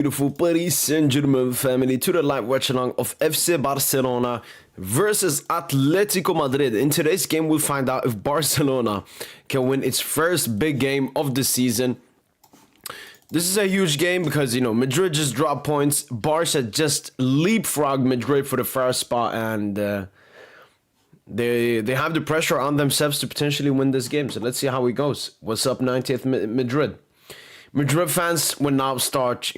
Beautiful Paris Saint-Germain family to the live watch-along of FC Barcelona versus Atletico Madrid. In today's game, we'll find out if Barcelona can win its first big game of the season. This is a huge game because, Madrid just dropped points. Barca just leapfrogged Madrid for the first spot, and they have the pressure on themselves to potentially win this game. So let's see how it goes. What's up, 90th Madrid? Madrid fans will now start,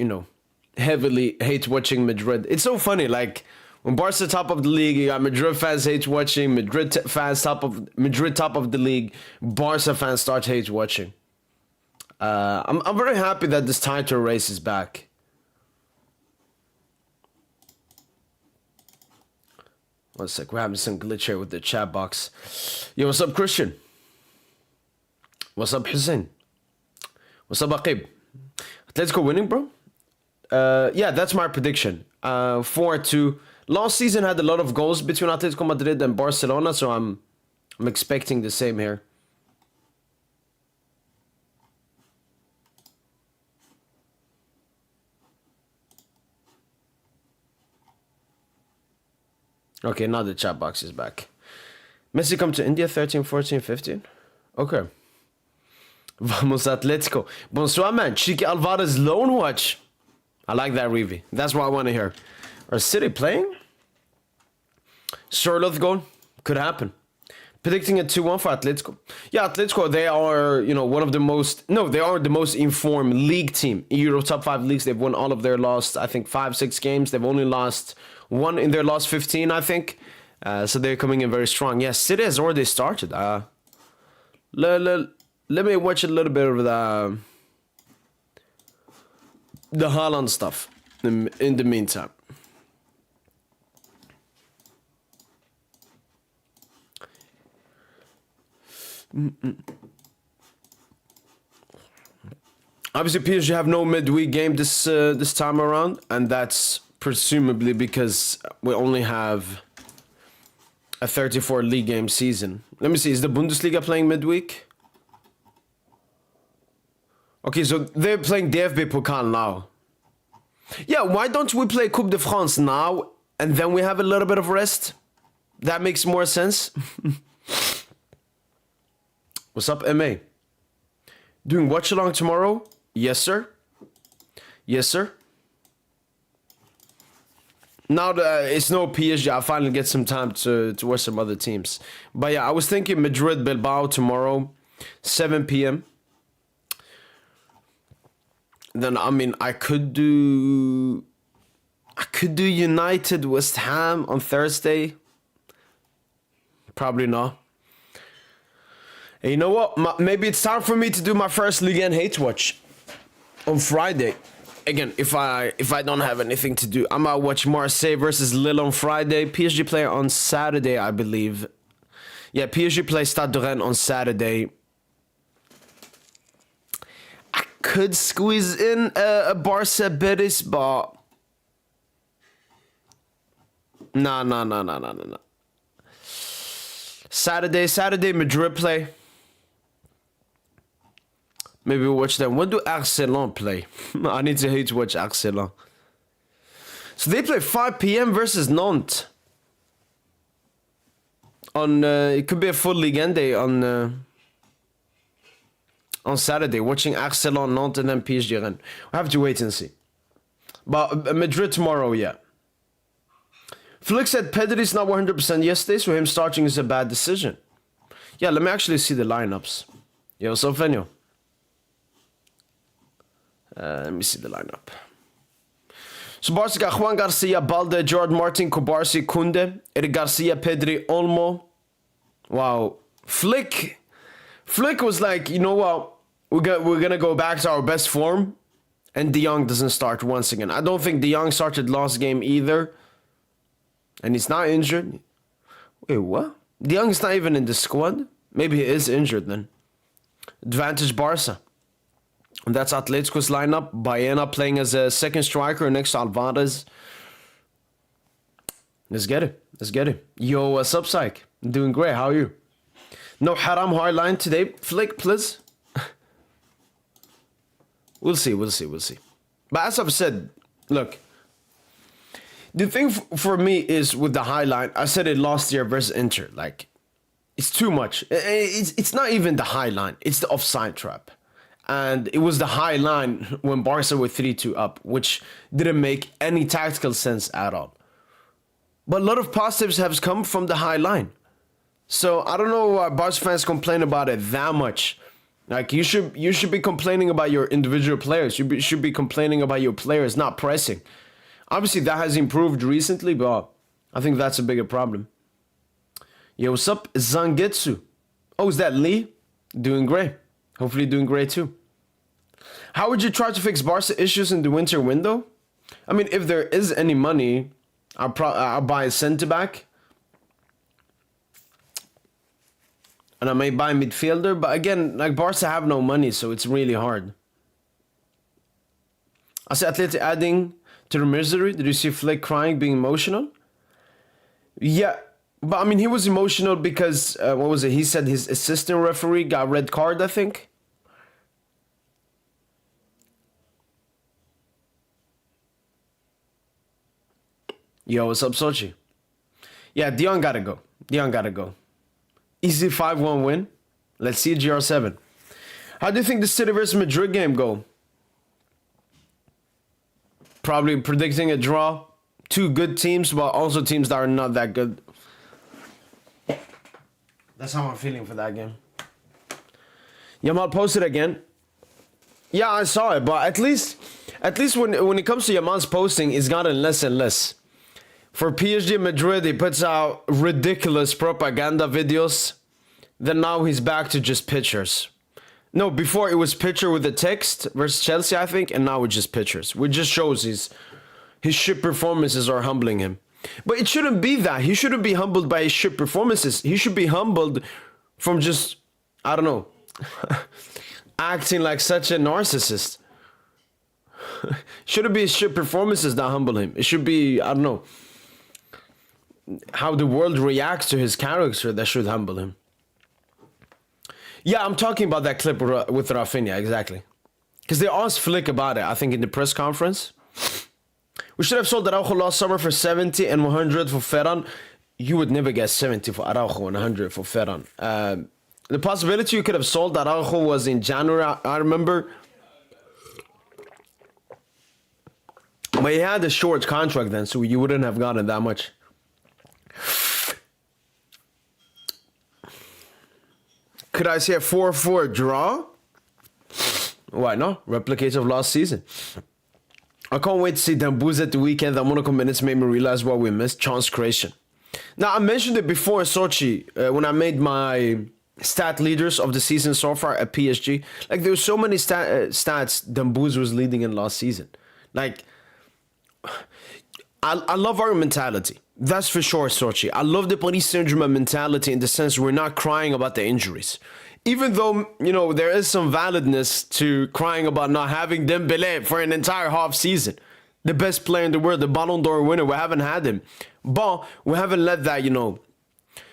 heavily hate watching Madrid. It's so funny, like when Barca top of the league, you got Madrid fans hate watching, Madrid top of the league, Barca fans start hate watching. I'm very happy that this title race is back. One sec, we're having some glitch here with the chat box. Yo, what's up, Christian? What's up, Hussein? What's up, Aqib? Atletico winning, bro? Yeah, that's my prediction. 4-2. Last season had a lot of goals between Atletico Madrid and Barcelona, so I'm expecting the same here. Okay, now the chat box is back. Messi come to India 13, 14, 15? Okay. Vamos Atletico. Bonsoir, man. Chiqui Alvarez Lone Watch. I like that, Reevy. That's what I want to hear. Are City playing? Charlotte goal. Could happen. Predicting a 2-1 for Atletico. Yeah, Atletico, they are, one of the most... No, they are the most informed league team. In Euro top 5 leagues, they've won all of their last, I think, 5-6 games. They've only lost one in their last 15, I think. So they're coming in very strong. Yeah, City has already started. Let me watch a little bit of the Haaland stuff in the meantime. Obviously, PSG have no midweek game this time around, and that's presumably because we only have a 34 league game season. Let me see, is the Bundesliga playing midweek? Okay, so they're playing DFB Pokal now. Yeah, why don't we play Coupe de France now and then we have a little bit of rest? That makes more sense. What's up, MA? Doing watch-along tomorrow? Yes, sir. Yes, sir. Now that it's no PSG, I finally get some time to watch some other teams. But yeah, I was thinking Madrid Bilbao tomorrow, 7 p.m. Then I could do United West Ham on Thursday. Probably not. And you know what? Maybe it's time for me to do my first Liga and hate watch on Friday. Again, if I don't have anything to do, I might watch Marseille versus Lille on Friday. PSG play on Saturday, I believe. Yeah, PSG play Stade de Rennes on Saturday. I could squeeze in a Barca Betis, but no. Saturday Madrid play. Maybe we'll watch them. When do Arcelon play? I need to hate watch Arcelon. So they play 5 p.m. versus Nantes. It could be a full Ligue 1 day on Saturday. Watching Arcelon, Nantes, and then PSG Rennes. I have to wait and see. But Madrid tomorrow, yeah. Flick said Pedri's not 100% yesterday, so him starting is a bad decision. Yeah, let me actually see the lineups. Yo, what's up, Venio? Let me see the lineup. So Barca got Juan Garcia, Balde, Gerard Martin, Kobarsi, Kunde, Eric Garcia, Pedri, Olmo. Wow. Flick was like, you know what? We're gonna go back to our best form. And De Jong doesn't start once again. I don't think De Jong started last game either. And he's not injured. Wait, what? De Jong is not even in the squad? Maybe he is injured then. Advantage Barca. And that's Atletico's lineup. Baena playing as a second striker next to Alvarez. Let's get it. Yo, what's up, Psych? I'm doing great. How are you? No haram hardline today. Flick, please. We'll see. But as I've said, look, the thing for me is with the high line, I said it last year versus Inter, like, it's too much. It's not even the high line, it's the offside trap. And it was the high line when Barca were 3-2 up, which didn't make any tactical sense at all. But a lot of positives have come from the high line. So I don't know why Barca fans complain about it that much. Like, you should be complaining about your individual players. You should be complaining about your players not pressing. Obviously, that has improved recently, but I think that's a bigger problem. Yo, what's up, Zangetsu? Oh, is that Lee? Doing great. Hopefully doing great too. How would you try to fix Barca issues in the winter window? I mean, if there is any money, I'll buy a centre-back. And I may buy a midfielder. But again, like, Barca have no money, so it's really hard. I see Atleti adding to the misery. Did you see Flick crying, being emotional? Yeah. But I mean, he was emotional because, what was it? He said his assistant referee got a red card, I think. Yo, what's up, Sochi? Yeah, Dion gotta go. Dion gotta go. Easy 5-1 win. Let's see GR7. How do you think the City versus Madrid game go? Probably predicting a draw. Two good teams, but also teams that are not that good. That's how I'm feeling for that game. Yamal posted again. Yeah, I saw it, but at least when it comes to Yamal's posting, it's gotten less and less. For PSG Madrid, he puts out ridiculous propaganda videos. Then now he's back to just pictures. No, before it was picture with the text versus Chelsea, I think, and now it's just pictures. Which just shows his shit performances are humbling him. But it shouldn't be that. He shouldn't be humbled by his shit performances. He should be humbled from just, I don't know, acting like such a narcissist. Shouldn't be his shit performances that humble him. It should be, I don't know, how the world reacts to his character that should humble him. Yeah, I'm talking about that clip with Rafinha, exactly. Because they asked Flick about it, I think, in the press conference. We should have sold Araujo last summer for 70 and 100 for Ferran. You would never get 70 for Araujo and 100 for Ferran. The possibility you could have sold Araujo was in January, I remember. But he had a short contract then, so you wouldn't have gotten that much. Could I see a 4-4 draw? Why not? Replicates of last season. I can't wait to see Dembuz at the weekend. That Monaco minutes made me realize what we missed. Chance creation. Now, I mentioned it before in Sochi when I made my stat leaders of the season so far at PSG. Like, there were so many stats Dembuz was leading in last season. Like, I love our mentality. That's for sure, Sochi. I love the Paris Saint-Germain mentality in the sense we're not crying about the injuries. Even though, you know, there is some validness to crying about not having Dembélé for an entire half season. The best player in the world, the Ballon d'Or winner, we haven't had him. But we haven't let that, you know,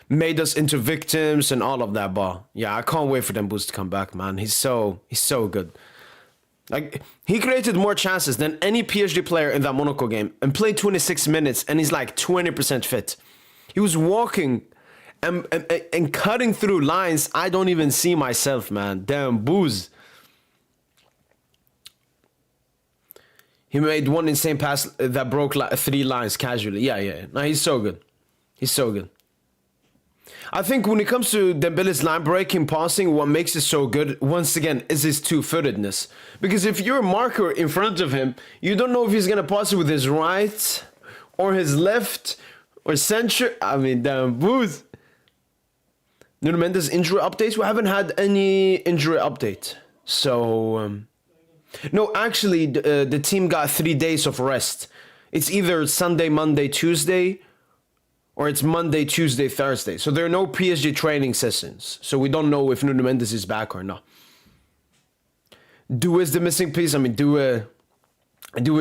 made us into victims and all of that. But yeah, I can't wait for Dembélé to come back, man. He's so good. Like, he created more chances than any PSG player in that Monaco game and played 26 minutes, and he's like 20% fit. He was walking and cutting through lines I don't even see myself, man. Damn, booze. He made one insane pass that broke 3 lines casually. Yeah. No, he's so good. He's so good. I think when it comes to Dembele's line breaking passing, what makes it so good, once again, is his two-footedness. Because if you're a marker in front of him, you don't know if he's going to pass it with his right or his left or center. I mean, damn, booze. Nuno Mendes injury updates? We haven't had any injury update. So, no, actually, the team got 3 days of rest. It's either Sunday, Monday, Tuesday, or it's Monday, Tuesday, Thursday. So there are no PSG training sessions. So we don't know if Nuno Mendes is back or not. Due is the missing piece. I mean, Due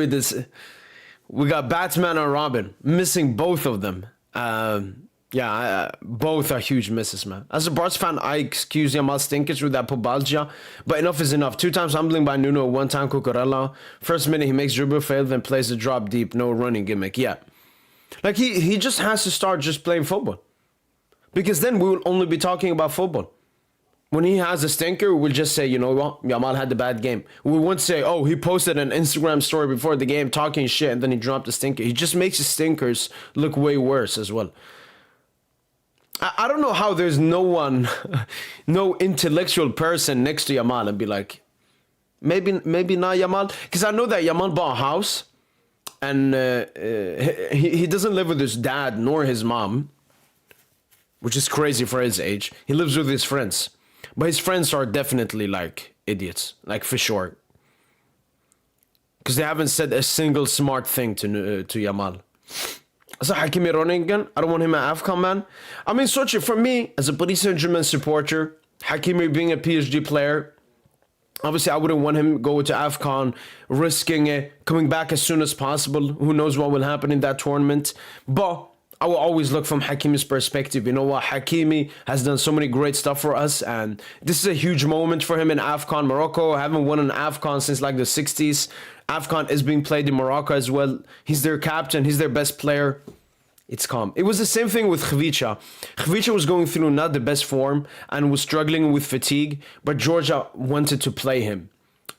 this. We got Batman and Robin. Missing both of them. Yeah, both are huge misses, man. As a Barca fan, I excuse Yamal stinkers with that Pobalgia, but enough is enough. 2 times humbling by Nuno, 1 time Cucurella. First minute, he makes dribble fail, then plays a drop deep, no running gimmick. Yeah. Like, he just has to start just playing football. Because then we will only be talking about football. When he has a stinker, we'll just say, you know what, Yamal had the bad game. We won't say, oh, he posted an Instagram story before the game talking shit and then he dropped a stinker. He just makes his stinkers look way worse as well. I don't know how there's no one, no intellectual person next to Yamal and be like, maybe not Yamal. Because I know that Yamal bought a house and he doesn't live with his dad nor his mom, which is crazy for his age. He lives with his friends. But his friends are definitely like idiots, like for sure. Because they haven't said a single smart thing to Yamal. So Hakimi Groningen, I don't want him at AFCON, man. I mean, Sochi, for me, as a Paris Saint-Germain supporter, Hakimi being a PSG player, obviously I wouldn't want him go to AFCON, risking it, coming back as soon as possible. Who knows what will happen in that tournament. But I will always look from Hakimi's perspective. You know what? Hakimi has done so many great stuff for us, and this is a huge moment for him in AFCON. Morocco haven't won an AFCON since like the 60s. AFCON is being played in Morocco as well. He's their captain. He's their best player. It's calm. It was the same thing with Khvicha. Khvicha was going through not the best form and was struggling with fatigue, but Georgia wanted to play him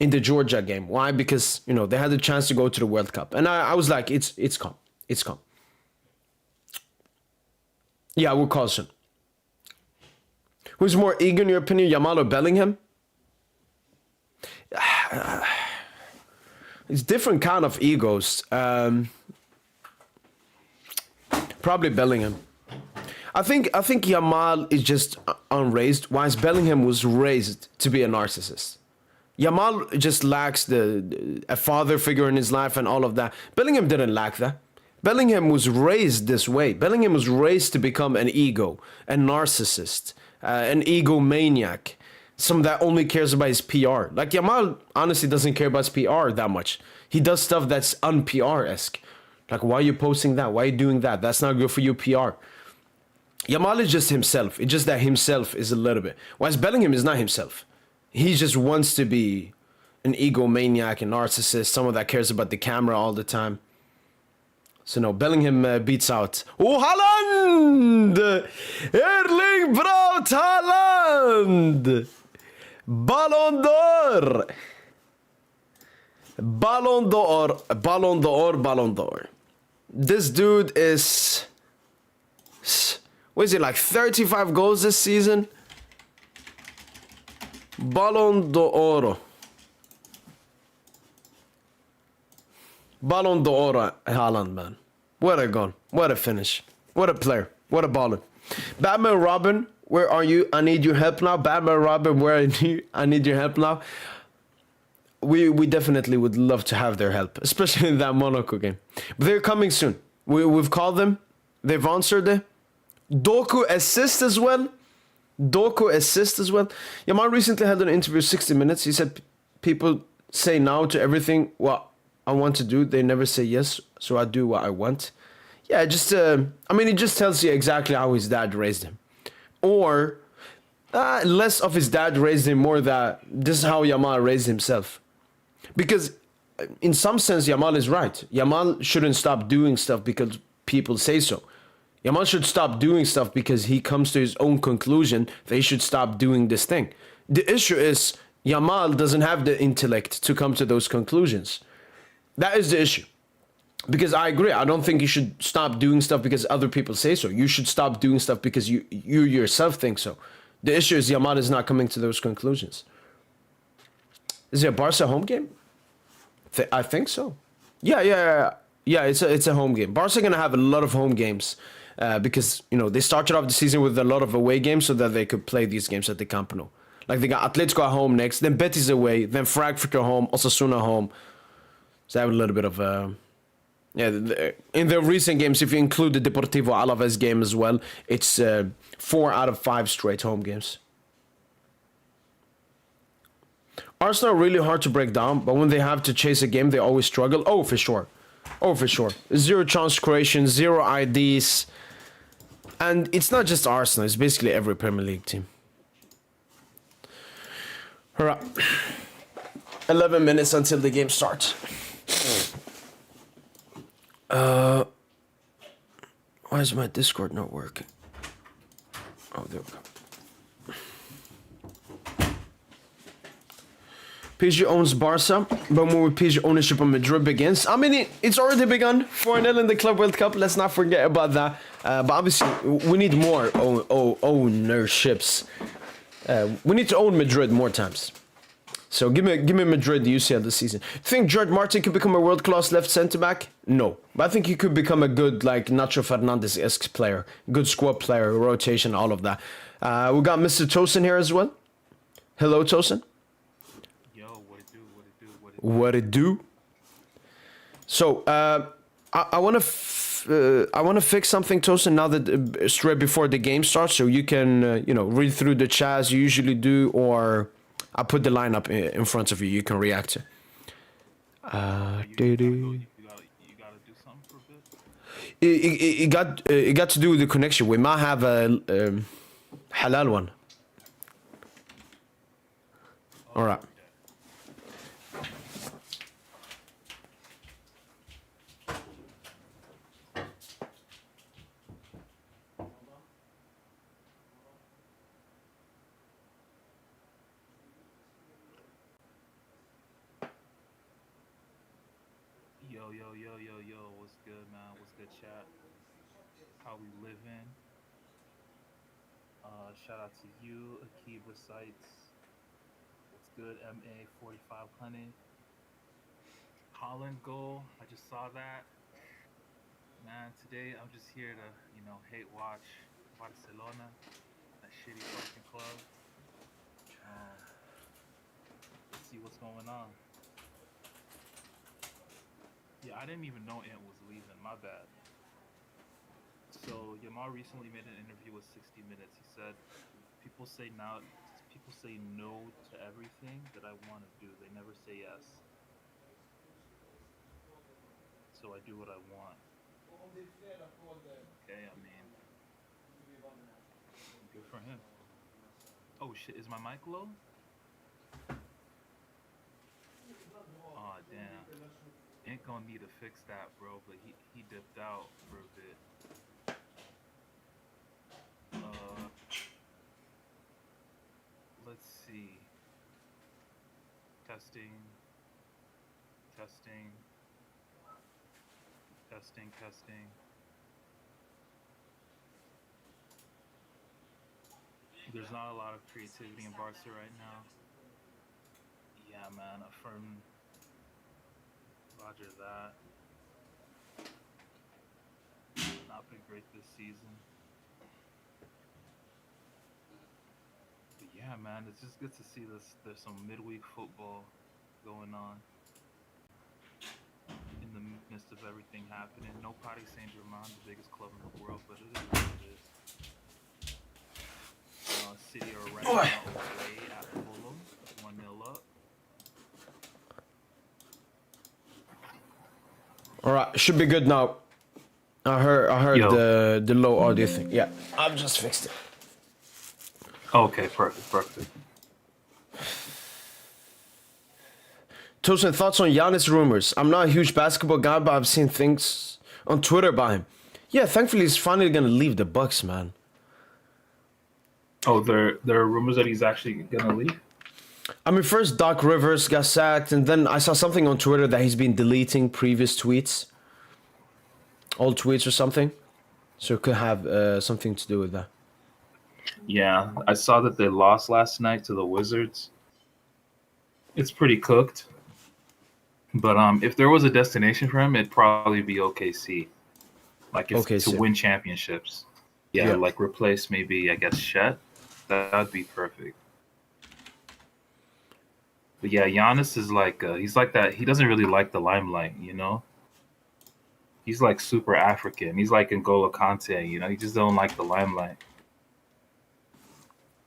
in the Georgia game. Why? Because, you know, they had the chance to go to the World Cup. And I was like, it's calm. It's calm. Yeah, we'll call soon. Who's more eager in your opinion, Yamal or Bellingham? It's different kind of egos. Probably Bellingham. I think Yamal is just unraised, whilst Bellingham was raised to be a narcissist. Yamal just lacks a father figure in his life and all of that. Bellingham didn't lack that. Bellingham was raised this way. Bellingham was raised to become an ego, a narcissist, an egomaniac, someone that only cares about his PR. Like Yamal honestly doesn't care about his PR that much. He does stuff that's un-PR-esque. Like, why are you posting that? Why are you doing that? That's not good for your PR. Yamal is just himself. It's just that himself is a little bit. Whereas Bellingham is not himself. He just wants to be an egomaniac, a narcissist, someone that cares about the camera all the time. So no, Bellingham beats out. Oh, Haaland! Erling Braut Haaland! Ballon d'Or! Ballon d'Or, Ballon d'Or, Ballon d'Or. This dude is... What is it, like 35 goals this season? Ballon d'Or. Ballon d'Or, Haaland, man. What a gun. What a finish. What a player. What a baller. Batman Robin, where are you? I need your help now. Batman Robin, where are you? I need your help now. We definitely would love to have their help, especially in that Monaco game. But they're coming soon. We've called them. They've answered it. Doku assist as well. Doku assist as well. Yamal recently had an interview, 60 minutes. He said people say now to everything what I want to do. They never say yes, so I do what I want. Yeah, just, I mean, it just tells you exactly how his dad raised him. Or less of his dad raised him, more that this is how Yamal raised himself. Because in some sense, Yamal is right. Yamal shouldn't stop doing stuff because people say so. Yamal should stop doing stuff because he comes to his own conclusion that he should stop doing this thing. The issue is Yamal doesn't have the intellect to come to those conclusions. That is the issue. Because I agree, I don't think you should stop doing stuff because other people say so. You should stop doing stuff because you yourself think so. The issue is Yamal is not coming to those conclusions. Is it a Barca home game? I think so. Yeah. It's a home game. Barca are gonna have a lot of home games because you know they started off the season with a lot of away games so that they could play these games at the Camp Nou. Like they got Atletico at home next, then Betis away, then Frankfurt at home, Osasuna home. So they have a little bit of in the recent games, if you include the Deportivo Alaves game as well, it's 4 out of 5 straight home games. Arsenal are really hard to break down, but when they have to chase a game, they always struggle. Oh, for sure. 0 chance creation, 0 IDs. And it's not just Arsenal, it's basically every Premier League team. All right. 11 minutes until the game starts. Why is my Discord not working? Oh, there we go. PSG owns Barca, but when will PSG ownership of Madrid begins? I mean, it's already begun. 4-0 in the Club World Cup. Let's not forget about that. But obviously, we need more ownerships. We need to own Madrid more times. So give me Madrid the UCL this season. Think George Martin could become a world-class left centre-back? No. But I think he could become a good, like, Nacho Fernandez-esque player. Good squad player, rotation, all of that. We got Mr. Tosin here as well. Hello, Tosin. What it do? So I want to fix something, Tosin, now that straight before the game starts, so you can read through the chat as you usually do, or I put the lineup in front of you. You can react to. You gotta do something for a bit. It got to do with the connection. We might have a halal one. All right. Yo, what's good, man? What's good, chat? How we living? Shout out to you, Akib Recites. What's good, MA 4500? Holland goal. I just saw that. Man, today I'm just here to, hate watch Barcelona, that shitty fucking club. See what's going on. Yeah, I didn't even know Ant was leaving. My bad. So Yamal recently made an interview with 60 Minutes. He said, people say no to everything that I want to do. They never say yes. So I do what I want. Okay, I mean, good for him. Oh shit, is my mic low? Oh damn. Ain't gonna need to fix that, bro, but he dipped out for a bit. Let's see. Testing. There's not a lot of creativity in Barca right now. Yeah, man, affirm. Roger that. Not been great this season. But yeah, man, it's just good to see this. There's some midweek football going on in the midst of everything happening. No Paris Saint-Germain, the biggest club in the world, but it is what it is. City are right now away at Fulham, 1-0 up. All right, should be good now. I heard the low audio thing. Yeah, I've just fixed it. Okay, perfect. Tosin, thoughts on Giannis rumors? I'm not a huge basketball guy, but I've seen things on Twitter about him. Yeah, thankfully he's finally gonna leave the Bucks, man. Oh, there are rumors that he's actually gonna leave? I mean, first Doc Rivers got sacked, and then I saw something on Twitter that he's been deleting previous tweets. Old tweets or something. So it could have something to do with that. Yeah, I saw that they lost last night to the Wizards. It's pretty cooked. But if there was a destination for him, it'd probably be OKC. Like to win championships. Yeah, like replace maybe, I guess, Chet. That'd be perfect. But yeah, Giannis is like, he's like that. He doesn't really like the limelight, He's like super African. He's like N'Golo Kante, He just don't like the limelight.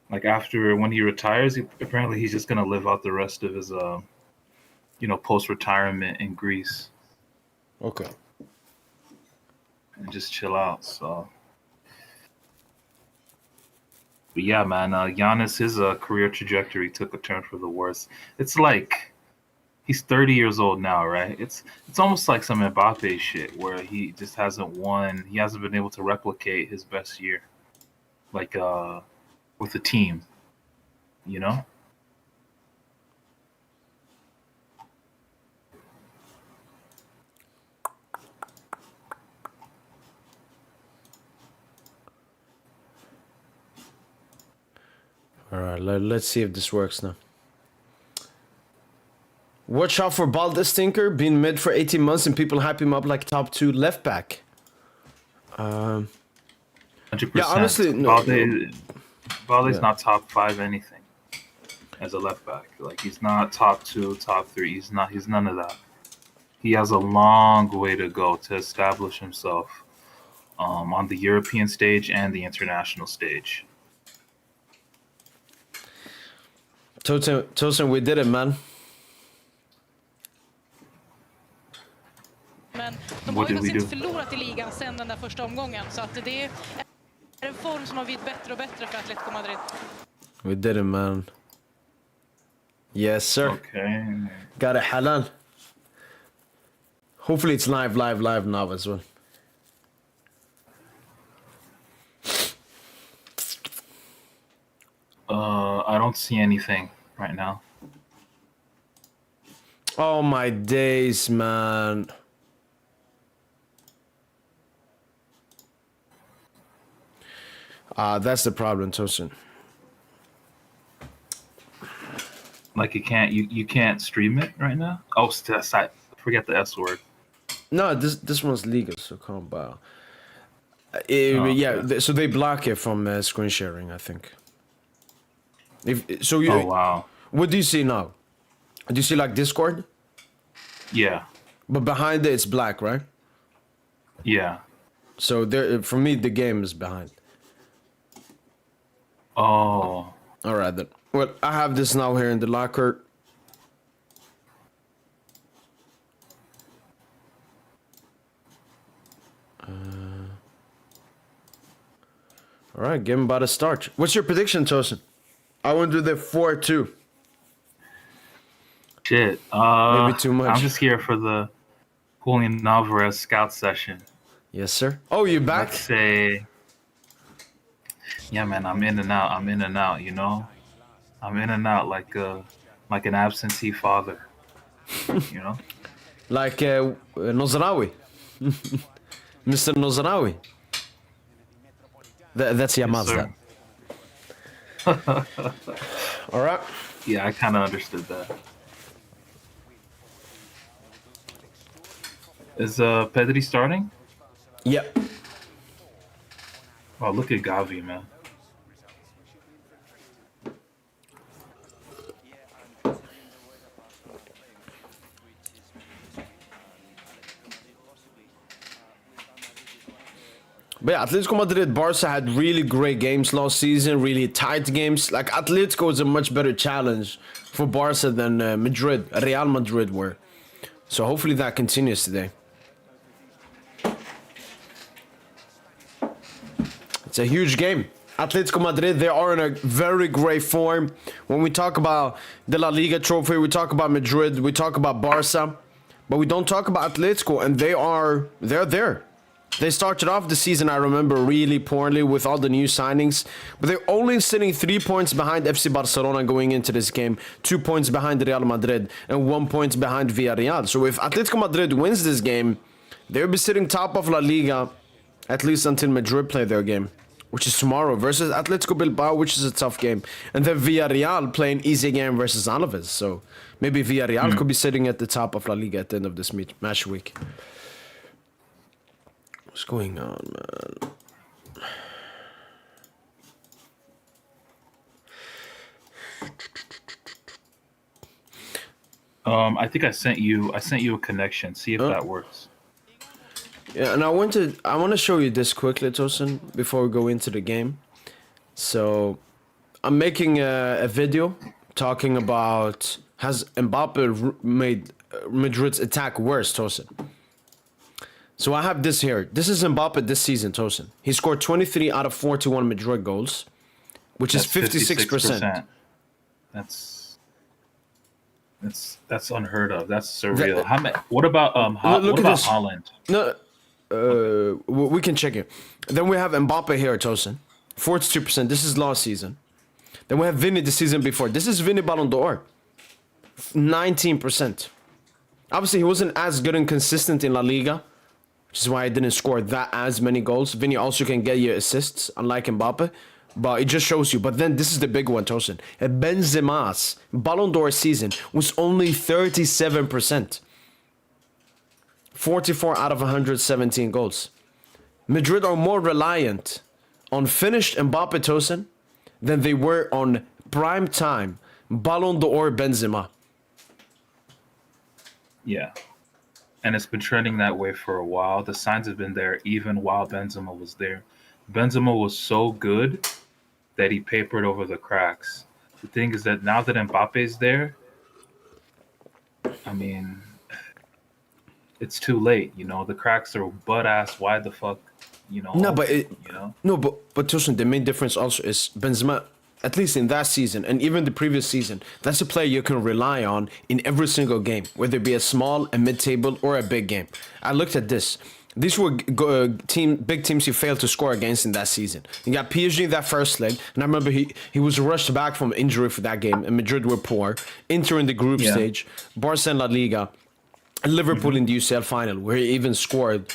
Like when he retires, apparently he's just gonna live out the rest of his, post-retirement in Greece. Okay. And just chill out. So But yeah, man, Giannis, his career trajectory took a turn for the worse. It's like he's 30 years old now, right? It's almost like some Mbappe shit where he just hasn't won. He hasn't been able to replicate his best year, like with the team, you know? All right, let's see if this works now. Watch out for Balde Stinker, been mid for 18 months and people hype him up like top 2 left back. 100%. Yeah, honestly, Balde's not top 5 anything as a left back. Like he's not top 2, top 3. He's not. He's none of that. He has a long way to go to establish himself on the European stage and the international stage. Tosin, we did it, man. Men de har ju faktiskt inte förlorat i ligan sen den där första omgången. Så att det är en form som har blivit bättre och bättre för Atletico Madrid. We did it, man. Yes, sir. Okay. Got it, halal. Hopefully it's live now as well. I don't see anything right now. Oh my days, man. That's the problem, Tosin. Like you can't stream it right now. Oh, I forget the S word. No, this one's legal, so calm down. Okay. So they block it from screen sharing, I think. You, Oh wow. what do you see now? Do you see like Discord? Yeah. But behind it, it's black, right? Yeah. So there, for me, the game is behind. Oh. All right then. Well, I have this now here in the locker. All right, game about to start. What's your prediction, Tosin? I want to do the 4-2. Shit. Maybe too much. I'm just here for the Julian Alvarez scout session. Yes, sir. Oh, you back? Let's say, yeah, man. I'm in and out. I'm in and out. You know, I'm in and out like an absentee father. You know. Like Nozraoui. Mr. Nozraoui. That's Yamazda. All right. Yeah, I kind of understood that. Is Pedri starting? Yep. Oh, look at Gavi, man. But yeah, Atletico Madrid, Barca had really great games last season, really tight games. Like Atletico is a much better challenge for Barca than Real Madrid were. So hopefully that continues today. It's a huge game. Atletico Madrid, they are in a very great form. When we talk about the La Liga trophy, we talk about Madrid, we talk about Barca, but we don't talk about Atletico, and they're there. They started off the season, I remember, really poorly with all the new signings, but they're only sitting 3 points behind FC Barcelona going into this game, 2 points behind Real Madrid, and 1 point behind Villarreal. So if Atletico Madrid wins this game, they'll be sitting top of La Liga, at least until Madrid play their game, which is tomorrow, versus Atletico Bilbao, which is a tough game. And then Villarreal playing easy game versus Alaves. So maybe Villarreal could be sitting at the top of La Liga at the end of this match week. What's going on, man? I think I sent you a connection. See if that works. Yeah, and I want to show you this quickly, Tosin, before we go into the game. So I'm making a video talking about has Mbappe made Madrid's attack worse, Tosin. So I have this here. This is Mbappe this season, Tosin. He scored 23 out of 41 Madrid goals. which is That's 56%. 56%. That's unheard of. That's surreal. How many? What about Look what at about this. Holland? No, we can check it. Then we have Mbappe here, Tosin. 42%. This is last season. Then we have Vinny the season before. This is Vinny Ballon d'Or. 19%. Obviously, he wasn't as good and consistent in La Liga, which is why he didn't score that as many goals. Vinny also can get you assists, unlike Mbappe. But it just shows you. But then this is the big one, Tosin. Benzema's Ballon d'Or season was only 37%. 44 out of 117 goals. Madrid are more reliant on finished Mbappe, Tosin, than they were on prime time Ballon d'Or Benzema. Yeah. And it's been trending that way for a while. The signs have been there even while Benzema was there. Benzema was so good that he papered over the cracks. The thing is that now that Mbappe's there, I mean, it's too late. You know, the cracks are butt ass. Why the fuck? You know. No, but you know. no, but Tosin, the main difference also is Benzema. At least in that season and even the previous season, that's a player you can rely on in every single game, whether it be a small, a mid-table, or a big game. I looked at this. These were big teams he failed to score against in that season. You got PSG in that first leg, and I remember he was rushed back from injury for that game, and Madrid were poor. Inter in the group stage, Barca in La Liga, and Liverpool in the UCL final, where he even scored.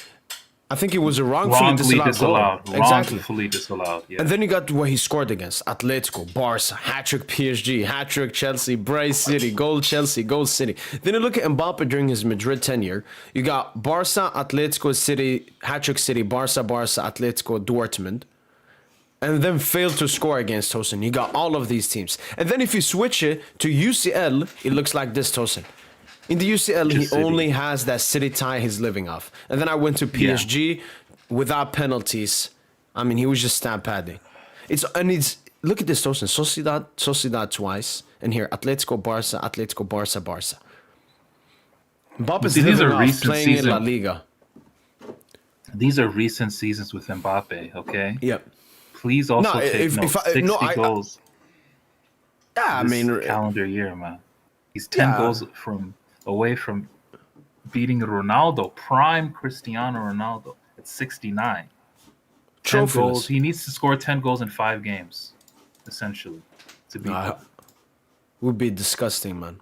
I think it was a wrongfully disallowed goal. Wrongfully disallowed. Yeah. And then you got what he scored against Atletico, Barca, hat-trick PSG, hat-trick Chelsea, Bray City, goal Chelsea, goal City. Then you look at Mbappe during his Madrid tenure. You got Barca, Atletico City, hat-trick City, Barca, Atletico, Dortmund. And then failed to score against Tosin. You got all of these teams. And then if you switch it to UCL, it looks like this, Tosin. In the UCL, he only has that City tie he's living off. And then I went to PSG without penalties. I mean, he was just stamp padding. It's look at this, Tosin. Sociedad twice. And here, Atletico, Barca. Mbappe's these are living off recent playing in La seasons. Liga. These are recent seasons with Mbappe, okay? Yep. Please also take note. 60 goals. Yeah, I mean, calendar year, man. He's 10 goals away from beating Ronaldo, prime Cristiano Ronaldo at 69. 10 goals. He needs to score 10 goals in 5 games, essentially, to beat him. Would be disgusting, man.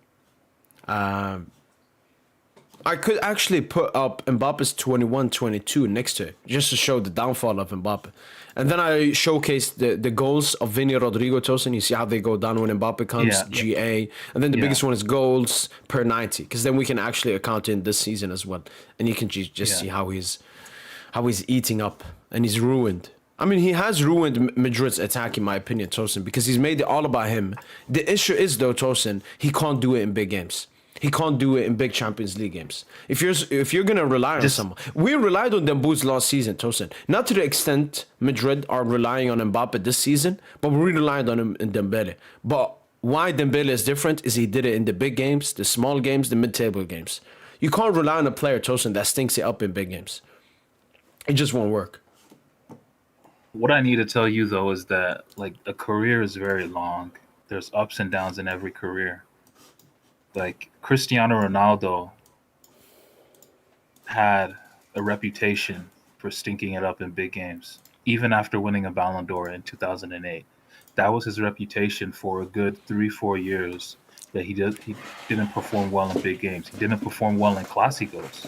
I could actually put up Mbappe's 21-22 next to it, just to show the downfall of Mbappe. And then I showcased the goals of Vinny Rodrigo, Tosin. You see how they go down when Mbappe comes, GA. And then the biggest one is goals per 90, because then we can actually account in this season as well. And you can just see how he's eating up, and he's ruined. I mean, he has ruined Madrid's attack, in my opinion, Tosin, because he's made it all about him. The issue is, though, Tosin, he can't do it in big games. He can't do it in big Champions League games. If you're gonna rely on someone, we relied on Dembélé last season, Tosin. Not to the extent Madrid are relying on Mbappe this season, but we relied on him in Dembélé. But why Dembélé is different is he did it in the big games, the small games, the mid-table games. You can't rely on a player, Tosin, that stinks it up in big games. It just won't work. What I need to tell you though is that like a career is very long. There's ups and downs in every career. Like Cristiano Ronaldo had a reputation for stinking it up in big games, even after winning a Ballon d'Or in 2008. That was his reputation for a good 3-4 years, that he didn't perform well in big games. He didn't perform well in Clásicos.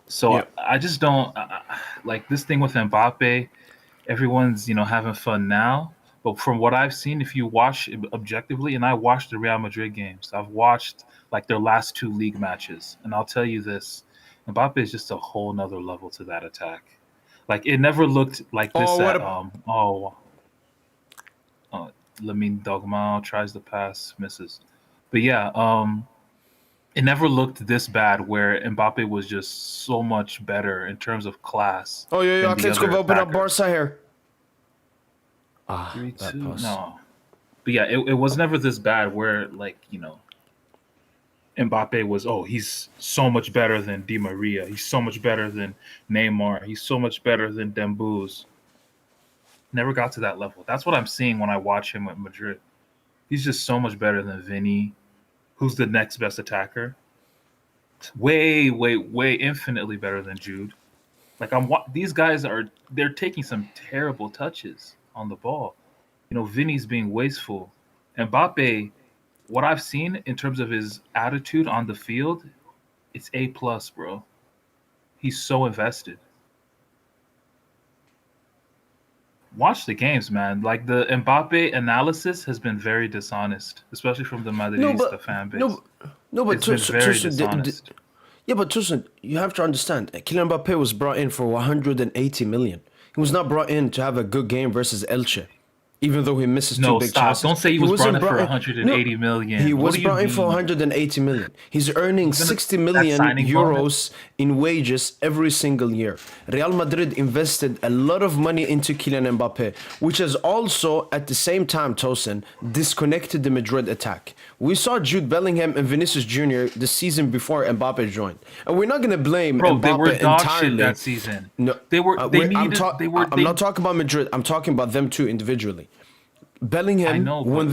So I just don't like this thing with Mbappe. Everyone's, having fun now. But from what I've seen, if you watch objectively, and I watched the Real Madrid games, I've watched like their last 2 league matches, and I'll tell you this, Mbappe is just a whole nother level to that attack. Like it never looked like this Lamine Dogmal tries the pass, misses. But it never looked this bad where Mbappe was just so much better in terms of class. Oh, let's go open up Barca here. 3-2. No. But it was never this bad where Mbappe was, he's so much better than Di Maria. He's so much better than Neymar. He's so much better than Dembélé. never got to that level. That's what I'm seeing when I watch him at Madrid. He's just so much better than Vinny, who's the next best attacker. Way, way, way infinitely better than Jude. Like these guys they're taking some terrible touches on the ball. Vinny's being wasteful. Mbappe, what I've seen in terms of his attitude on the field, it's A+, bro. He's so invested. Watch the games, man. Like the Mbappe analysis has been very dishonest, especially from the Madridista fan base. But it's been very dishonest. Yeah, but Tosin, you have to understand, Kylian Mbappe was brought in for 180 million. He was not brought in to have a good game versus Elche, even though he misses two big chances. Don't say he was brought in for 180 million. He was brought in for 180 million. He's earning 60 million euros in wages every single year. Real Madrid invested a lot of money into Kylian Mbappe, which has also, at the same time, Tosin, disconnected the Madrid attack. We saw Jude Bellingham and Vinicius Jr. the season before Mbappe joined. And we're not going to blame Mbappe they were dog entirely. Shit that season. No, I'm not talking about Madrid. I'm talking about them two individually. Bellingham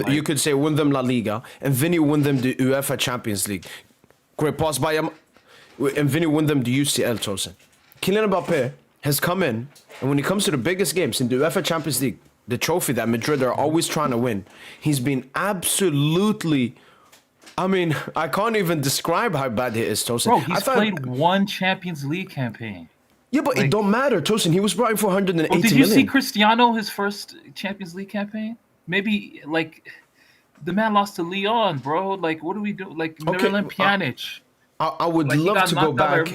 you could say won them La Liga, and Vinny won them the UEFA Champions League. Great pass by him, and Vinny won them the UCL, Tosin. Kylian Mbappe has come in, and when it comes to the biggest games in the UEFA Champions League, the trophy that Madrid are always trying to win, he's been absolutely... I can't even describe how bad he is, Tosin. Bro, he's played one Champions League campaign. Yeah, but it don't matter, Tosin. He was brought in for 180 million. Did you see Cristiano, his first Champions League campaign? Maybe, the man lost to Lyon, bro. Like, what do we do? Like, Miralem Pjanic. I would love to go back.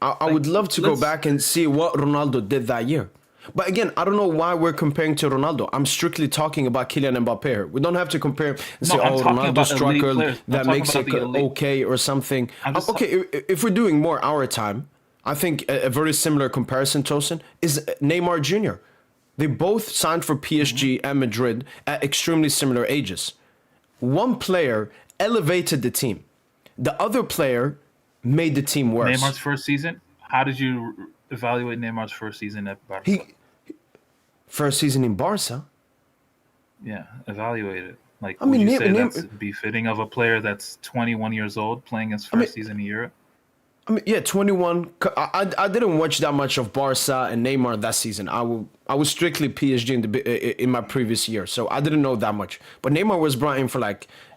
I would love to go back and see what Ronaldo did that year. But again, I don't know why we're comparing to Ronaldo. I'm strictly talking about Kylian Mbappe here. We don't have to compare and say, Ronaldo struggled, that makes it okay or something. Okay, if we're doing more our time, I think a very similar comparison, Tosin, is Neymar Jr. They both signed for PSG and Madrid at extremely similar ages. One player elevated the team. The other player made the team worse. Neymar's first season? How did you evaluate Neymar's first season at Barcelona? First season in Barca? Yeah, evaluate it. Like, would you say that's befitting of a player that's 21 years old playing his first season in Europe? 21. I didn't watch that much of Barca and Neymar that season. I was strictly PSG in my previous year, so I didn't know that much. But Neymar was brought in for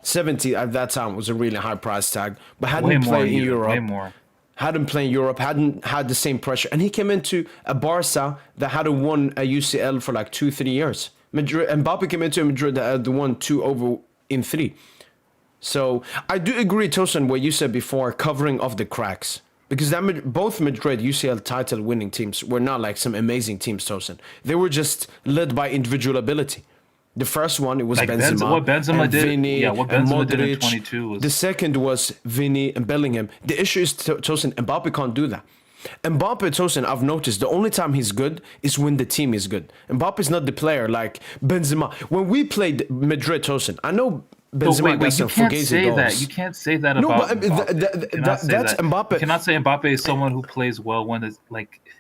70 at that time. Was a really high price tag, but hadn't played in Europe. Way more. Hadn't played in Europe. Hadn't had the same pressure, and he came into a Barca that hadn't won a UCL for 2-3 years. Madrid and Mbappe came into a Madrid that had won 2 over in 3. So I do agree, Tosin, what you said before, covering of the cracks. Because both Madrid UCL title winning teams were not some amazing teams, Tosin. They were just led by individual ability. The first one, it was Benzema. What Benzema did, Vinny, what Benzema Modric. did in 22 was... The second was Vinny and Bellingham. The issue is, Tosin, Mbappe can't do that. Mbappe, Tosin, I've noticed the only time he's good is when the team is good. Mbappe is not the player like Benzema. When we played Madrid, Tosin, I know Benzema got some fugazi goals. You can't say that about Mbappe. That's Mbappe. You cannot say Mbappe is someone who plays well when it's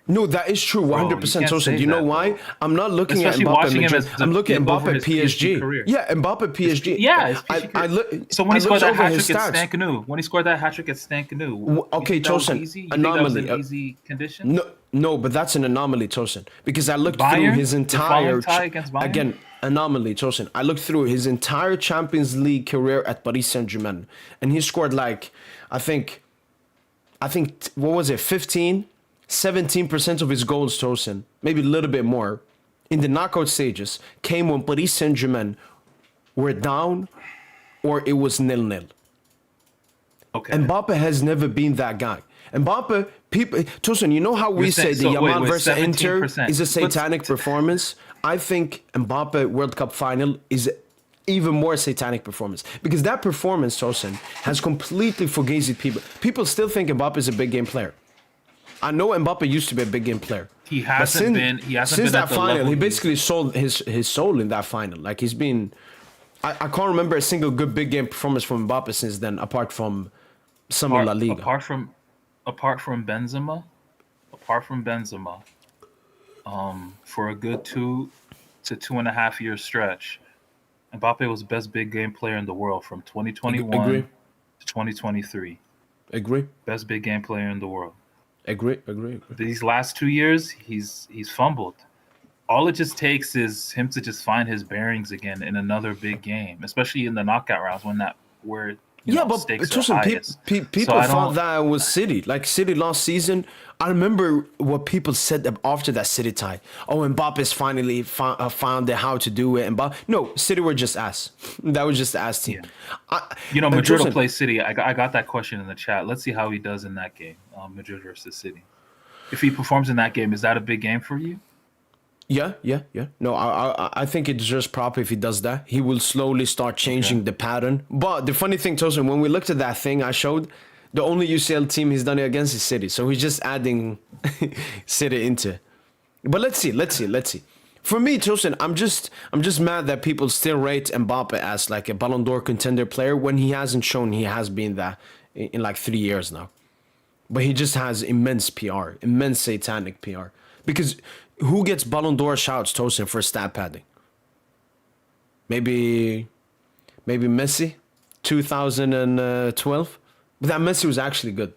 No, that is true, 100%. Tosin, do you know why? I'm not looking at Mbappe Madrid. I'm looking at Mbappe PSG. Yeah, Mbappe PSG. Yeah, so when he scored that hat-trick at Stan Canoe, okay, Tosin, anomaly. That was an easy condition? No, but that's an anomaly, Tosin, because I looked through his entire again. Anomaly, Tosin. I looked through his entire Champions League career at Paris Saint-Germain, and he scored I think what was it, 17% of his goals, Tosin, maybe a little bit more, in the knockout stages came when Paris Saint-Germain were down or it was 0-0. Okay. Mbappe has never been that guy. Mbappe, Tosin, you know how we say the Yamal versus Inter is a satanic performance? I think Mbappe World Cup final is even more satanic performance. Because that performance, Tosin, has completely fugazi people. People still think Mbappe is a big game player. I know Mbappe used to be a big game player. He hasn't been. Since that final, he basically sold his soul in that final. He's been... I can't remember a single good big game performance from Mbappe since then, apart from some La Liga. Apart from Benzema, For a good 2 to 2.5 year stretch, Mbappe was the best big game player in the world from 2021 Agree. to 2023. Agree. Best big game player in the world. Agree. These last 2 years, he's fumbled. All it just takes is him to just find his bearings again in another big game, especially in the knockout rounds where Yeah, but stakes are Tosin, highest. So people I thought don't. that it was City. Like City last season, I remember what people said after that City tie. Oh, Mbappe's finally found how to do it. No, City were just ass. That was just the ass team. Yeah. I, Madrid will Tosin, play City. I got that question in the chat. Let's see how he does in that game, Madrid versus City. If he performs in that game, is that a big game for you? yeah. No, I think it's just proper if he does that. He will slowly start changing the pattern. But the funny thing, Tosin, when we looked at that thing I showed, the only UCL team he's done it against is City. So he's just adding City into it. But let's see. For me, Tosin, I'm just mad that people still rate Mbappe as like a Ballon d'Or contender player when he hasn't shown he has been that in like 3 years now. But he just has immense PR, immense satanic PR. Because who gets Ballon d'Or shouts, Tosin, for stat padding? Maybe Messi, 2012. But that Messi was actually good.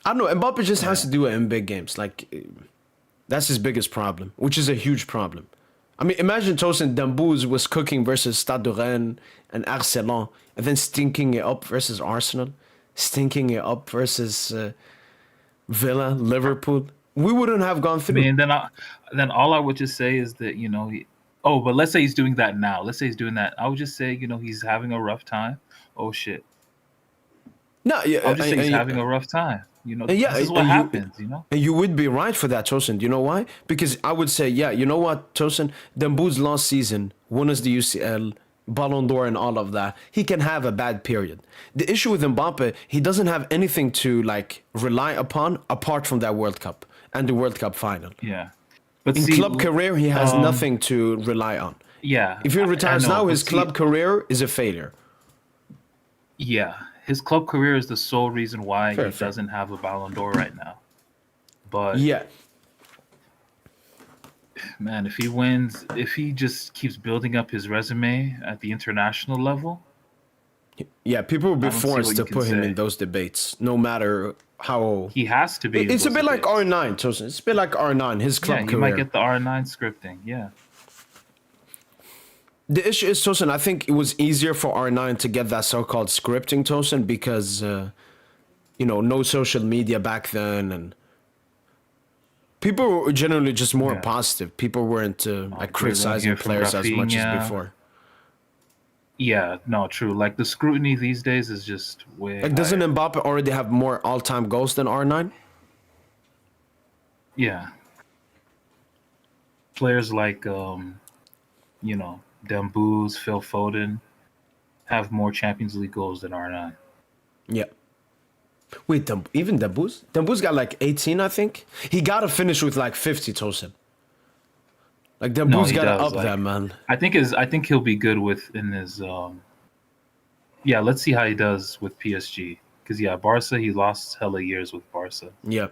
I don't know. Mbappe just has to do it in big games. Like, that's his biggest problem, which is a huge problem. I mean, imagine Tosin Dembouz was cooking versus Stade de Rennes and Arcelon, and then stinking it up versus Arsenal, stinking it up versus Villa, Liverpool. We wouldn't have gone I through. mean, then all I would just say is that but let's say he's doing that now. Let's say he's doing that. I would just say he's having a rough time. Oh shit. No, yeah, I'll just say he's having a rough time. yeah, This is what happens. And you would be right for that, Tosin. You know why? Because I would say, yeah, you know what, Tosin? Dembouz last season won us the UCL, Ballon d'Or and all of that. He can have a bad period. The issue with Mbappe, he doesn't have anything to like rely upon apart from that World Cup and the World Cup final. Yeah. But In club career, he has nothing to rely on. Yeah. If he retires I know, now, but his club career is a failure. Yeah. His club career is the sole reason why Fair. he doesn't have a Ballon d'Or right now. But Yeah. man, if he just keeps building up his resume at the international level, Yeah, people will be I don't see forced what to you can put him say. in those debates, no matter how. he has to be. in It's a those bit like debates. R9, Tosin. It's a bit like R9, his club Yeah, he career. might get the R9 scripting. Yeah. The issue is, Tosin, I think it was easier for R9 to get that so-called scripting, Tosin, because, no social media back then, and people were generally just more Yeah. positive. People weren't like great run criticizing here from players as much as Rafinha. before. Yeah, no, true. Like the scrutiny these days is just way Like, doesn't higher. Mbappe already have more all-time goals than R9? Yeah. Players like Dembouz, Phil Foden have more Champions League goals than R9. Yeah. Wait, even Dembouz? Dembouz got like 18, I think. He got to finish with like 50, Tosin. Like Dembouz he got to does, up that, man. I think he'll be good in his yeah, let's see how he does with PSG. Because Barca, he lost hella years with Barca. Yeah.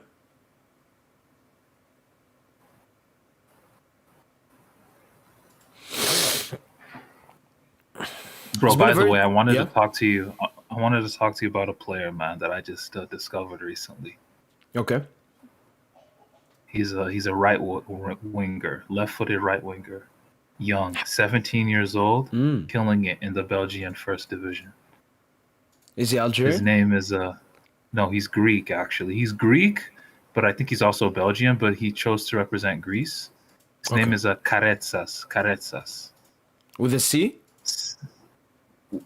Bro, It's been by a the very- way, I wanted yeah? to talk to you. I wanted to talk to you about a player, man, that I just discovered recently. Okay. He's a winger, left-footed right winger, young, 17 years old, killing it in the Belgian First Division. Is he His Algerian? name is no, he's Greek actually. He's Greek, but I think he's also Belgian. But he chose to represent Greece. His name Okay. is Karetsas. With a C?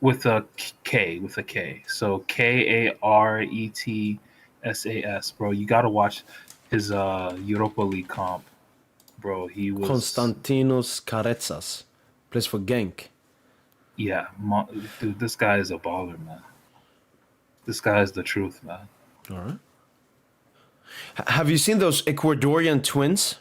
With a K, So Karetssas, bro. You gotta watch his Europa League comp, bro. He was Konstantinos Karetsas. Plays for Genk. yeah, dude. This guy is a baller, man. This guy is the truth, man. All right. Have you seen those Ecuadorian twins?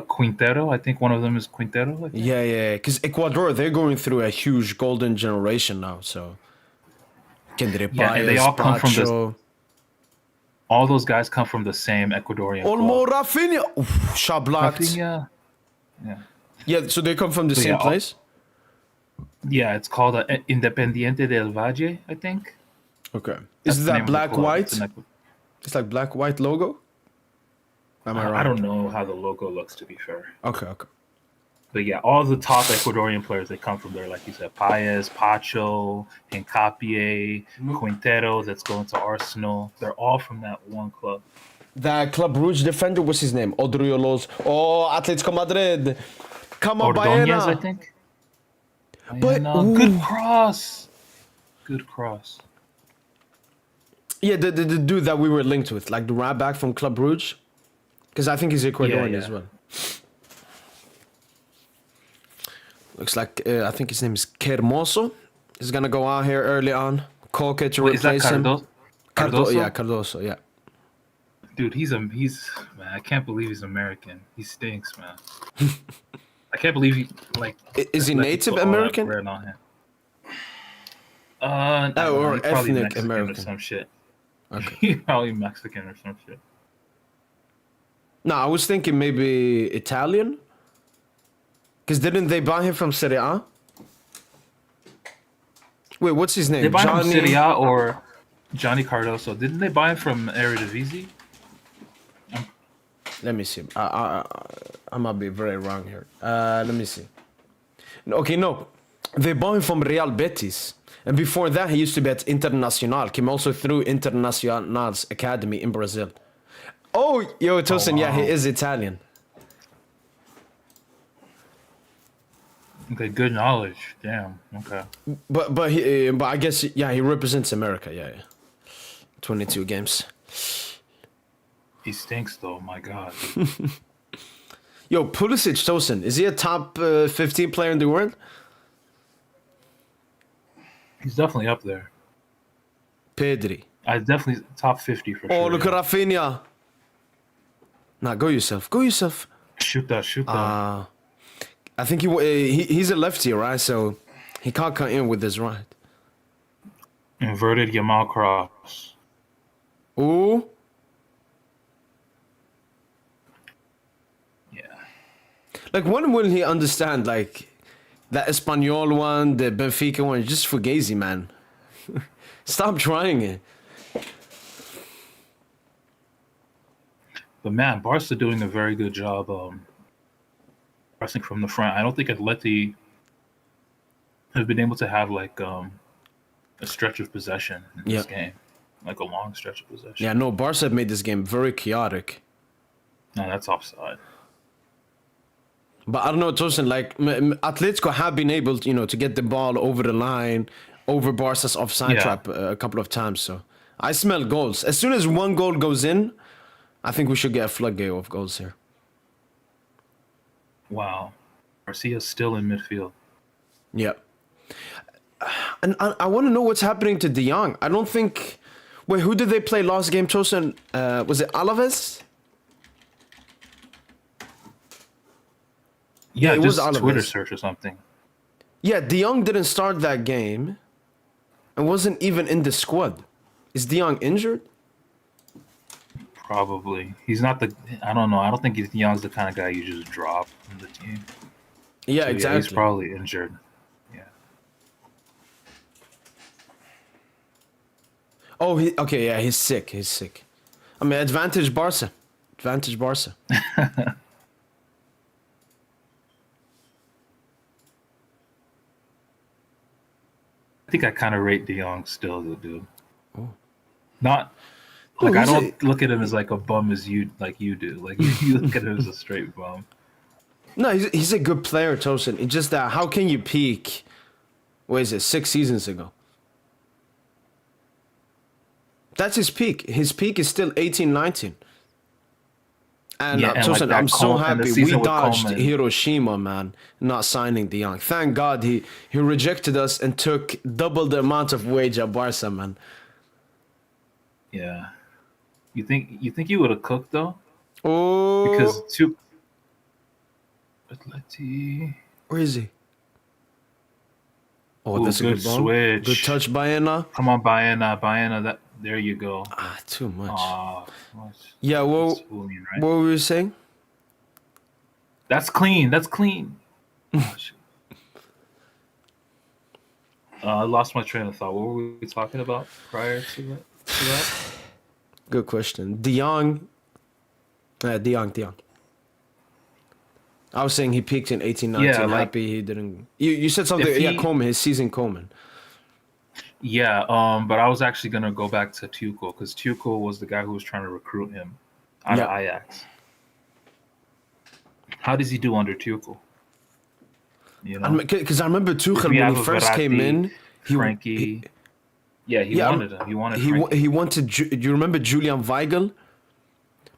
Quintero, I think one of them is Quintero. I think. Yeah. Because Ecuador, they're going through a huge golden generation now. So, Kendrick Yeah, and they all come from this- Pacho. All those guys come from the same Ecuadorian Olmo, club. Rafinha. Oof, shot blocked. Rafinha. Yeah. Yeah, so they come from the So, same yeah, place? Yeah, it's called Independiente del Valle, I think. Okay. That's Is the that name of the club. black-white? It's like black-white logo? Am I I right? don't know how the logo looks, to be fair. Okay. But yeah, all the top Ecuadorian players, they come from there. Like you said, Paez, Pacho, Hincapié, Quintero, that's going to Arsenal. They're all from that one club. That Club Rouge defender, what's his name? Odriolos. Oh, Atletico Madrid. Come on, Ordonez, I Baena. think. But Good cross. Good cross. yeah, the dude that we were linked with, like the right back from Club Rouge, because I think he's Ecuadorian Yeah. as well. Looks like I think his name is Kermoso. He's gonna go out here early on. Koke to Wait, is that replace him. Cardoso? Yeah, Cardoso. Yeah. Dude, he's man. I can't believe he's American. He stinks, man. I can't believe he Is he let Native put all that American? bread on him. Or he's probably ethnic Mexican American. or some shit. Okay. He's probably Mexican or some shit. No, I was thinking maybe Italian. Because didn't they buy him from Serie A? Wait, what's his name? They buy him from Serie A or Johnny Cardoso. Didn't they buy him from Eredivisie? Let me see. I might be very wrong here. Let me see. Okay, no. They bought him from Real Betis. And before that, he used to be at Internacional. Came also through Internacional's academy in Brazil. Oh, yo, Tosin, yeah, he is Italian. Okay, good knowledge. Damn. Okay. But I guess, yeah, he represents America, yeah. 22 games. He stinks, though. My God. Yo, Pulisic, Tosin, is he a top 15 player in the world? He's definitely up there. Pedri. I definitely top 50 for sure. Oh, look at Rafinha. Nah, go yourself. Shoot that. I think he's a lefty, right? So he can't cut in with his right. Inverted Yamal cross. Ooh. Yeah. Like, when will he understand, like, that Espanyol one, the Benfica one, just fugazi, man. Stop trying it. But man, Barca doing a very good job pressing from the front. I don't think Atleti have been able to have like a stretch of possession in this game, like a long stretch of possession. Yeah, no, Barca have made this game very chaotic. No, that's offside. But I don't know, Tosin, like, Atletico have been able, to get the ball over the line, over Barca's offside trap a couple of times. So I smell goals. As soon as one goal goes in, I think we should get a floodgate of goals here. Wow. Garcia's still in midfield. Yeah. And I want to know what's happening to De Jong. I don't think... Wait, who did they play last game, Tosin? Was it Alaves? Yeah, it just was Alaves. Twitter search or something. Yeah, De Jong didn't start that game and wasn't even in the squad. Is De Jong injured? Probably. He's not I don't know. I don't think De Jong's the kind of guy you just drop in the team. Yeah, So, exactly. he's probably injured. Yeah. Oh, he's sick. I mean, advantage Barca. I think I kind of rate De Jong still, dude. Oh. Not like I he's don't look at him as like a bum as you do. Like you look at him as a straight bum. No, he's a good player, Tosin. It's just that how can you peak? What is it? 6 seasons ago. That's his peak. His peak is still 18, 19. And Tosin, like I'm so happy we dodged Coleman. Hiroshima, man, not signing De Jong. Thank God he rejected us and took double the amount of wage at Barca, man. Yeah. You think you would have cooked though? Oh, Because Atleti. Where is he? Oh, Ooh, that's a good good ball. switch. Good touch, Baena. Come on, Baena. There you go. Too much. Well, Yeah, well, that's fooling, right? what were you saying? That's clean. That's clean. Oh, shit. I lost my train of thought. What were we talking about prior to that? Good question. De Jong. De Jong. I was saying he peaked in 18-19. Yeah, like Happy he didn't. You said something. if Yeah, he, Coleman, his season Coleman. yeah. But I was actually gonna go back to Tuchel because Tuchel was the guy who was trying to recruit him out of Yeah. Ajax. How does he do under Tuchel? You know, Because I remember if Tuchel we when have he a first came in, Frankie. He wanted him. He wanted Frankie. he wanted. Do you remember Julian Weigl?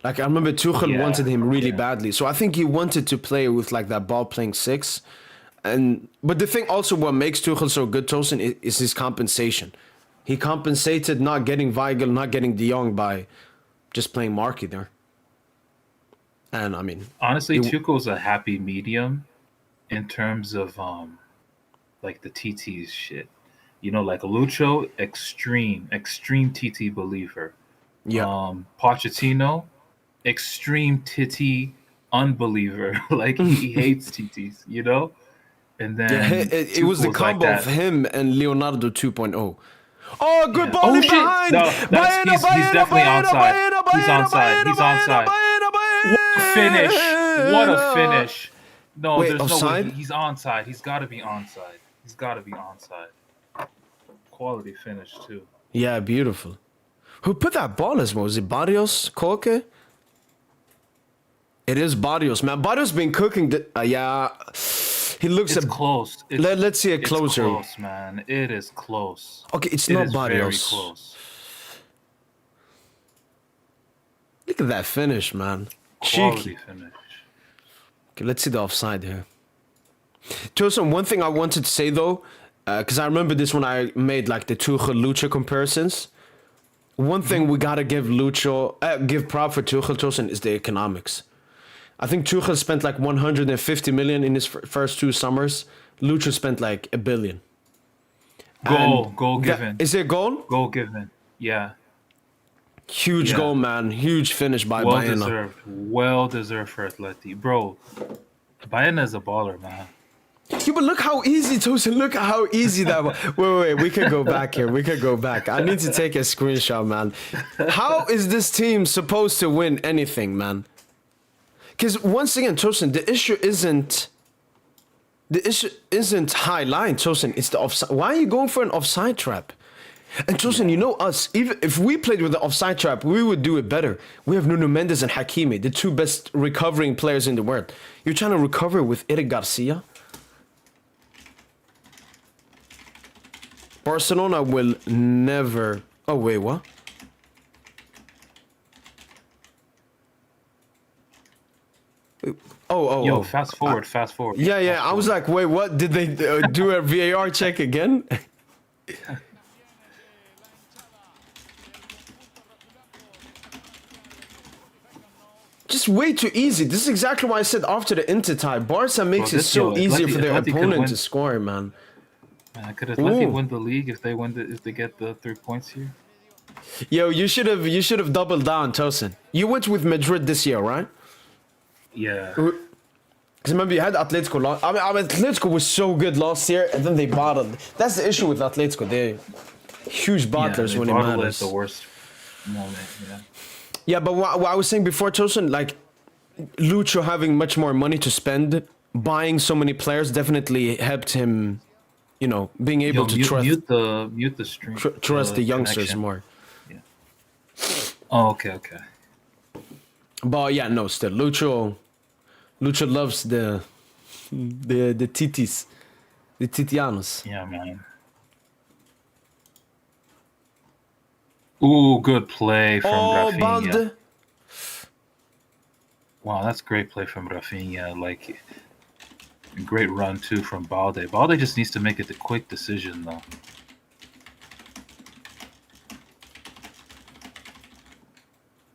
Like I remember Tuchel wanted him really badly, so I think he wanted to play with like that ball playing six. But the thing also what makes Tuchel so good, Tosin, is his compensation. He compensated not getting Weigl, not getting De Jong by just playing Marky there. And I mean, Honestly, Tuchel's a happy medium in terms of like the TT's shit. You know, like Lucho, extreme TT believer. yeah, Pochettino, extreme TT unbeliever. Like he hates TTs, you know? And yeah. then It was the Tuchel like combo that. of him and Leonardo 2.0. Oh, good Yeah. ball in shit! behind. No, he's definitely onside. He's onside. He's onside. What a finish! What a finish! No, Wait, there's offside? no way. He's onside. He's got to be onside. He's got to be onside. Quality finish too. Yeah, beautiful. Who put that ball as well? Was it Barrios? Koke? It is Barrios, man. Barrios been cooking. Yeah, he looks. It's close. Let's see a It's closer. close, man. It is close. Okay, it's It not is very Barrios. close. Look at that finish, man. Quality Cheeky. finish. Okay, let's see the offside here. Tosin, one thing I wanted to say though, because I remember this when I made like the Tuchel Lucha comparisons. One thing we gotta give give prop for Tuchel, Tosin, is the economics. I think Tuchel spent like 150 million in his first 2 summers. Lucha spent like $1 billion. Goal given. Is it a goal? Goal given. Yeah. Huge Yeah. goal, man. Huge finish by Well Baena. deserved. Well deserved for Atleti. Bro, Baena is a baller, man. Yeah, but look how easy, Tosin. Look how easy that was. Wait. We could go back here. We could go back. I need to take a screenshot, man. How is this team supposed to win anything, man? Because once again, Tosin, the issue isn't high line, Tosin. It's the offside. Why are you going for an offside trap? And Tosin, you know us. Even if we played with the offside trap, we would do it better. We have Nuno Mendes and Hakimi, the 2 best recovering players in the world. You're trying to recover with Eric Garcia? Barcelona will never... Oh, wait, what? Yo, fast forward. Yeah. I was like, wait, what? Did they do a VAR check again? Just way too easy. This is exactly why I said after the Inter tie, Barca makes it so easy for their opponent to score, man. Could Atleti win the league if they get the 3 points here? Yo, you should have doubled down, Tosin. You went with Madrid this year, right? Yeah. Because remember you had Atletico. I mean, Atletico was so good last year, and then they bottled. That's the issue with Atletico. They're huge bottlers when it matters. At the worst moment. Yeah. Yeah, but what I was saying before, Tosin, like Lucho having much more money to spend, buying so many players definitely helped him. You know, being able to trust mute the stream. Trust the youngsters connection. more. Yeah. Oh, okay. But yeah, no, still Lucho loves the titis, the titianos. Yeah, man. Ooh, good play from Rafinha. Balde. Wow, that's great play from Rafinha. Like, great run too from Balde. Balde just needs to make it the quick decision though.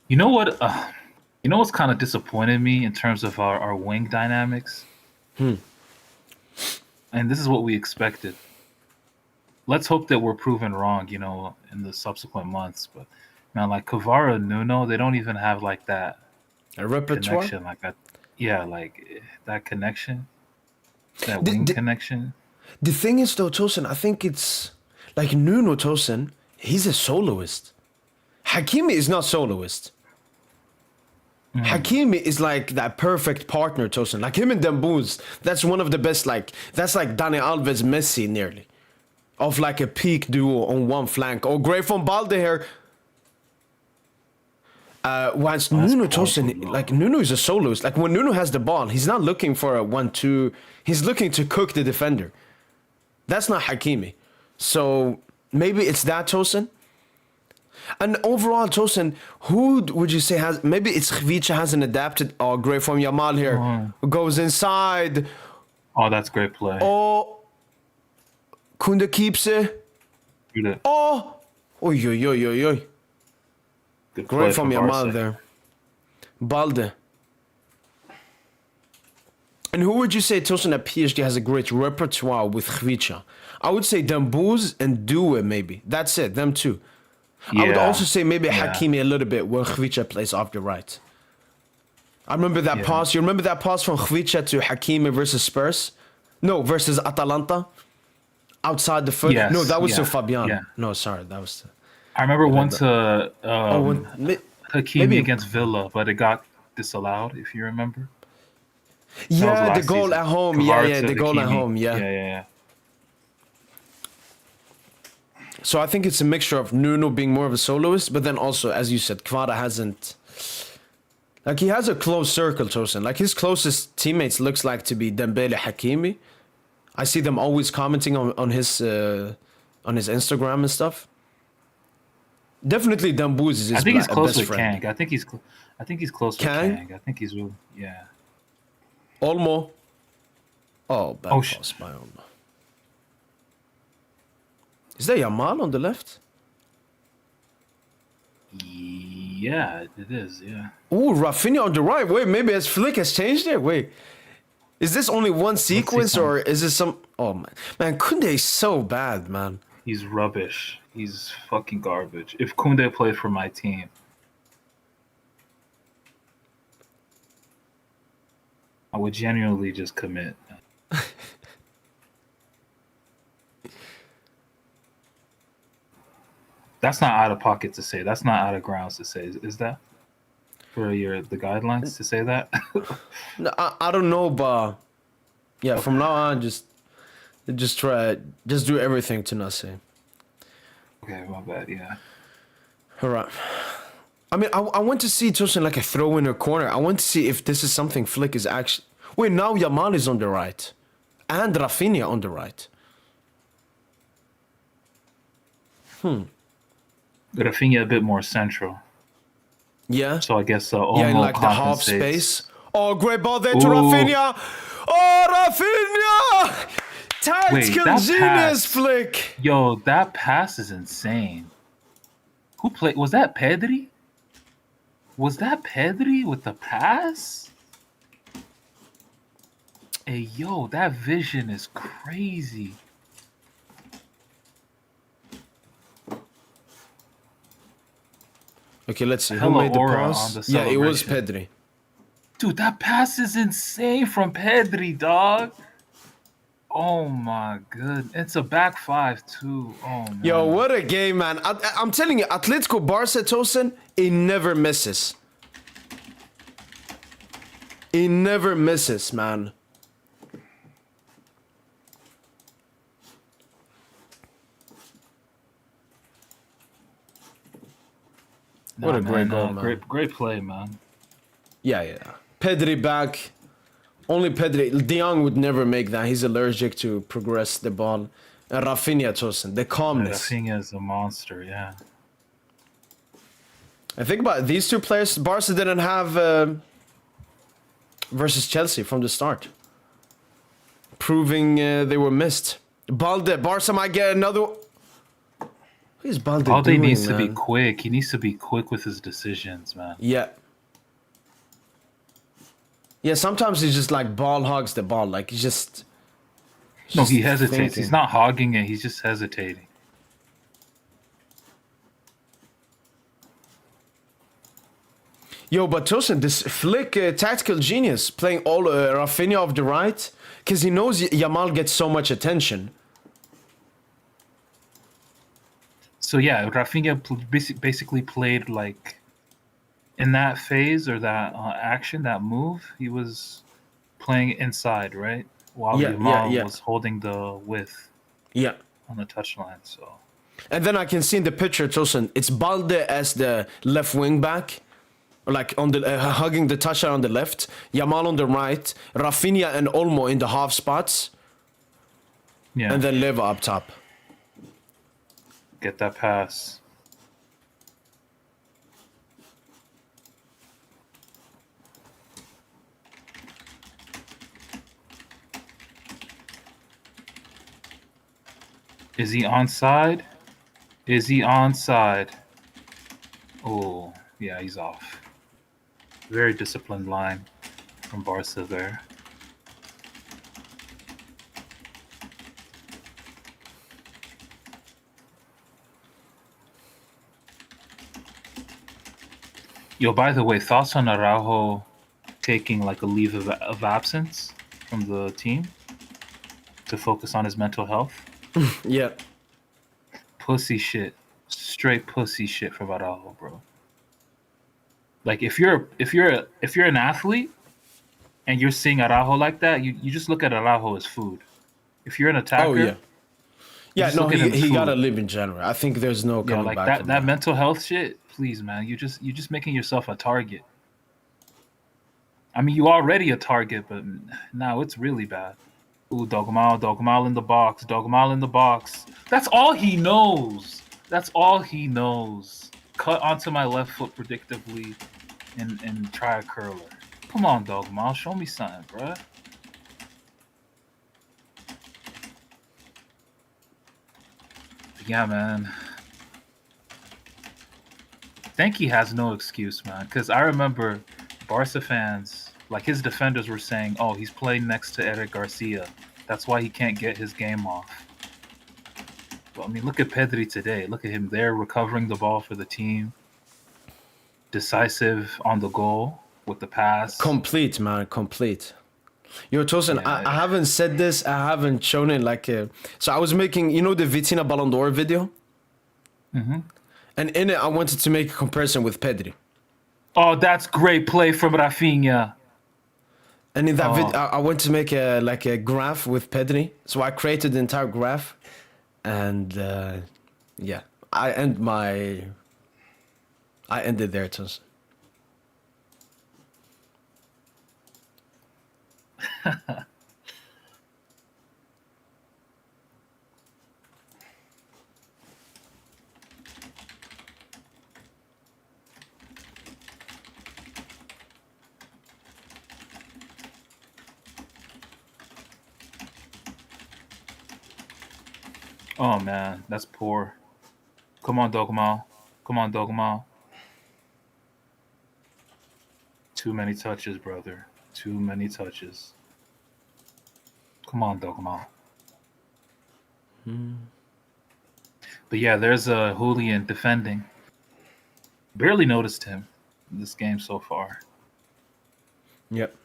You know what? You know what's kind of disappointed me in terms of our wing dynamics? And this is what we expected. let's hope that we're proven wrong, you know, in the subsequent months. But man, like Kvara and Nuno, they don't even have like that A repertoire. connection, like that. Yeah, like that connection, that The, wing the, connection. the thing is though, Tosin, I think it's like Nuno Tosin. He's a soloist. Hakimi is not soloist. Hakimi is like that perfect partner, Tosin. Like him and Dembouz, that's one of the best. Like that's like Dani Alves, Messi, nearly, of like a peak duo on one flank. Or Gray from Balde here. Whilst Nuno Tosin, like Nuno is a soloist. Like when Nuno has the ball, he's not looking for a 1-2. He's looking to cook the defender. That's not Hakimi. So maybe it's that, Tosin. And overall, Tosin, who would you say has... Maybe it's Khvicha hasn't adapted. Oh, great from Yamal here. Goes inside. Oh, that's great play. Oh. Kunde keeps it. Oh. Oy, oy, oy, oy, oy. Good Great play from from Yamal Barca. there. Balde. And who would you say, Tosin, at PSG has a great repertoire with Khvicha? I would say Dembouz and Due, maybe. That's it, them two. I would also say maybe Hakimi a little bit when Khvicha plays off the right. I remember that pass. You remember that pass from Khvicha to Hakimi versus Spurs? No, versus Atalanta? Outside the foot? Yes, No, that was to Fabian. yeah. No, sorry, that was to... I remember one to Hakimi maybe- against Villa, but it got disallowed, if you remember. That was Yeah, the last goal season. at home. Kvara Yeah, to the goal at Hakimi. home. Yeah. Yeah. So I think it's a mixture of Nuno being more of a soloist, but then also, as you said, Kvara hasn't... Like, he has a close circle, Tosin. Like, his closest teammates looks like to be Dembele, Hakimi. I see them always commenting on his Instagram and stuff. Definitely Dembouz is his I think he's close best with friend. Kang. I think he's close with Kang? Kang. I think he's really, yeah. Olmo. Oh, bad pass by Olmo. Is there Yamal on the left? Yeah, it is, yeah. Ooh, Rafinha on the right. Wait, maybe his flick has changed there. Wait. Is this only one sequence or is this some... Oh, man. Man, Kunde is so bad, man. He's rubbish. He's fucking garbage. If Kunde played for my team, I would genuinely just commit. That's not out of pocket to say. That's not out of grounds to say. Is that for the guidelines to say that? No, I don't know, but yeah, from now on, just do everything to not say. Okay, my bad. Yeah. All right. I mean, I want to see Tosin like a throw in a corner. I want to see if this is something Flick is actually... Wait, now Yamal is on the right. And Rafinha on the right. Rafinha a bit more central. Yeah? So I guess Yeah, in like the half space. Oh, great ball there to Rafinha. Oh, Rafinha! Tactical that genius, pass. Flick. Yo, that pass is insane. Who played? Was that Pedri? Was that Pedri with the pass? Hey, yo, that vision is crazy. Okay, let's see. Who Hella made the aura pass? on the Yeah, it was celebration. Pedri. Dude, that pass is insane from Pedri, dog. Oh my god. It's a back five, too. Oh, man. Yo, what a game, man. I'm telling you, Atletico Barca, Tosin, he never misses. He never misses, man. What a great goal, man. Great play, man. Yeah. Pedri back. Only Pedri. De Jong would never make that. He's allergic to progress the ball. And Rafinha, Tosin, the calmness. Rafinha is a monster, yeah. I think about it, these two players Barca didn't have versus Chelsea from the start. Proving they were missed. Balde, Barca might get another... What is Balde doing, needs man? to be quick. He needs to be quick with his decisions, man. Yeah. Yeah, sometimes he just like ball hogs the ball. Like he just No, Just he hesitates. thinking. He's not hogging it. He's just hesitating. Yo, but Tosin, this Flick tactical genius playing all Rafinha off the right because he knows Yamal gets so much attention. So yeah, Rafinha basically played like in that phase or that action, that move. He was playing inside, right? While Yamal was holding the width on the touchline. So, and then I can see in the picture, Tosin, it's Balde as the left wing back, like on the hugging the touchline on the left, Yamal on the right, Rafinha and Olmo in the half spots, and then Leva up top. Get that pass. Is he onside? Is he onside? Oh, yeah, he's off. Very disciplined line from Barca there. Yo, by the way, thoughts on Araujo taking like a leave of absence from the team to focus on his mental health? Yeah. Pussy shit. Straight pussy shit from Araujo, bro. Like if you're an athlete and you're seeing Araujo like that, you just look at Araujo as food. If you're an attacker, Oh yeah. Yeah, no, he gotta food. live in general. I think there's no coming like back. That mental health shit, please, man. You're just making yourself a target. I mean, you already a target, but now it's really bad. Ooh, Dogmal in the box, Dogmal in the box. That's all he knows. That's all he knows. Cut onto my left foot predictably and try a curler. Come on, Dogmal, show me something, bruh. Yeah, man. Denki has no excuse, man. Because I remember Barca fans, like his defenders were saying, oh, he's playing next to Eric Garcia. That's why he can't get his game off. Well, I mean, look at Pedri today. Look at him there recovering the ball for the team. Decisive on the goal with the pass. Complete, man. Complete. Yo, Tosin, I haven't said this. I haven't shown it like so I was making, the Vitina Ballon d'Or video? Mm-hmm. And in it, I wanted to make a comparison with Pedri. Oh, that's great play from Rafinha. And in that video, I went to make a graph with Pedri. So I created the entire graph. And I ended there, Tosin. Oh, man, that's poor. Come on, Dogmal. Come on, Dogmal. Too many touches, brother. Too many touches. Come on, Dogmal. But yeah, there's a Julian defending. Barely noticed him in this game so far. Yep.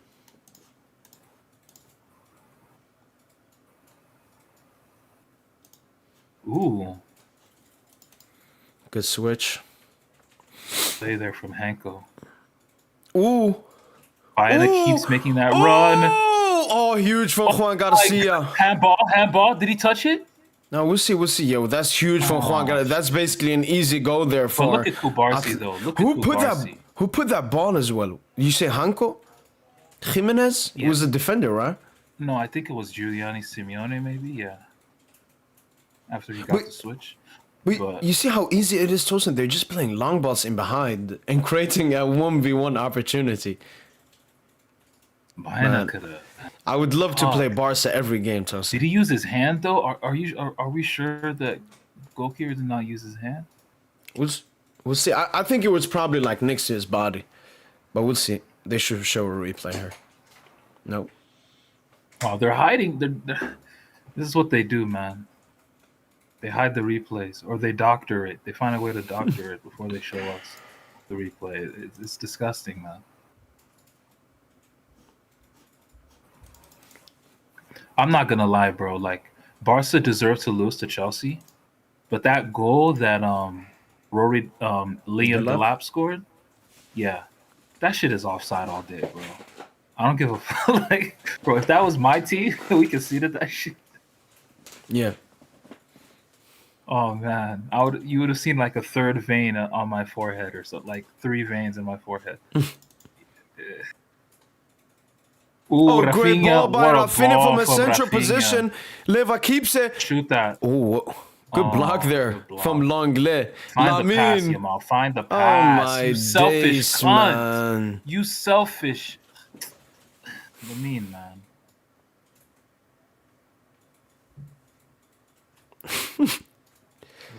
Ooh. Good switch. Stay there from Hanko. Ooh. Baena keeps making that run. Oh, huge from Juan Garcia. Handball. Did he touch it? No, we'll see. Yo, that's huge from Juan Garcia. That's basically an easy goal there for. But look at Kubarsi, though. Who put that ball as well? You say Hanko? Jimenez was the defender, right? No, I think it was Giuliani Simeone, maybe. Yeah. After he got the switch. You see how easy it is, Tosin? They're just playing long balls in behind and creating a 1v1 opportunity. Baena could have. I would love to play Barca every game, Tosin. Did he use his hand though? Are we sure that goalkeeper did not use his hand? We'll see. I think it was probably like next to his body, but we'll see. They should show a replay here. Nope. Oh, they're hiding. This is what they do, man. They hide the replays, or they doctor it. They find a way to doctor it before they show us the replay. It's disgusting, man. I'm not gonna lie, bro. Like, Barca deserved to lose to Chelsea, but that goal that Rory Liam Delap scored, yeah, that shit is offside all day, bro. I don't give a fuck. Like, bro, if that was my team, we conceded that shit. Yeah. Oh man, you would have seen like a third vein on my forehead or so, like 3 veins in my forehead. Ooh, Oh, Rafinha, great ball by Rafinha from a from central Rafinha. position. Leva keeps it. Shoot that. Oh, good block there good block. from Longley. Find the pass, Lamine. Yamal. Find the Oh pass. my You selfish days, cunt. man. You selfish. Lamine, man.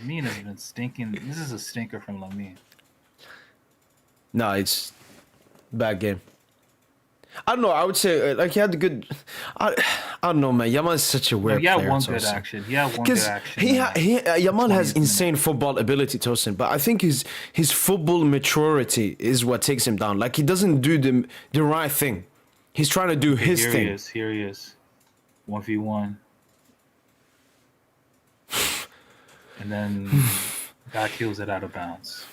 Lamine has been stinking. This is a stinker from Lamine. No, it's bad game. I don't know. I would say like he had a good. I don't know, man. Yamal is such a weird He had player. one good Tosin. action. He had one good Because action. Yamal has 20th insane football ability, Tosin, but I think his football maturity is what takes him down. Like he doesn't do the right thing. He's trying to do his Here thing. he is. Here he is. 1v1. And then guy kills it out of bounds.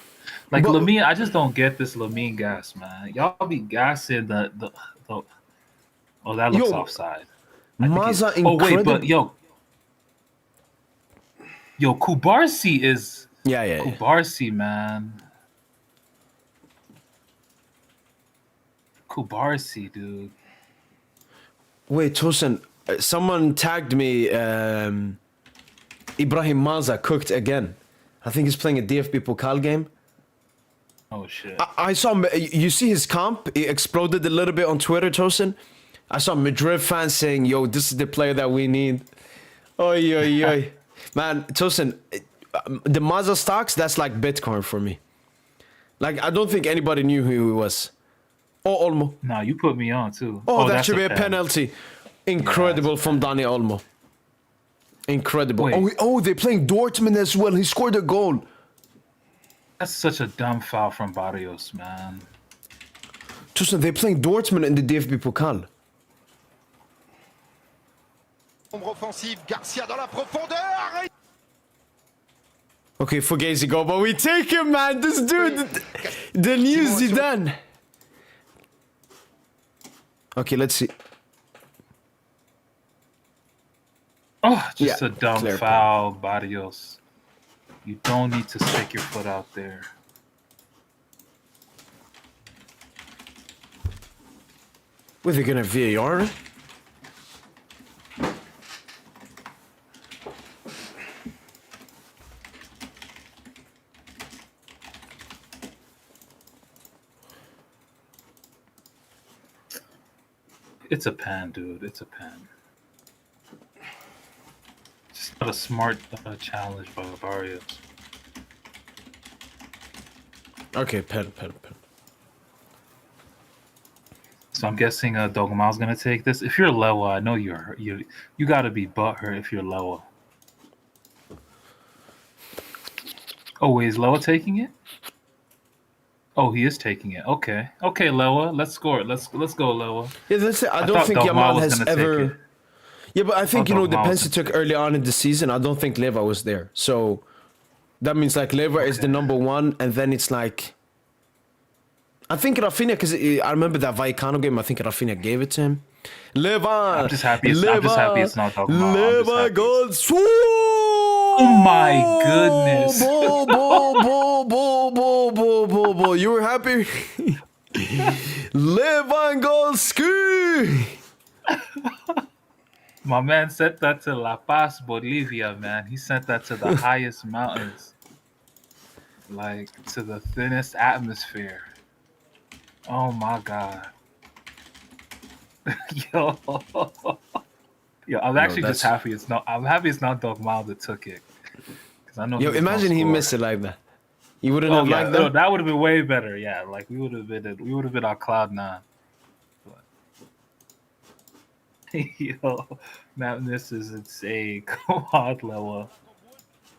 Like But- Lamine, I just don't get this Lamine gas, man. Y'all be gassing the oh, that looks Yo, offside. Maza Oh wait, incredible. but yo, Kubarsi is Yeah. Kubarsi, man. Kubarsi, dude. Wait, Tosin, someone tagged me. Ibrahim Maza cooked again. I think he's playing a DFB Pokal game. Oh shit. I saw him. You see his comp? It exploded a little bit on Twitter, Tosin. I saw Madrid fans saying, "Yo, this is the player that we need." Oy. Man, Tosin, the Maza stocks, that's like Bitcoin for me. Like, I don't think anybody knew who he was. Oh, Olmo. No, you put me on too. Oh, that that's should be a pen. penalty. Incredible from Dani Olmo. Incredible. Wait. Oh, they're playing Dortmund as well. He scored a goal. That's such a dumb foul from Barrios, man. Tosin, they're playing Dortmund in the DFB Pokal. Offensive, Garcia dans la profondeur. Okay, Fugazi go, but we take him, man. This dude, the new Zidane. Okay, let's see. Oh, just Yeah, a dumb clear foul, Barrios. You don't need to stick your foot out there. Were they gonna VAR? It's a pen, dude. It's a pen. It's not a smart challenge by Barrios. Okay, pen. So I'm guessing Dogma's gonna take this. If you're Lewa, I know you gotta be butthurt if you're Lewa. Oh, wait, is Lewa taking it? Oh, he is taking it. Okay, Lewa, let's score it. Let's go, Lewa. Yeah, that's it. I don't thought think Dogma Yamal was has gonna take ever. it. Yeah, but I think thought the Dogma was pens he gonna took early on in the season. I don't think Leva was there, so that means like Leva is the number one, and then it's like. I think Rafinha, because I remember that Vallecano game. I think Rafinha gave it to him. Leva. I'm just happy it's not Dogma. Leva goes. Oh my goodness. Bo. You were happy? Leva goes ski. My man sent that to La Paz, Bolivia, man. He sent that to the highest mountains. Like, to the thinnest atmosphere. Oh my God. Yo, I'm actually just happy it's not Dogma that took it. Because I know. Yo, imagine he missed it like that. You wouldn't have liked no, that? that would have been way better. Yeah, like we would have been on cloud 9. Yo, man, this is insane. Come on, Lewa.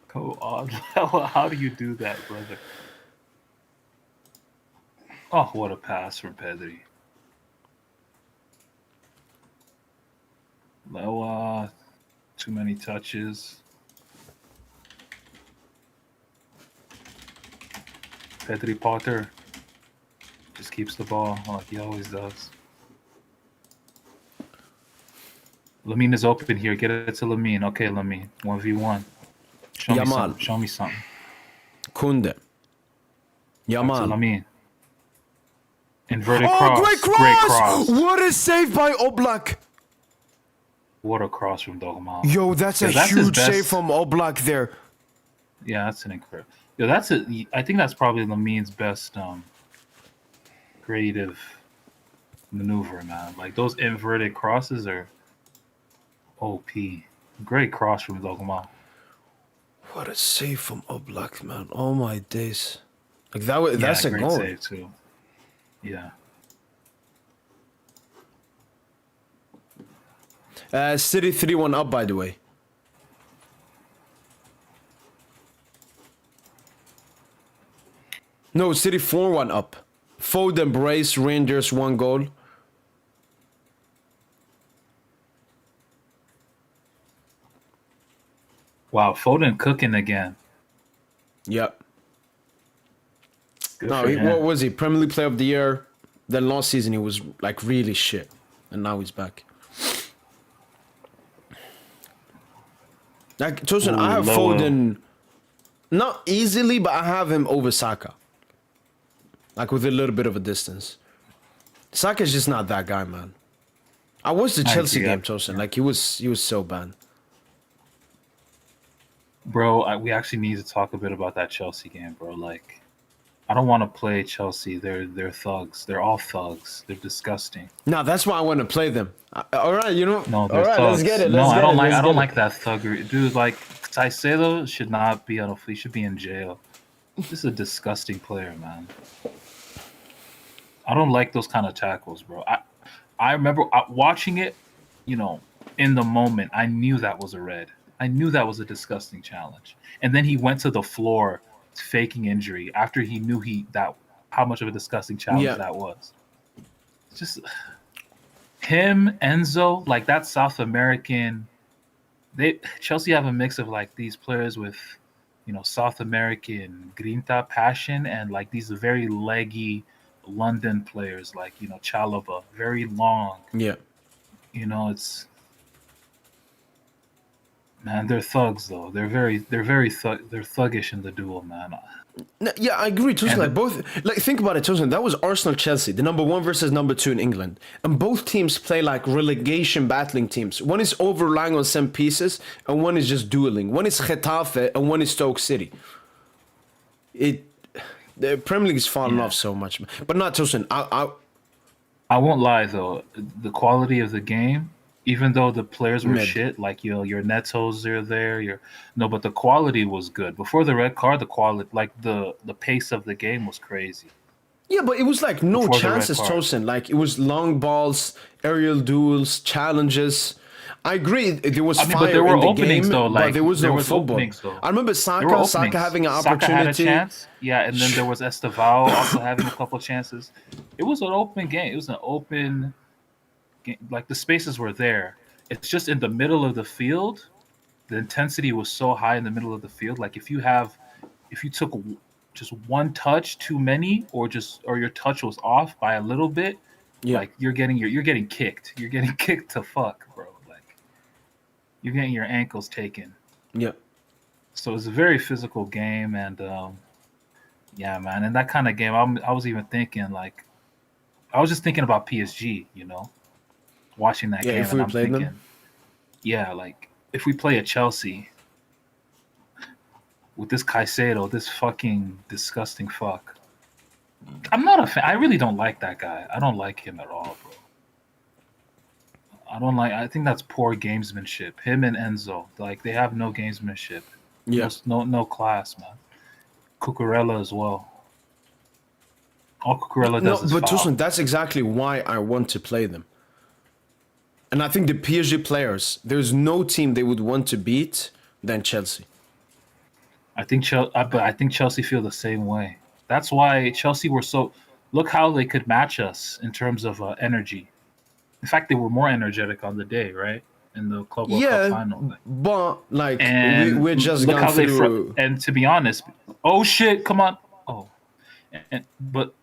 Come on, Lewa. How do you do that, brother? Oh, what a pass from Pedri. Lewa, too many touches. Pedri Potter just keeps the ball like he always does. Lamine is open here. Get it to Lamine. Okay, Lamine. 1v1. Show me Yamal. something. Show me something. Kunde. Back to Yamal. Lamine. Inverted Oh, cross. great cross! Great cross. What a save by Oblak! What a cross from Dogma. Yo, that's a his huge best- save from Oblak there. Yeah, that's an incredible. Yo, that's it. I think that's probably Lamine's best creative maneuver, man. Like those inverted crosses are OP. Great cross from Dogma. What a save from Oblak, man. Oh my days. Like that's a great goal. save too. Yeah. City 3-1 up, by the way. No, City 4-1 up. Foden brace, Rangers 1 goal. Wow, Foden cooking again. Yep. Good No, for him. what was he? Premier League Player of the Year. Then last season he was like really shit. And now he's back. Like, Tosin, I have lower. Foden not easily, but I have him over Saka. Like with a little bit of a distance. Saka's just not that guy, man. I watched the Chelsea agree, game, Tosin. Like he was so bad. Bro, we actually need to talk a bit about that Chelsea game, bro. Like, I don't want to play Chelsea. They're thugs. They're all thugs. They're disgusting. Now that's why I want to play them. All right, you know. No, all they're right, thugs. let's get it. No, Let's I get don't it, like. let's I don't get like that thuggery, dude. Like, Caicedo should not be on a. He should be in jail. This is a disgusting player, man. I don't like those kind of tackles, bro. I remember watching it. You know, in the moment, I knew that was a red. I knew that was a disgusting challenge. And then he went to the floor faking injury after he knew how much of a disgusting challenge Yeah. that was. It's just him, Enzo, like that South American. Chelsea have a mix of like these players with, you know, South American grinta, passion, and like these very leggy London players like, you know, Chalobah, very long. Yeah. You know, it's. Man, they're thugs though. They're thuggish in the duel, man. No, yeah, I agree. Tosin, And like both, like think about it, Tosin. That was Arsenal, Chelsea, the number 1 versus number 2 in England, and both teams play like relegation battling teams. One is over relying on some pieces, and one is just dueling. One is Getafe, and one is Stoke City. The Premier League is falling off so much, but not Tosin. I won't lie though, the quality of the game, even though the players were Mid. shit, like your Netos are there, but the quality was good. Before the red card, the quality, like the pace of the game was crazy. Yeah, but it was like no Before the red chances, card. Tosin. Like it was long balls, aerial duels, challenges. I agree. There was I mean, fire but there were in the openings game, though. Like but there was no football. openings, though. I remember There were Saka openings. having an Saka had a opportunity. chance, yeah, and then there was Esteval also having a couple chances. It was an open game. It was an open game. Like the spaces were there. It's just in the middle of the field. The intensity was so high in the middle of the field. Like if you took just one touch too many, or your touch was off by a little bit, Yeah. like you're getting kicked. You're getting kicked to fuck, bro. Like you're getting your ankles taken. Yeah. So it's a very physical game, and yeah, man. And that kind of game, I was even thinking like, I was just thinking about PSG, you know, watching that Yeah, game. if we and I'm played them? thinking, yeah, like if we play a Chelsea with this Caicedo, this fucking disgusting fuck. I'm not a fan. I really don't like that guy. I don't like him at all, bro. I think that's poor gamesmanship. Him and Enzo, like they have no gamesmanship. Yeah. No class, man. Cucurella as well. All Cucurella No, does is but foul. Tosin, that's exactly why I want to play them. And I think the PSG players, there's no team they would want to beat than Chelsea. I think Chelsea feel the same way. That's why Chelsea were so. Look how they could match us in terms of energy. In fact, they were more energetic on the day, right? In the Club World Cup final. But like And we're just look gone how they through. and to be honest, oh shit, come on. Oh, but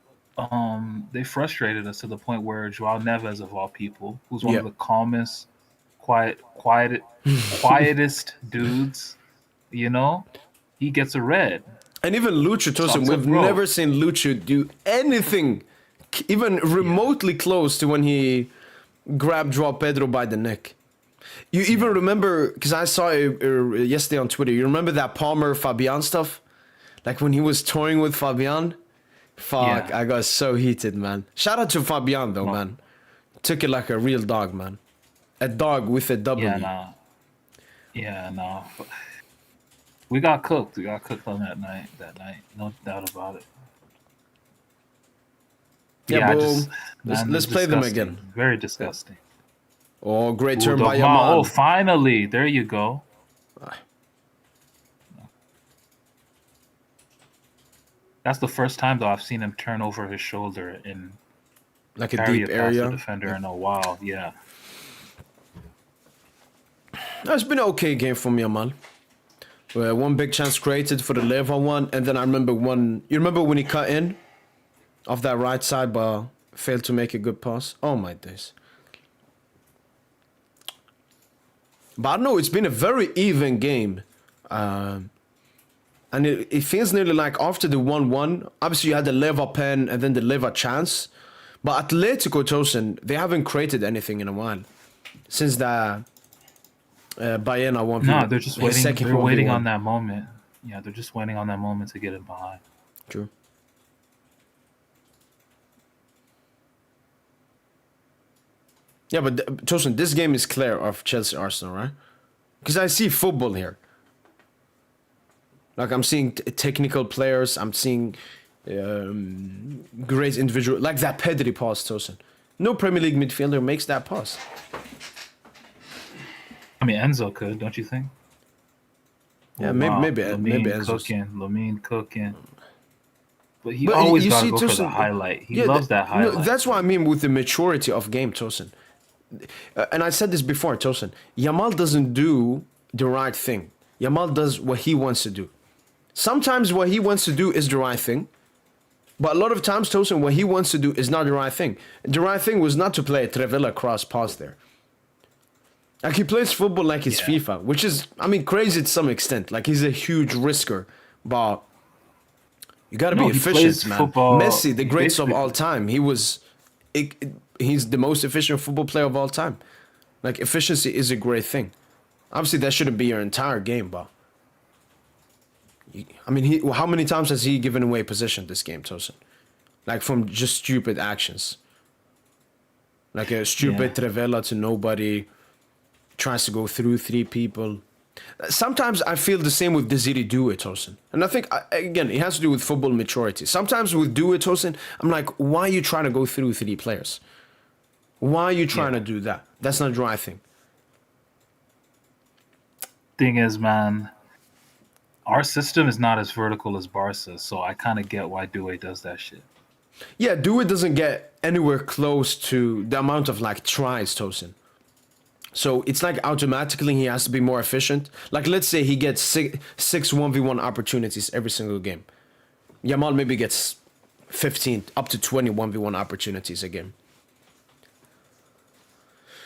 they frustrated us to the point where Joao Neves of all people, who's one of the calmest, quietest dudes, you know, he gets a red. And even Lucho Tosin, we've never seen Lucho do anything even remotely close to when he grabbed Joao Pedro by the neck. You even remember, because I saw it yesterday on Twitter, you remember that Palmer Fabian stuff? Like when he was touring with Fabian? Fuck, I got so heated, man. Shout out to Fabian, though, man. Took it like a real dog, man. A dog with a W. Yeah, no. We got cooked. We got cooked on that night. No doubt about it. Yeah, boom. Let's play them again. Very disgusting. Oh, great turn by Yamal. Oh, finally. There you go. That's the first time, though, I've seen him turn over his shoulder in like a deep area. Defender in a while, yeah. It's been an okay game from Yamal. One big chance created for the Leva one, and then I remember one. You remember when he cut in off that right side, but failed to make a good pass? Oh my days. But I don't know, it's been a very even game. And it feels nearly like after the 1-1, obviously you had the Leva pen and then the Leva chance. But Atletico Tosin, they haven't created anything in a while. Since the Bayern 1v1. No, they're just waiting. They're waiting on that moment. Yeah, they're just waiting on that moment to get it behind. True. Yeah, but Tosin, this game is clear of Chelsea Arsenal, right? Because I see football here. Like I'm seeing technical players. I'm seeing great individual, like that Pedri pass, Tosin. No Premier League midfielder makes that pass. I mean, Enzo could, don't you think? Yeah, maybe Enzo. Lamine cooking. But he always got to go for the highlight. He loves that highlight. No, that's what I mean with the maturity of game, Tosin. And I said this before, Tosin. Yamal doesn't do the right thing. Yamal does what he wants to do. Sometimes what he wants to do is the right thing. But a lot of times, Tosin, what he wants to do is not the right thing. The right thing was not to play a Trevella cross pass there. Like he plays football like it's FIFA, which is, I mean, crazy to some extent. Like he's a huge risker, but you got to be efficient, man. Football. Messi, the greatest of all time, he's the most efficient football player of all time. Like efficiency is a great thing. Obviously, that shouldn't be your entire game, but I mean, how many times has he given away possession this game, Tosin? Like from just stupid actions, like a stupid Trevella to nobody. Tries to go through three people. Sometimes I feel the same with Desiree Doué, Tosin. And I think, again, it has to do with football maturity. Sometimes with Doué, Tosin, I'm like, why are you trying to go through three players? Why are you trying to do that? That's not the right thing. Thing is, man, our system is not as vertical as Barca, so I kind of get why Doué does that shit. Yeah, Doué doesn't get anywhere close to the amount of, like, tries, Tosin. So it's like automatically he has to be more efficient. Like let's say he gets six 1v1 opportunities every single game. Yamal maybe gets 15 up to 20 1v1 opportunities a game.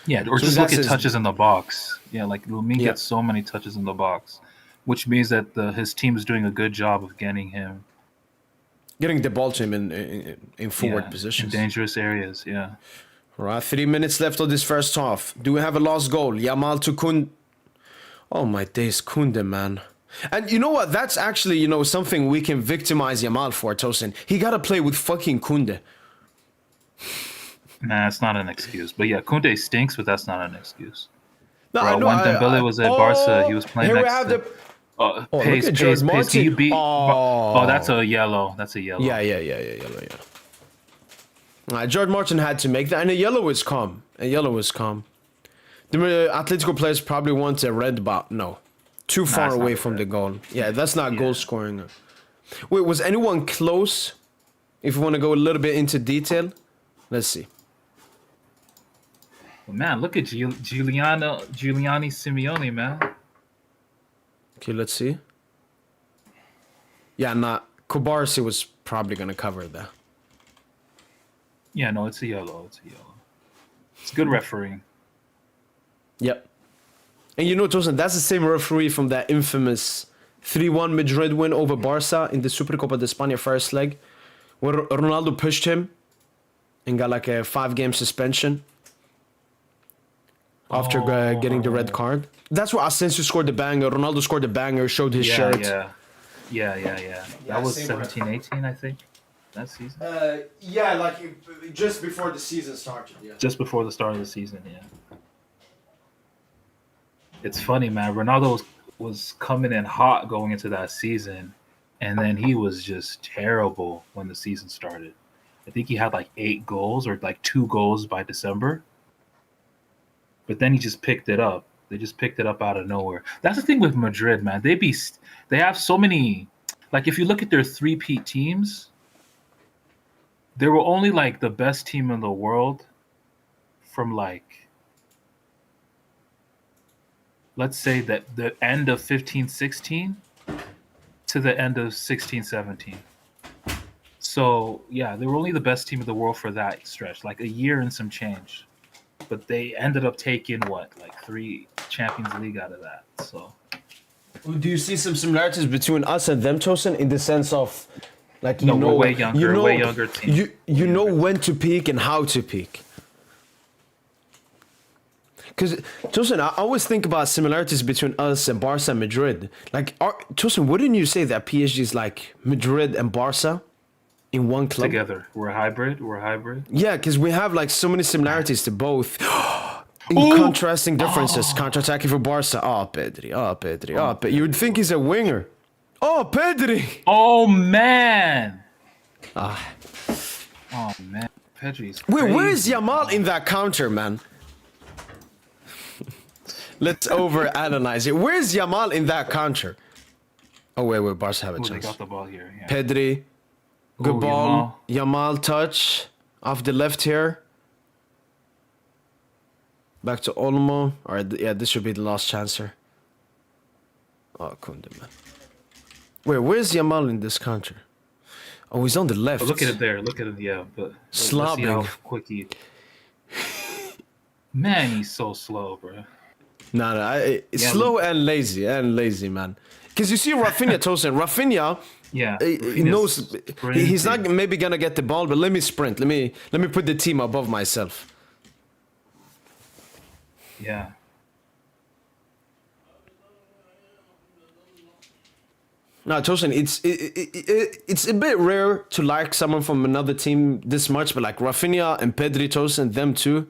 Yeah, or so just look at touches in the box. Yeah, like Lamine gets so many touches in the box, which means that his team is doing a good job of getting the ball to him in forward positions. In dangerous areas, yeah. All right, 3 minutes left of this first half. Do we have a last goal? Yamal to Kunde. Oh my days, Kunde, man. And you know what? That's actually, something we can victimize Yamal for, Tosin. He got to play with fucking Kunde. Nah, it's not an excuse. But yeah, Kunde stinks, but that's not an excuse. No, I know. When Dembele was at Barca, he was playing next to... Pace. That's a yellow. That's a yellow. Yeah, yellow, yeah. George Martin had to make that, and a yellow was calm. The Atletico players probably want a red, but no. Too far it's not away a from red. the goal. Yeah, that's not goal scoring. Wait, was anyone close? If you want to go a little bit into detail, let's see. Well, man, look at Giuliani Simeone, man. Okay, let's see. Yeah, Kubarsi was probably gonna cover that. Yeah, no, it's a yellow. It's good refereeing. Yep. And you know, Tosin, that's the same referee from that infamous 3-1 Madrid win over Barca in the Supercopa de España first leg, where Ronaldo pushed him and got like a 5-game suspension after getting the red card. That's where Asensio scored the banger, Ronaldo scored the banger, showed his shirt. Yeah. That was 17-18, I think, that season. Yeah, like just before the season started, yeah. Just before the start of the season, yeah. It's funny, man. Ronaldo was coming in hot going into that season, and then he was just terrible when the season started. I think he had like 8 goals or like 2 goals by December. But then he just picked it up. They just picked it up out of nowhere. That's the thing with Madrid, man. They have so many. Like if you look at their 3-peat teams, they were only like the best team in the world from like, let's say that the end of 15-16 to the end of 16-17. So yeah, they were only the best team in the world for that stretch, like a year and some change. But they ended up taking what, like 3 Champions League out of that. So Do you see some similarities between us and them, Tosin, in the sense of, like, you no, know, we're way younger, way younger team. You know when to peak and how to peak. Because, Tosin, I always think about similarities between us and Barca and Madrid. Like, Tosin, wouldn't you say that PSG is like Madrid and Barca in one club? Together. We're hybrid. Yeah, because we have like so many similarities to both. In contrasting differences. Counter-attacking for Barca. Oh, Pedri. You would think he's a winger. Oh, Pedri. Oh, man. Oh, man. Pedri's crazy. Wait, where is Yamal in that counter, man? Let's overanalyze it. Where's Yamal in that counter? Oh, wait, Barca have a They chance. got the ball here. Yeah. Pedri. Good ball. Yamal touch. Off the left here. Back to Olmo. Alright, yeah, this should be the last chance here. Oh, Kunde, man. Wait, where's Yamal in this counter? Oh, he's on the left. Oh, look at it there. Yeah. But let's see Slobbing. how quick he... Man, he's so slow, bro. No, slow and lazy, man. Because you see Rafinha, Tosin. Rafinha, Yeah, he knows he's not sprinting. maybe gonna get the ball, but let me sprint. Let me put the team above myself. Yeah. No, Tosin, it's a bit rare to like someone from another team this much, but like Rafinha and Pedri, Tosin, them too.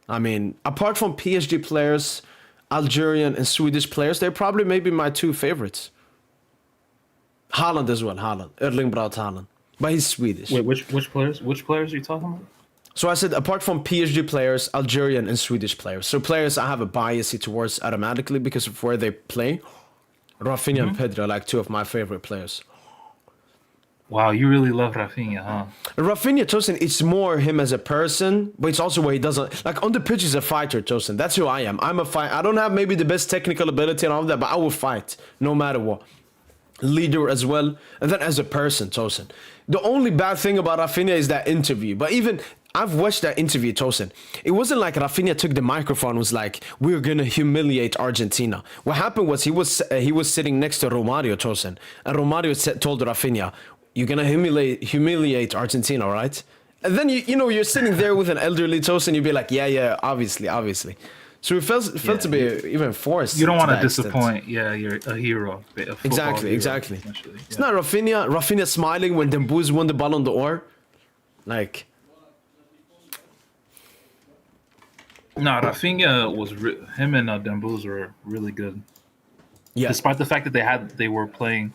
I mean, apart from PSG players, Algerian and Swedish players, they're probably maybe my 2 favorites. Haaland as well, Erling Braut Haaland, but he's Swedish. Wait, which players? Which players are you talking about? So I said, apart from PSG players, Algerian and Swedish players. So players I have a bias towards automatically because of where they play. Rafinha and Pedri are like 2 of my favorite players. Wow, you really love Rafinha, huh? Rafinha, Tosin, it's more him as a person, but it's also where he doesn't... Like, on the pitch, he's a fighter, Tosin. That's who I am. I'm a fighter. I don't have maybe the best technical ability and all of that, but I will fight no matter what. Leader as well. And then as a person, Tosin. The only bad thing about Rafinha is that interview. But even... I've watched that interview, Tosin. It wasn't like Rafinha took the microphone and was like, we're going to humiliate Argentina. What happened was he was sitting next to Romario, Tosin. And Romario told Rafinha, you're going to humiliate Argentina, right? And then, you're sitting there with an elderly Tosin, you'd be like, yeah, obviously. So it felt to be even forced. You don't want to extent. disappoint. Yeah, you're a hero. Exactly. Yeah. It's not Rafinha smiling when Dembouz won the Ballon d'Or. Like... No, Rafinha was him and Dembouz were really good. Yeah. Despite the fact that they were playing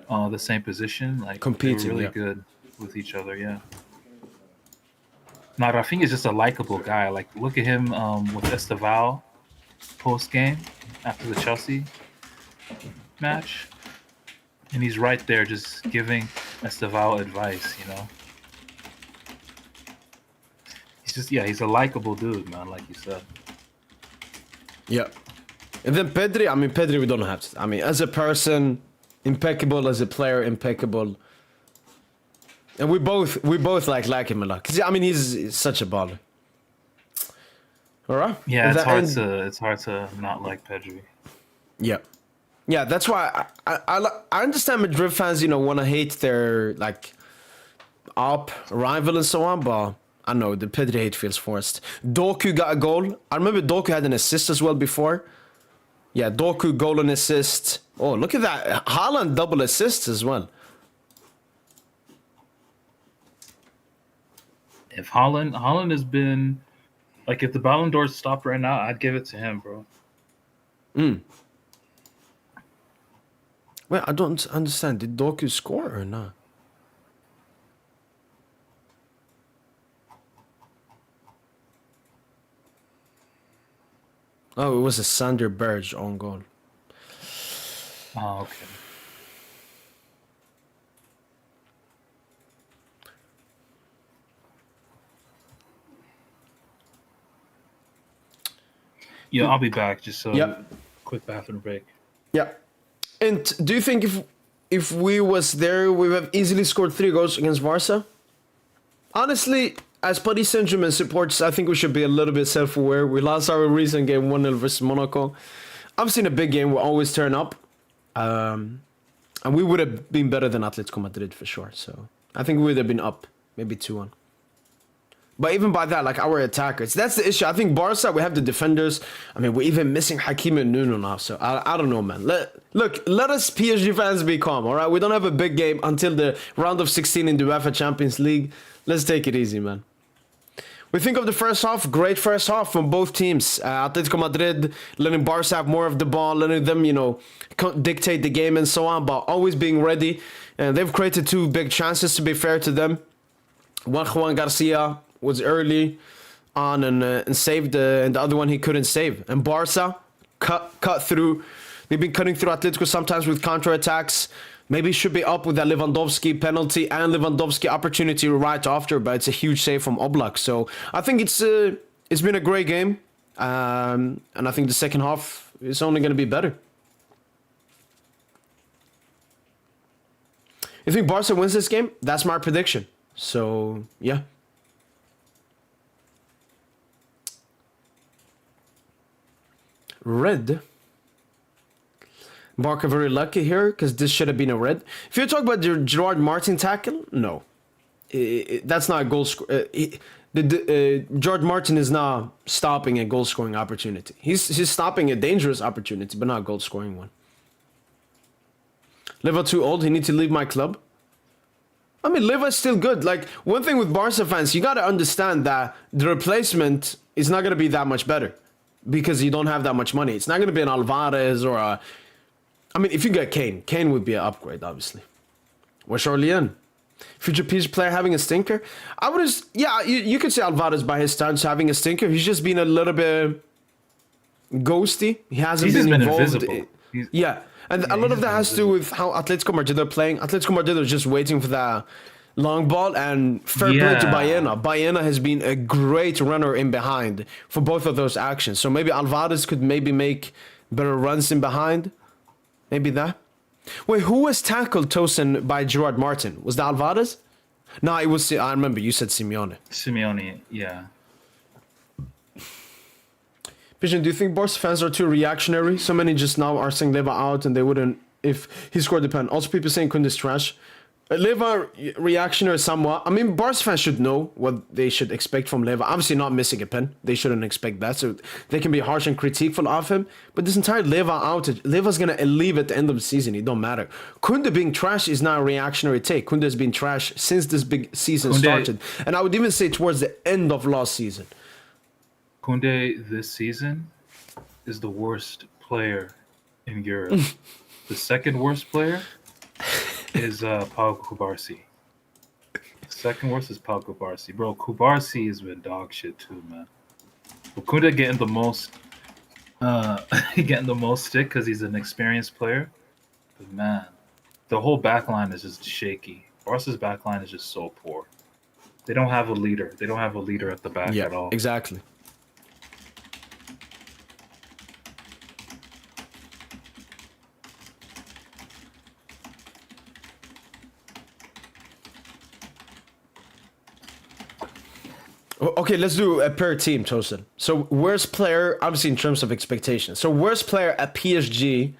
the same position, like competing, they were really good with each other. Yeah. Now Rafinha is just a likable guy. Like look at him with Esteval post game after the Chelsea match, and he's right there just giving Esteval advice. You know, he's a likable dude, man. Like you said. Yeah. And then Pedri, I mean, Pedri, we don't have to. I mean, as a person, impeccable. As a player, impeccable. And we both like him a lot. 'Cause, I mean, he's such a baller. All right. Yeah, Is it's hard to not like Pedri. Yeah. Yeah, that's why I understand Madrid fans, want to hate their, like, rival and so on, but I know the Pedri hate feels forced. Doku got a goal. I remember Doku had an assist as well before. Yeah, Doku goal and assist. Oh, look at that. Haaland double assists as well. If Holland has been like if the Ballon d'Or stopped right now, I'd give it to him, bro. Wait, I don't understand. Did Doku score or not? Oh, it was a Sander Berge own goal. Oh, okay. Yeah, I'll be back. Just so quick bathroom break. Yeah. And do you think if we was there, we would have easily scored 3 goals against Barca? Honestly, as Paris Saint-Germain supporters, I think we should be a little bit self-aware. We lost our recent game 1-0 versus Monaco. I've seen a big game. We'll always turn up. And we would have been better than Atletico Madrid for sure. So I think we would have been up. Maybe 2-1. But even by that, like our attackers, that's the issue. I think Barca, we have the defenders. I mean, we're even missing Hakim and Nuno now. So I don't know, man. Let us PSG fans be calm, all right? We don't have a big game until the round of 16 in the UEFA Champions League. Let's take it easy, man. We think of the first half, great first half from both teams. Atletico Madrid letting Barca have more of the ball, letting them, dictate the game and so on, but always being ready. And they've created 2 big chances, to be fair to them. Juan Garcia was early on and saved, and the other one he couldn't save. And Barca cut through. They've been cutting through Atletico sometimes with counterattacks. Maybe should be up with that Lewandowski penalty and Lewandowski opportunity right after, but it's a huge save from Oblak. So I think it's been a great game, and I think the second half is only going to be better. You think Barca wins this game? That's my prediction. So yeah. Red. Barca very lucky here because this should have been a red. If you talk about the Gerard Martin tackle, no. That's not a goal score. Gerard Martin is not stopping a goal scoring opportunity. He's stopping a dangerous opportunity, but not a goal scoring one. Leva too old. He needs to leave my club. I mean, Leva's still good. Like, one thing with Barca fans, you got to understand that the replacement is not going to be that much better because you don't have that much money. It's not going to be an Alvarez or a... I mean, if you get Kane would be an upgrade, obviously. Or Charlien. Future PSG player having a stinker. I would just... Yeah, you could say Alvarez by his stance having a stinker. He's just been a little bit ghosty. He hasn't been involved. Invisible. Yeah. And a lot of that has to do with how Atletico Madrid are playing. Atletico Madrid are just waiting for that long ball, and fair play to Baena. Baena has been a great runner in behind for both of those actions. So maybe Alvarez could maybe make better runs in behind. Maybe that. Wait, who was tackled Tosin by Gerard Martin? Was that Alvarez? No, it was... I remember you said Simeone. Simeone, yeah. Vision, do you think Barca fans are too reactionary? So many just now are saying Leva out and they wouldn't if he scored the pen. Also people saying Kunde's trash. Leva reactionary somewhat. I mean, Barca fans should know what they should expect from Leva. Obviously not missing a pen. They shouldn't expect that. So they can be harsh and critiqueful of him. But this entire Leva outage, Leva's going to leave at the end of the season. It don't matter. Kunde being trash is not a reactionary take. Kunde has been trash since this big season started. And I would even say towards the end of last season. Kunde this season is the worst player in Europe. The second worst player is Pau Kubarsi. Second worst is Pau Kubarsi. Bro, Kubarsi has been dog shit too, man. Okunda getting the most getting the most stick because he's an experienced player. But man, the whole back line is just shaky. Barca's back line is just so poor. They don't have a leader. They don't have a leader at the back at all. Exactly. Okay, let's do a per team, Tosin. So worst player, obviously in terms of expectations. So worst player at PSG,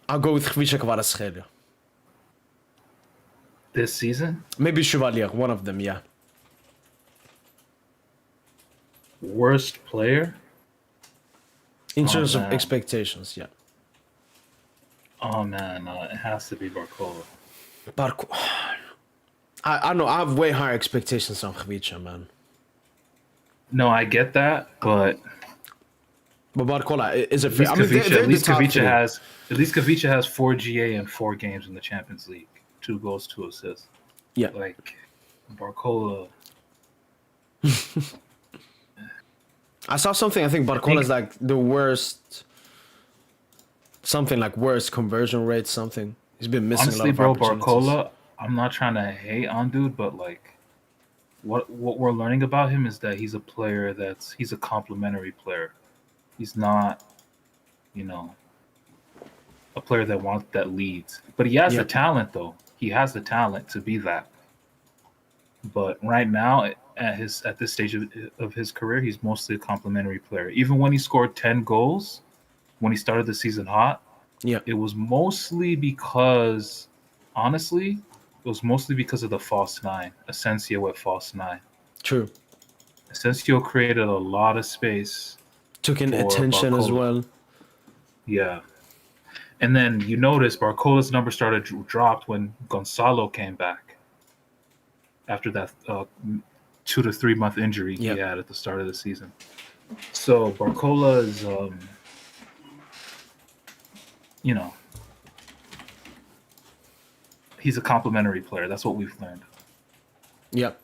I'll go with Khvicha Kvaratskhelia. This season? Maybe Chevalier, one of them, yeah. Worst player? In terms of expectations, yeah. Oh man, it has to be Barcola. I know, I have way higher expectations on Khvicha, man. No, I get that, but Barcola is a at least fair. I mean, at least Khvicha has 4 GA in 4 games in the Champions League. 2 goals, 2 assists. Yeah. Like Barcola. I saw something, I think Barcola is like the worst, something like worst conversion rate, something. He's been missing Honestly, a lot bro, of opportunities. Barcola, I'm not trying to hate on dude, but like what we're learning about him is that he's a player he's a complementary player. He's not, you know, a player that leads. But he has the talent though. He has the talent to be that. But right now at this stage of his career, he's mostly a complementary player. Even when he scored 10 goals when he started the season hot, it was mostly because honestly, it was mostly because of the false 9. Asensio at false 9. True. Asensio created a lot of space. Took in attention as well. Yeah. And then you notice Barcola's number started dropped when Gonzalo came back. After that 2 to 3 month injury he had at the start of the season. So Barcola is, you know, he's a complementary player. That's what we've learned. Yep.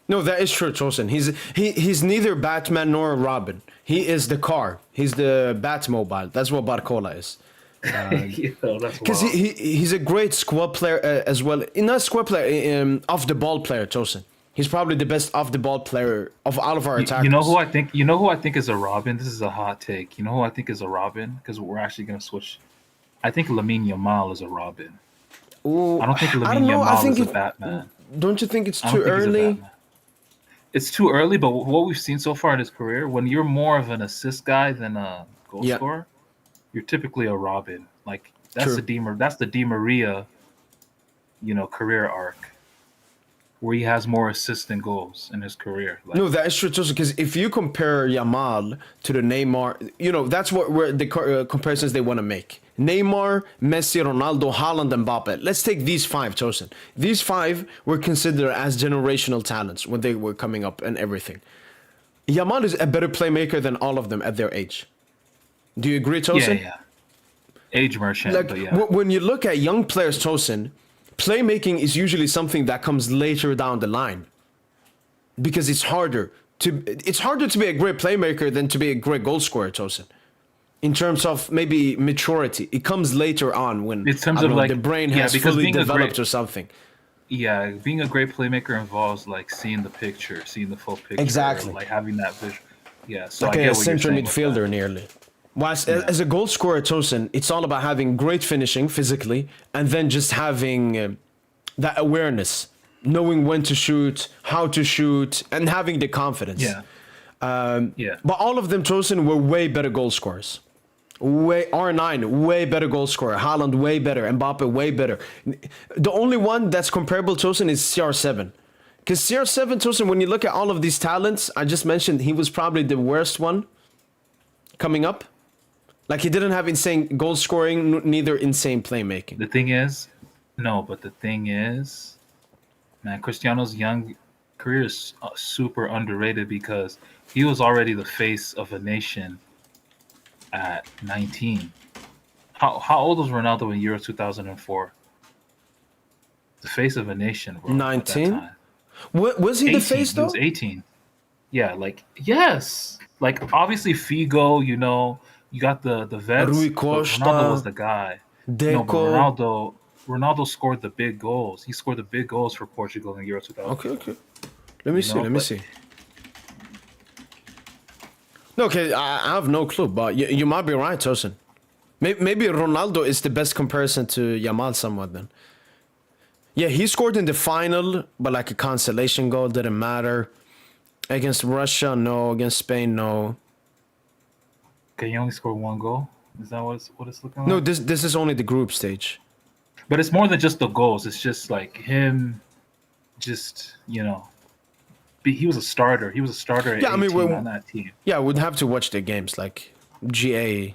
No, that is true, Tosin. He's neither Batman nor Robin. He is the car. He's the Batmobile. That's what Barcola is. Because he's a great squad player as well. Not squad player, off the ball player, Tosin. He's probably the best off the ball player of all of our attackers. You know who I think is a Robin? This is a hot take. You know who I think is a Robin? Because we're actually gonna switch. I think Lamine Yamal is a Robin. Ooh, I don't think Lamine Yamal is a Batman. Don't you think it's too early? It's too early, but what we've seen so far in his career, when you're more of an assist guy than a goal scorer, you're typically a Robin. Like that's the Di Maria, career arc, where he has more assists than goals in his career. Like, no, that is true, because if you compare Yamal to the Neymar, that's where the comparisons they want to make. Neymar, Messi, Ronaldo, Haaland, and Mbappe. Let's take these 5, Tosin. These 5 were considered as generational talents when they were coming up and everything. Yamal is a better playmaker than all of them at their age. Do you agree, Tosin? Yeah. Age merchant, but yeah. When you look at young players, Tosin, playmaking is usually something that comes later down the line. Because it's harder to be a great playmaker than to be a great goal scorer, Tosin. In terms of maybe maturity, it comes later on when the brain has fully developed or something. Yeah, being a great playmaker involves like seeing the picture, seeing the full picture, exactly, like having that vision. Yeah, so like I get a what central you're saying midfielder nearly. Whilst as a goal scorer, Tosin, it's all about having great finishing physically, and then just having that awareness, knowing when to shoot, how to shoot, and having the confidence. But all of them, Tosin, were way better goal scorers. R9, way better goal scorer. Haaland, way better. Mbappe, way better. The only one that's comparable, Tosin, is CR7. Because CR7, Tosin, when you look at all of these talents, I just mentioned he was probably the worst one coming up. Like, he didn't have insane goal scoring, neither insane playmaking. The thing is, man, Cristiano's young career is super underrated because he was already the face of a nation at 19. How old was Ronaldo in Euro 2004? the face of a nation, bro. 19? At that time. Was he 18. the face He though? was 18. Yeah, like yes, like obviously Figo. You got the vets, Rui but Ronaldo was Costa, the guy. No, but Deco. Ronaldo scored the big goals. He scored the big goals for Portugal in Euro 2000. Okay. Let me see. But No, okay, I have no clue, but you might be right, Tosin. Maybe Ronaldo is the best comparison to Yamal somewhat then. Yeah, he scored in the final, but like a consolation goal, didn't matter. Against Russia, no. Against Spain, no. okay, you only scored one goal. Is that what it's looking like? No, this is only the group stage. But it's more than just the goals. It's just like him, just he was a starter. He was a starter at 18 on that team. Yeah, we'd have to watch the games. Like GA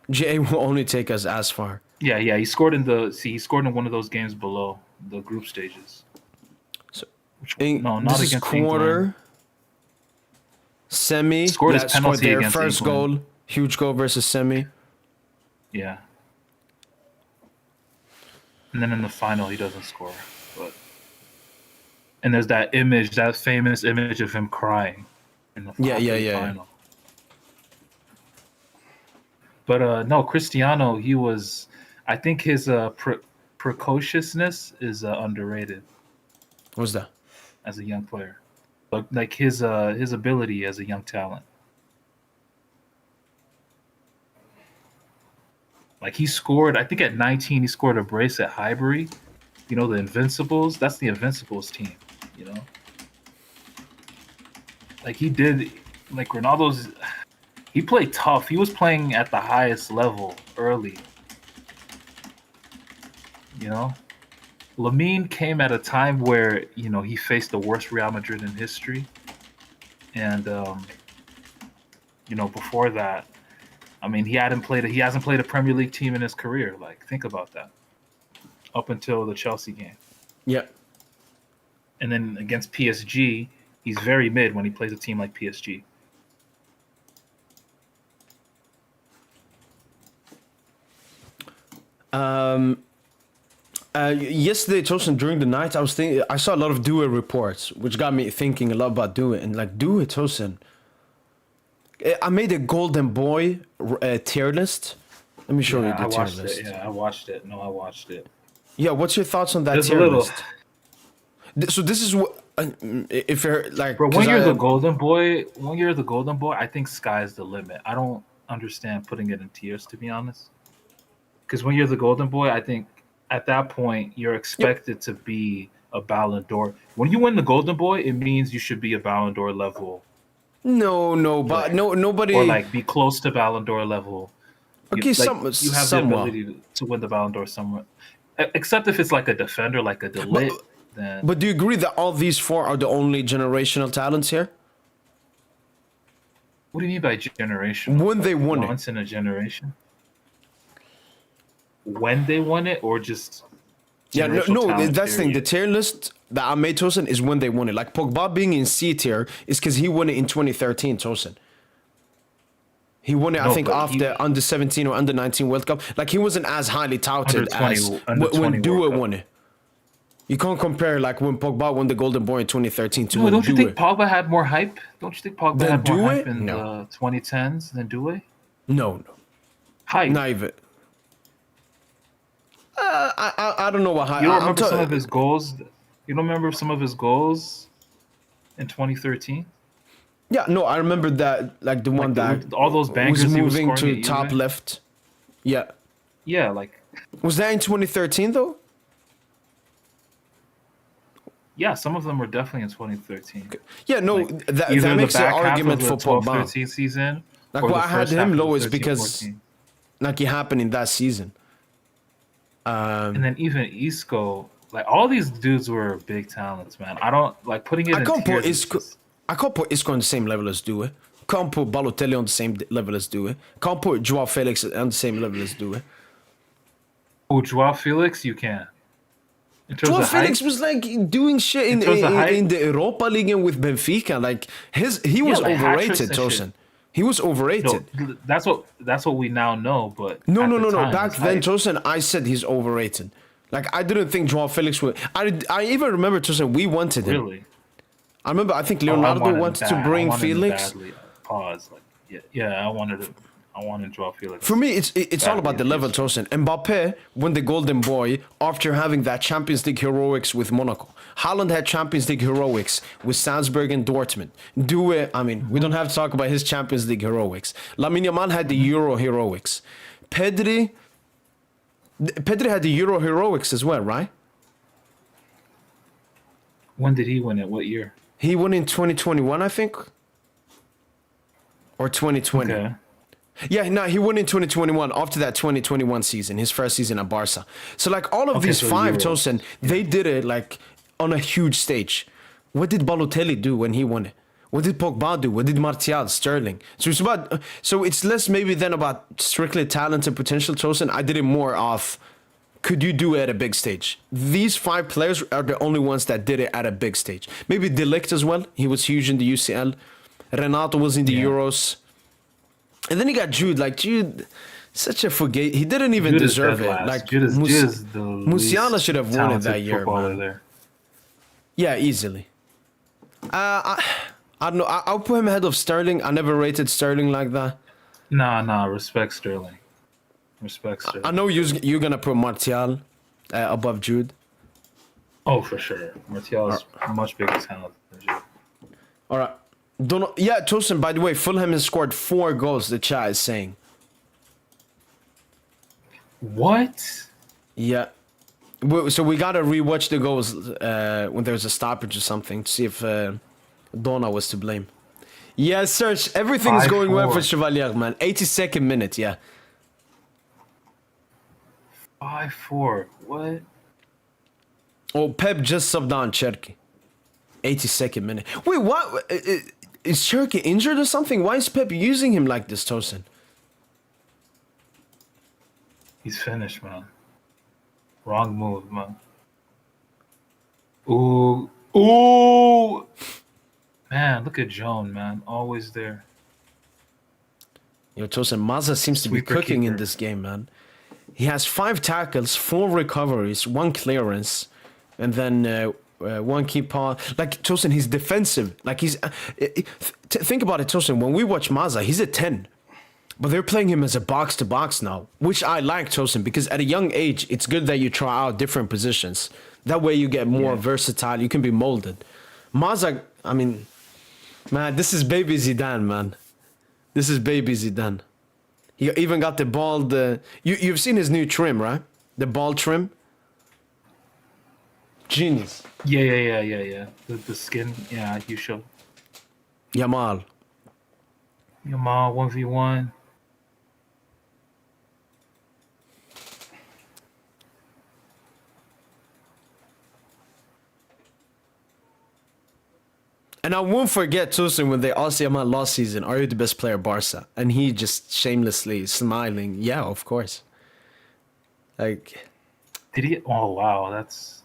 will only take us as far. Yeah. He scored in one of those games below the group stages. So not this is against quarter, England. semi. Scored his scored penalty their against first England. goal, huge goal versus semi. Yeah. And then in the final, he doesn't score. And there's that famous image of him crying in the final. But no, Cristiano, I think his precociousness is underrated. What's that? As a young player, like his ability as a young talent. Like he scored, I think at 19, he scored a brace at Highbury. The Invincibles. That's the Invincibles team. Like he did, like Ronaldo's. He played tough. He was playing at the highest level early. Lamine came at a time where he faced the worst Real Madrid in history, and before that, I mean, he hasn't played a Premier League team in his career. Like, think about that. Up until the Chelsea game. Yeah. And then against PSG, he's very mid when he plays a team like PSG. Yesterday, Tosin, during the night, I saw a lot of Due reports, which got me thinking a lot about Due. And like Due, Tosin, I made a Golden Boy tier list. Let me show you the tier list. I watched it. No, I watched it. Yeah, what's your thoughts on that There's tier a little. list? So this is what if you're like. Bro, when you're the Golden Boy, I think sky's the limit. I don't understand putting it in tiers, to be honest. Because when you're the Golden Boy, I think at that point you're expected to be a Ballon d'Or. When you win the Golden Boy, it means you should be a Ballon d'Or level. No, but nobody. Or like be close to Ballon d'Or level. Okay, you have the ability to win the Ballon d'Or somewhere. Except if it's like a defender, like a Delit. But do you agree that all these four are the only generational talents here? What do you mean by generational? When they won it. Once in a generation? When they won it, or just... Yeah, no, that's the thing. The tier list that I made, Tosin, is when they won it. Like, Pogba being in C tier is because he won it in 2013, Tosin. He won it, I think, after under 17 or under 19 World Cup. Like, he wasn't as highly touted as when Due won it. You can't compare like when Pogba won the Golden Boy in 2013 to when don't you think Pogba had more hype? Don't you think Pogba had more hype in the 2010s than Due? No. Hype? Not even. I don't know what hype. You don't remember some of his goals? You don't remember some of his goals in 2013? Yeah, no, I remember that, like the one that all those bangers was he was moving scoring to top left. Yeah. Yeah, like. Was that in 2013 though? Yeah, some of them were definitely in 2013. Okay. Yeah, no, like, that makes an argument for Pogba. 13 season. Like what I had him low is 13, because 14. like it happened in that season. And then even Isco, like all these dudes were big talents, man. I don't like putting it. I can't put Isco on the same level as Due. Can't put Balotelli on the same level as Due. Can't put Joao Felix on the same level as Due. Oh, Joao Felix, you can. Joao Felix was like doing shit in the Europa League and with Benfica. Like he was overrated, Tosin. He was overrated. No, that's what we now know. But no. Back then, Tosin, I said he's overrated. Like, I didn't think Joao Felix would. I even remember Tosin, we wanted him. Really? I remember. I think Oh, I Leonardo him wanted to bad. bring I wanted him Felix. badly. Pause. Like, yeah. I wanted Joao Felix. For me, it's all about the badly. level, Tosin. Mbappe won the Golden Boy after having that Champions League heroics with Monaco. Haaland had Champions League heroics with Salzburg and Dortmund. We don't have to talk about his Champions League heroics. Lamine Yamal had the Euro heroics. Pedri had the Euro heroics as well, right? When did he win it? What year? He won in 2021, I think. Or 2020. Okay. Yeah, no, he won in 2021 after that 2021 season, his first season at Barca. So, like, all of these so five, Euros. Tosin, they did it, like, on a huge stage. What did Balotelli do when he won it? What did Pogba do? What did Martial, Sterling? So it's less maybe than about strictly talent and potential, Tosin. I did it more of, could you do it at a big stage? These five players are the only ones that did it at a big stage. Maybe De Ligt as well. He was huge in the UCL. Renato was in the Euros. And then you got Jude. Like, Jude, such a forget. He didn't even Jude deserve is it. dead last. Like, Jude is the Musiala least should have won it that talented year, footballer man. there. Yeah, easily. I don't know. I'll put him ahead of Sterling. I never rated Sterling like that. Nah. Respect Sterling. Respect Sterling. I know you're going to put Martial above Jude. Oh, for sure. Martial is much bigger talent than Jude. All right. Yeah, Tosin, by the way, Fulham has scored 4 goals, the chat is saying. What? Yeah. So we got to rewatch the goals when there's a stoppage or something to see if Donna was to blame. Yeah, Serge, everything is going well for 5-4. Chevalier, man. 82nd minute, yeah. 5-4. What? Oh, Pep just subbed on Cherki. 82nd minute. Wait, what? Is Cherki injured or something? Why is Pep using him like this, Tosin? He's finished, man. Wrong move, man. Ooh. Man, look at Joan, man. Always there. Yo, Tosin, Mazza seems to be Sweeper cooking in keeper. this game, man. He has 5 tackles, 4 recoveries, 1 clearance, and then 1 key pass. Like, Tosin, he's defensive. Like, he's... think about it, Tosin. When we watch Mazza, he's a 10. But they're playing him as a box-to-box now, which I like, Tosin, because at a young age, it's good that you try out different positions. That way you get more versatile. You can be molded. Mazza, I mean... Man, this is baby Zidane, man. This is baby Zidane. He even got the bald... You've seen his new trim, right? The bald trim? Genius. Yeah. The skin. Yeah, you show. Yamal. Yamal 1v1. And I won't forget, Tosin, when they asked Yamal last season, are you the best player Barca? And he just shamelessly smiling, yeah, of course. Like... Did he? Oh, wow. That's...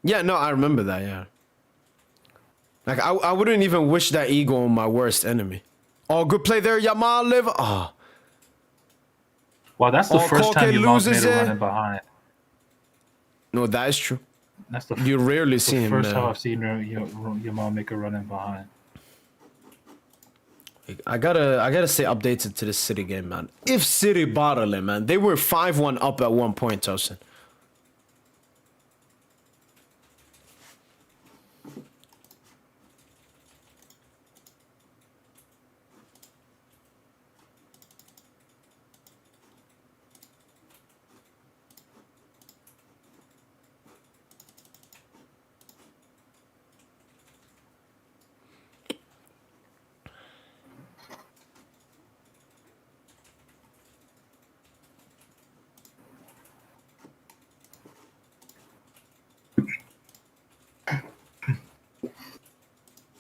Yeah, no, I remember that, yeah. Like, I wouldn't even wish that ego on my worst enemy. Oh, good play there, Yamal live. Oh. Wow, that's the first time Koke Yamal's loses made a it. running behind. No, that is true. That's the You rarely see him. first time I've seen Yamal make a running behind. I gotta stay updated to this City game, man. If City bottle it, man, they were 5-1 up at one point, Tosin.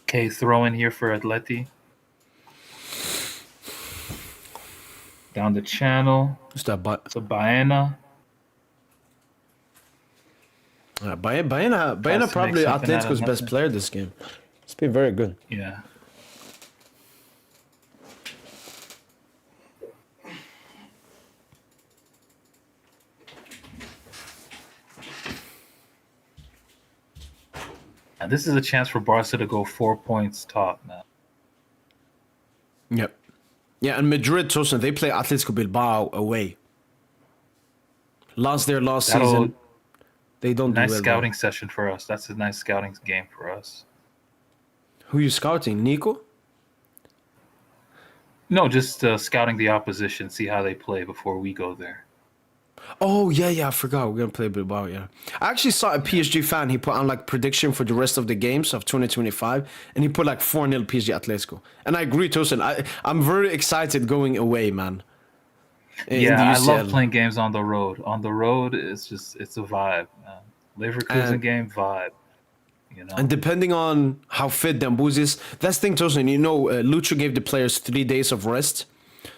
Okay, throw in here for Atleti. Down the channel. Who's that? It's a Baena. Baena Tries to probably make something out of Atletico's best nothing. player this game. It's been very good. Yeah. And this is a chance for Barca to go 4 points top now. Yep. Yeah, and Madrid, Tosin, they play Atletico Bilbao away. Lost their last season. They don't do Nice well. scouting session for us. That's a nice scouting game for us. Who you scouting? Nico? No, just scouting the opposition, see how they play before we go there. Oh, yeah, I forgot. We're going to play Bilbao, yeah. I actually saw a PSG fan. He put on like prediction for the rest of the games of 2025, and he put like 4-0 PSG Atletico. And I agree, Tosin. I'm very excited going away, man. Yeah, I love playing games on the road. On the road, it's a vibe, man. Leverkusen game vibe. You know? And depending on how fit Dembuz is, that's the thing, Tosin. You know, Lucho gave the players 3 days of rest,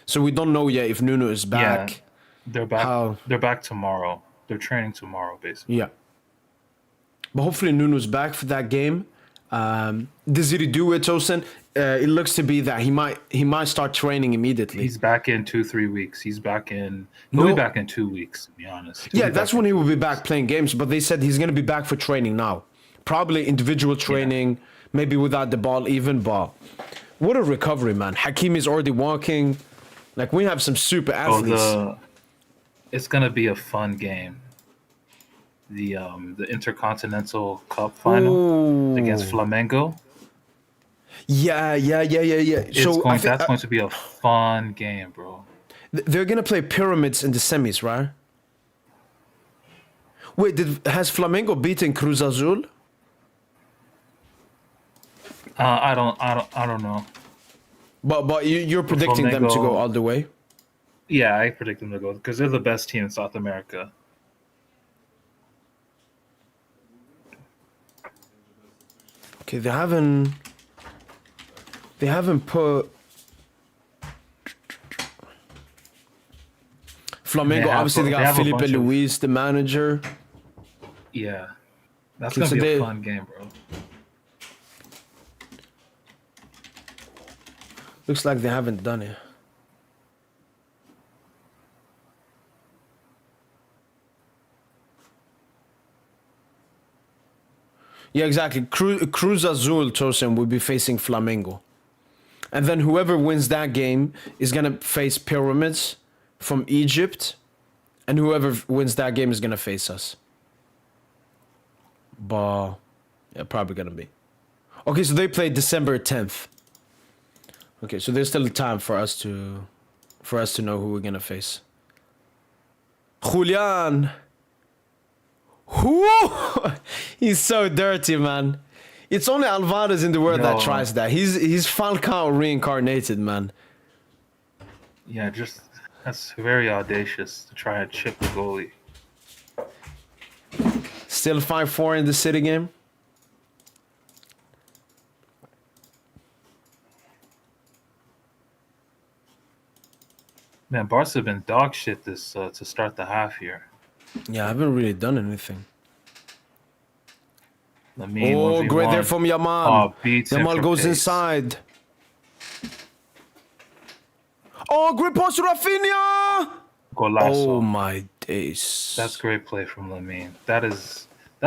so we don't know yet if Nuno is back. Yeah, they're back. They're back tomorrow. They're training tomorrow, basically. Yeah. But hopefully Nuno's back for that game. Does he do it, Tosin? It looks to be that he might start training immediately. He's back in 2-3 weeks. He'll be back in 2 weeks, to be honest. Yeah, that's when he will be back playing games. But they said he's going to be back for training now. Probably individual training, maybe without the ball even. But what a recovery, man. Hakim is already walking. Like, we have some super athletes. It's going to be a fun game. The Intercontinental Cup final against Flamengo. Yeah. That's going to be a fun game, bro. They're going to play Pyramids in the semis, right? Wait, has Flamengo beaten Cruz Azul? I don't know. But you're predicting them to go all the way? Yeah, I predict them to go because they're the best team in South America. Okay, they haven't put Flamengo. Obviously, they got Felipe Luis, the manager. Yeah, that's gonna be a fun game, bro. Looks like they haven't done it. Yeah, exactly. Cruz Azul, Tosin, will be facing Flamengo. And then whoever wins that game is going to face Pyramids from Egypt. And whoever wins that game is going to face us. But, yeah, probably going to be. Okay, so they play December 10th. Okay, so there's still time for us to know who we're going to face. Julian! Who? He's so dirty, man. It's only Alvarez in the world that tries that. He's Falcao reincarnated, man. Yeah, that's very audacious to try and chip the goalie. Still 5-4 in the City game. Man, Barca have been dog shit this to start the half here. Yeah, I haven't really done anything. Lamine, great there from Yamal. Oh, Yamal goes inside. Oh, great pass to Rafinha! Golazo. Oh my days. That's great play from Lamine. That's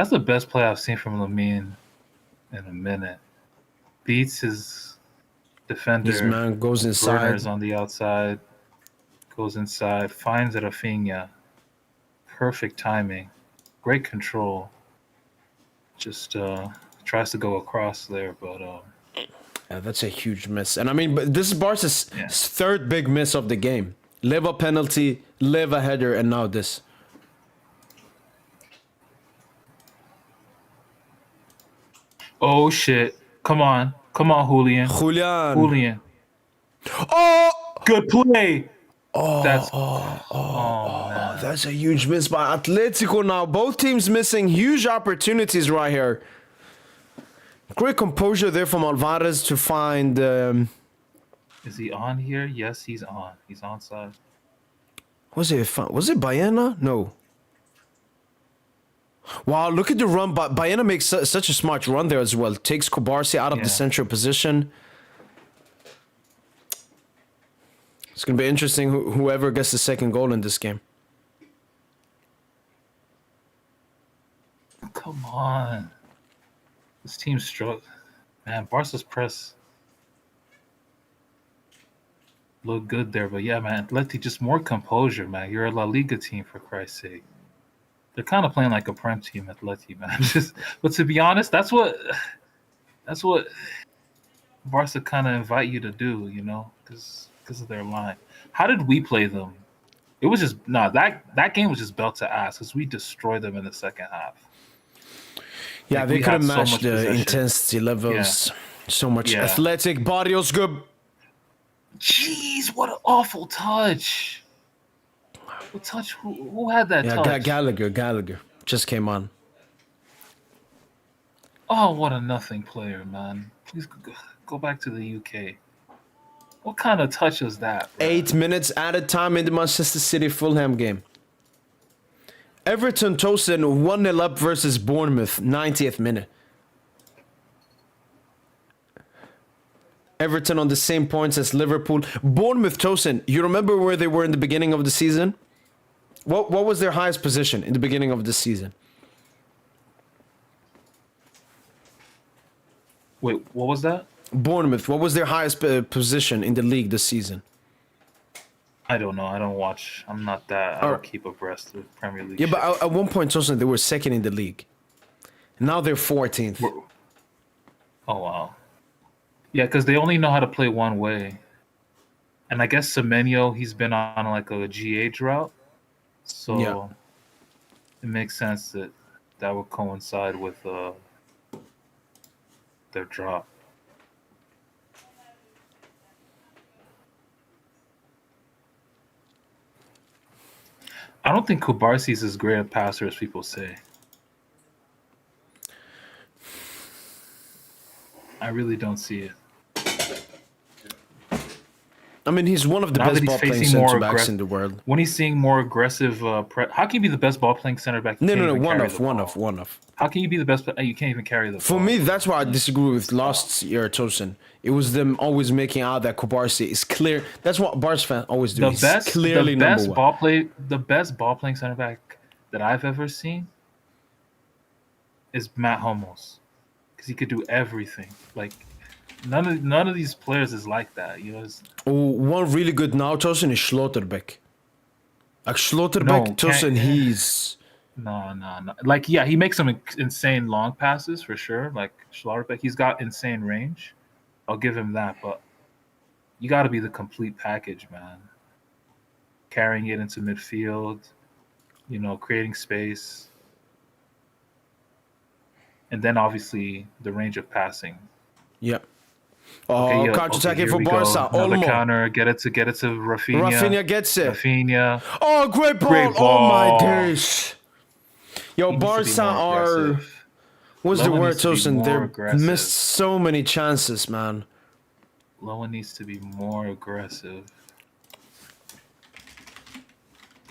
the best play I've seen from Lamine in a minute. Beats his defender. This man goes inside. Werner's on the outside. Goes inside. Finds Rafinha. Perfect timing. Great control. Just tries to go across there, but yeah, that's a huge miss. And I mean, but this is Barca's third big miss of the game. Leva penalty, Leva header, and now this. oh shit! Come on, Julian. Oh, Good play. That's a huge miss by Atletico now. Both teams missing huge opportunities right here. Great composure there from Alvarez to find... Is he on here? Yes, he's on. He's onside. Was it Baena? No. Wow, look at the run. Baena makes such a smart run there as well. Takes Kobarsi out of the central position. It's going to be interesting whoever gets the second goal in this game. Come on. This team's struck. Man, Barca's press looked good there, but yeah, man, Atleti just more composure, man. You're a La Liga team, for Christ's sake. They're kind of playing like a Prem team, Atleti, man. But to be honest, that's what Barca kind of invite you to do, you know, because of their line. How did we play them? It was just that game was just belt to ass because we destroyed them in the second half. Yeah, Like, they we could have had so matched much the possession. intensity levels so much. Yeah. Athletic, Barrios good. Jeez, what an awful touch! What touch? Who had that Yeah, touch? Gallagher just came on. Oh, what a nothing player, man! Please go back to the UK. What kind of touch is that, bro? 8 minutes added time in the Manchester City Fulham game. Everton Tosin 1-0 up versus Bournemouth, 90th minute. Everton on the same points as Liverpool. Bournemouth Tosin, you remember where they were in the beginning of the season? What was their highest position in the beginning of the season? Wait, what was that? Bournemouth, what was their highest position in the league this season? I don't know. I don't watch. I'm not that. I don't keep abreast of Premier League. Yeah, shit. but at one point, Tosin, they were second in the league. Now they're 14th. Oh wow. Yeah, because they only know how to play one way. And I guess Semenyo, he's been on like a GH route. So Yeah. it makes sense that would coincide with their drop. I don't think Kubarsi is as great a passer as people say. I really don't see it. I mean, he's one of the Now best that he's ball-playing facing more center backs aggress- in the world. When he's seeing more aggressive, how can you be the best ball-playing center back? You No, can't no, no, even one carry off, the one ball? off, one off. How can you be the best? You can't even carry the For ball. me, that's why I disagree with last year, Tosin. It was them always making out that Kubarsi is clear. That's what Barca fans always do. the He's best, clearly the best number one. the best ball-playing center back that I've ever seen is Matt Hummels, because he could do everything. Like none of these players is like that. You know, Oh, one really good now, Tosin, is Schlotterbeck. Like Schlotterbeck, No, Tosin, he's... no. Like, yeah, he makes some insane long passes for sure. Like Schlotterbeck, he's got insane range. I'll give him that, but you got to be the complete package, man. Carrying it into midfield, you know, creating space, and then obviously the range of passing. Yeah. Oh, counter-attacking here for we go. Barca. Another Olmo. counter. Get it to Rafinha. Rafinha gets it. Rafinha. Oh, great ball. Great Oh, ball. my days. Yo, He needs to be Barca more are... aggressive. What's the Lowen word, needs to be Tosin? more They aggressive. missed so many chances, man. Lowen needs to be more aggressive.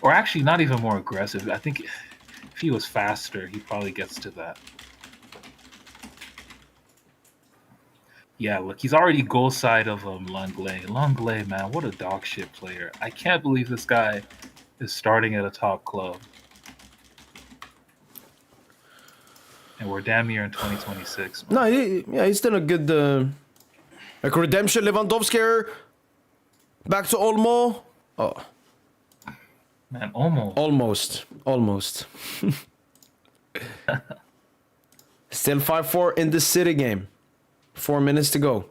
Or actually, not even more aggressive. I think if he was faster, he probably gets to that. Yeah, look, he's already goal side of Langley. Langley, man, what a dog shit player. I can't believe this guy is starting at a top club. And we're damn near in 2026. Man. No, he's done a good... like redemption, Lewandowski. Back to Olmo. Oh, Man, almost. Almost. Still 5-4 in the City game. 4 minutes to go.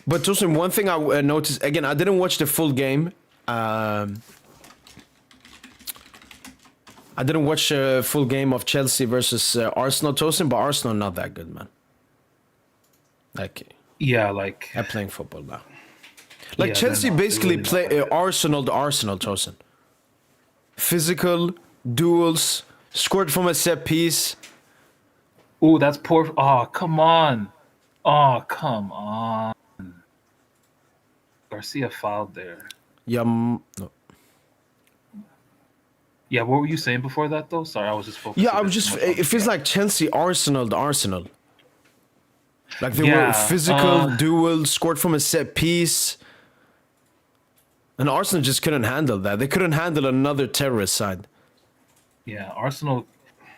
But Tosin, one thing I noticed, again, I didn't watch the full game. I didn't watch a full game of Chelsea versus Arsenal, Tosin, but Arsenal not that good, man. Like, Yeah, like they're playing football now. Like Yeah, Chelsea they're basically really play not that good. Arsenal, Tosin. Physical, duels, scored from a set piece. oh, that's poor. Oh, come on. Oh, come on. Garcia fouled there. Yeah, no. Yeah, what were you saying before that, though? Sorry, I was just focused. Yeah, a I bit was too just. much on It feels the like Chelsea, Arsenal. Like they were Yeah, physical, duel, scored from a set piece. And Arsenal just couldn't handle that. They couldn't handle another terrorist side. Yeah, Arsenal,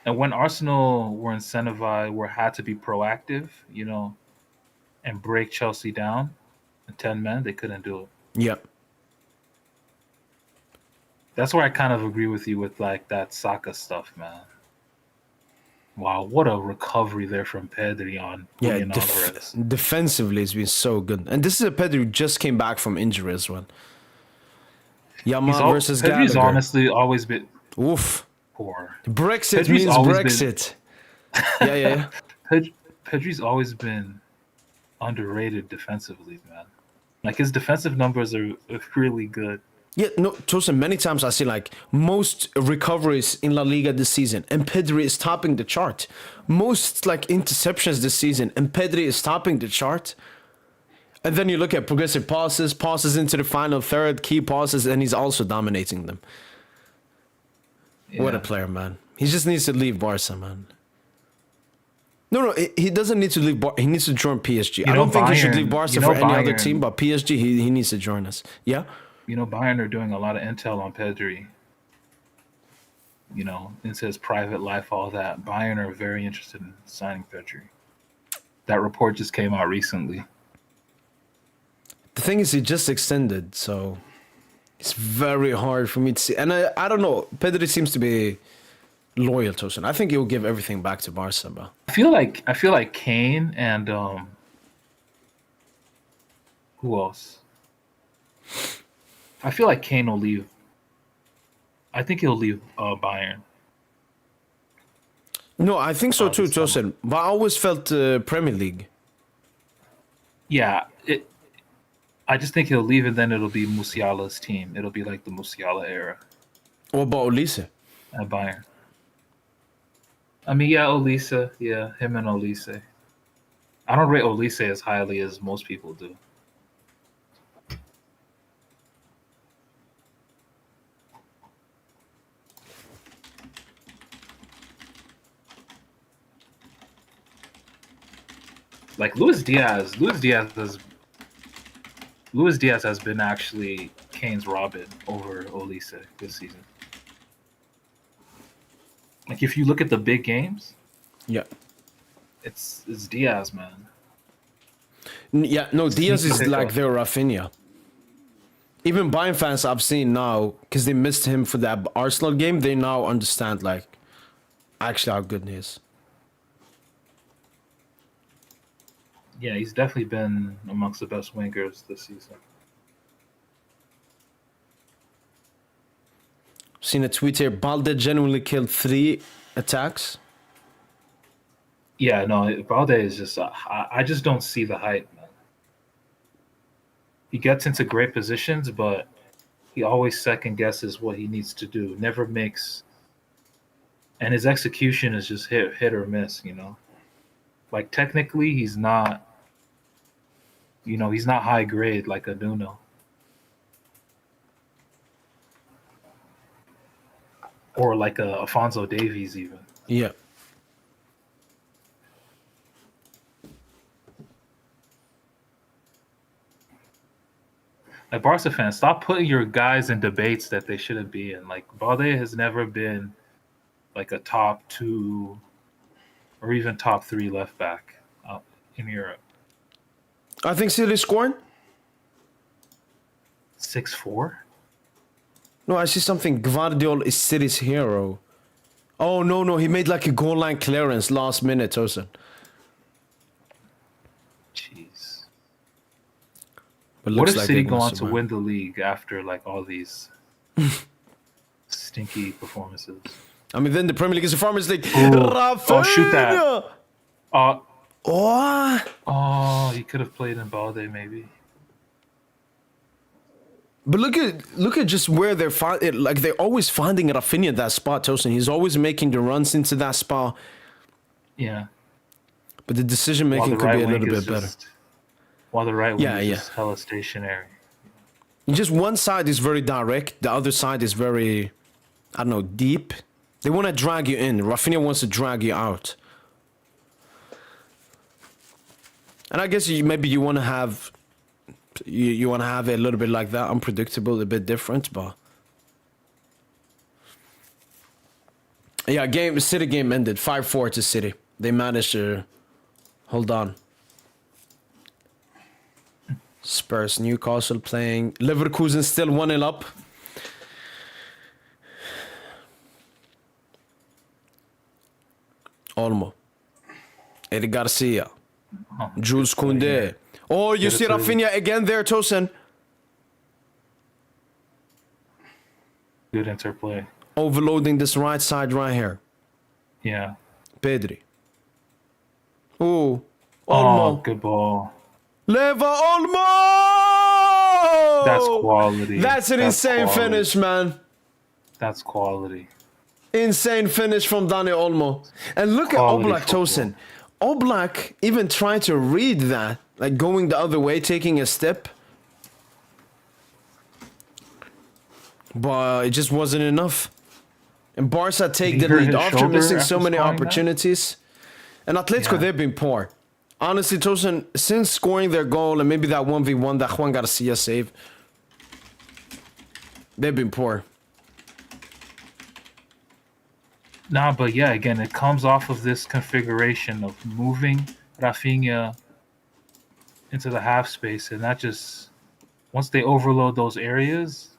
and when Arsenal were incentivized, had to be proactive, and break Chelsea down in 10 men, they couldn't do it. Yeah. That's where I kind of agree with you with like that Saka stuff, man. Wow, what a recovery there from Pedri on Yeah, Julian Alvarez. defensively it's been so good. And this is a Pedri who just came back from injury as well. Yamal versus Pedri's Gallagher. honestly always been Oof. poor. Brexit Pedri's means always Brexit. Yeah. Pedri's always been underrated defensively, man. Like his defensive numbers are really good. Yeah, no, Tosin, many times I see like most recoveries in La Liga this season, and Pedri is topping the chart. Most like interceptions this season, and Pedri is topping the chart. And then you look at progressive passes into the final third, key passes, and he's also dominating them. Yeah. What a player, man. He just needs to leave Barca, man. No, he doesn't need to leave Barca. He needs to join PSG. I don't think he should leave Barca for any other team, but PSG, he needs to join us. Yeah? Bayern are doing a lot of intel on Pedri. Into his private life, all that. Bayern are very interested in signing Pedri. That report just came out recently. The thing is, he just extended, so it's very hard for me to see. And I don't know. Pedri seems to be loyal to us, and I think he'll give everything back to Barca, bro. I feel like Kane and who else? I feel like Kane will leave. I think he'll leave Bayern. No, I think so too, Tosin. But I always felt Premier League. Yeah, I just think he'll leave, and then it'll be Musiala's team. It'll be like the Musiala era What about Olise? at Bayern. I mean, yeah, Olise. Yeah, him and Olise. I don't rate Olise as highly as most people do. Like Luis Diaz has been actually Kane's Robin over Olise this season. Like if you look at the big games, Yeah. it's Diaz, man. Yeah, no, Diaz is Sneaky like pickup. their Rafinha. Even Bayern fans I've seen now, because they missed him for that Arsenal game, they now understand like actually how good he is. Yeah, he's definitely been amongst the best wingers this season. Seen a tweet here, Balde genuinely killed 3 attacks. Yeah, no, Balde is just. I just don't see the hype, man. He gets into great positions, but he always second guesses what he needs to do. Never makes, and his execution is just hit or miss. Like technically, he's not. He's not high grade like a Nuno. Or like a Alphonso Davies even. Yeah. Like Barca fans, stop putting your guys in debates that they shouldn't be in. Like Balde has never been like a top 2 or even top 3 left back in Europe. I think City's scoring. 6'4"? No, I see something. Gvardiol is City's hero. Oh, no, he made like a goal line clearance last minute, Tosin. Jeez. But What if like City it go wants on to win. win the league after like all these stinky performances? I mean, then the Premier League is a Farmers League. Oh, shoot that. Oh, He could have played in Balde maybe. but look at just where they're like they're always finding Rafinha at that spot, Tosin. He's always making the runs into that spot. Yeah. But the decision making could be a little bit better. While the right wing Yeah, is yeah. just hella stationary. Just one side is very direct, the other side is very, I don't know, deep. They want to drag you in. Rafinha wants to drag you out. And I guess maybe you want to have, you want to have it a little bit like that, unpredictable, a bit different, but Yeah, City game ended 5-4 to City. They managed to hold on. Spurs, Newcastle playing. Leverkusen still 1-0 up. Olmo. Eric Garcia. Oh, Jules good play Koundé. here. Oh, you Get it see to- Rafinha again there, Tosin. Good interplay. Overloading this right side right here. Yeah. Pedri. Ooh. Oh, Olmo. good ball. Leva Olmo! That's quality. That's an insane quality. finish, man. That's quality. Insane finish from Dani Olmo. And look Quality at Oblak, Tosin. Oblak even tried to read that, like going the other way, taking a step. But it just wasn't enough. And Barca take the hurt lead his after shoulder missing so after many scoring that? opportunities. And Atletico, Yeah. they've been poor. Honestly, Tosin, since scoring their goal and maybe that 1v1 that Juan Garcia saved, they've been poor. Nah, but yeah, again, it comes off of this configuration of moving Rafinha into the half space, and that just once they overload those areas,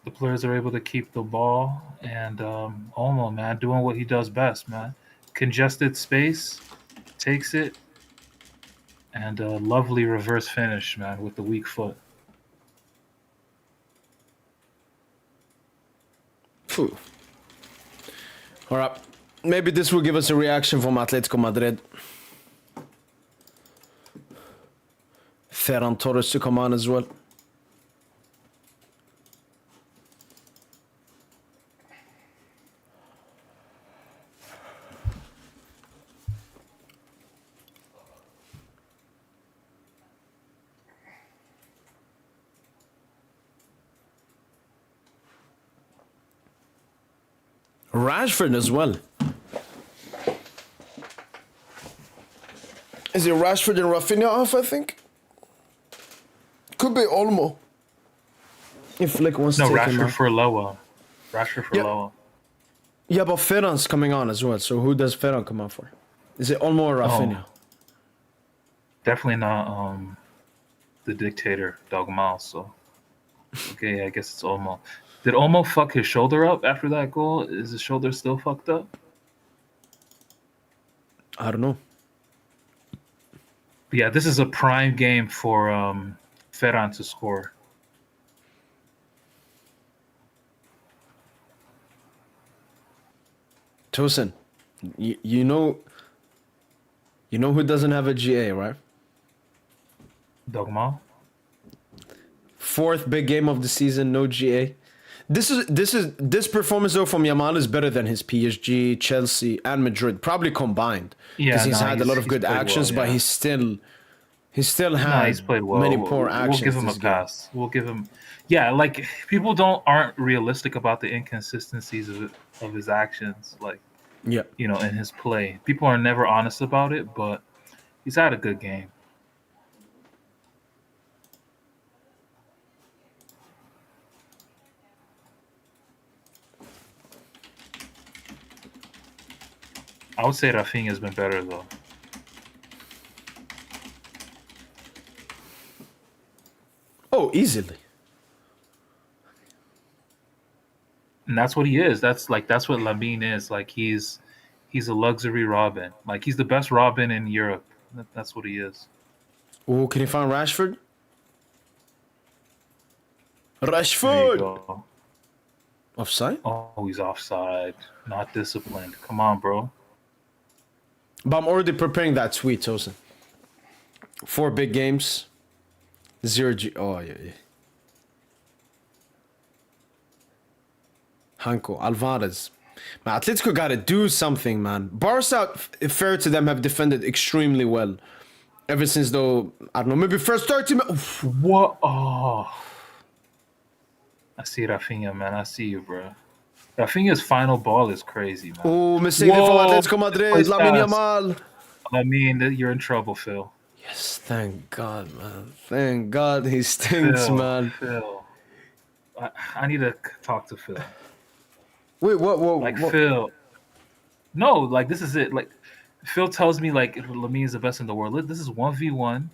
the players are able to keep the ball. And Olmo, man, doing what he does best, man. Congested space, takes it, and a lovely reverse finish, man, with the weak foot. Phew. All right. Maybe this will give us a reaction from Atletico Madrid. Ferran Torres to come on as well. Rashford as well. Is it Rashford and Rafinha off, I think? Could be Olmo. If Flick wants No, to take him Rashford off. for Loa. Rashford for Yep. Loa. Yeah, but Ferran's coming on as well. So who does Ferran come on for? Is it Olmo or Rafinha? Definitely not the dictator, Dogmal. So, okay, I guess it's Olmo. Did Olmo fuck his shoulder up after that goal? Is his shoulder still fucked up? I don't know. But yeah, this is a prime game for Ferran to score. Tosin, you know who doesn't have a GA, right? Dogmal? Fourth big game of the season, no GA. This performance though from Yamal is better than his PSG, Chelsea, and Madrid, probably combined. Yeah, Because he's had a lot of he's good played actions, well, but yeah. he still Nah, had he's played well. many poor actions. We'll give him a this game. pass. We'll give him. Yeah, like people aren't realistic about the inconsistencies of his actions, like Yeah. in his play. People are never honest about it, but he's had a good game. I would say Rafinha's been better though. Oh, easily. And that's what he is. That's what Lamine is. Like he's a luxury Robin. Like he's the best Robin in Europe. That's what he is. Oh, can you find Rashford? There you Rashford! go. Offside? Oh, he's offside. Not disciplined. Come on, bro. But I'm already preparing that tweet, Tosin. 4 big games. 0 G. Oh, yeah. Hanko, Alvarez. Man, Atletico got to do something, man. Barca, fair to them, have defended extremely well. Ever since, though, I don't know, maybe first 30 minutes. What? Oh. I see Rafinha, man. I see you, bro. Rafinha's final ball is crazy, man. Oh, mistake from Whoa, Atletico Madrid. place Lamine pass. Yamal. I mean, you're in trouble, Phil. Yes, thank God, man. Thank God he stinks, man. Phil. I need to talk to Phil. Wait, what? Like what? Phil. No, like this is it. Like Phil tells me like Lamine is the best in the world. This is 1v1.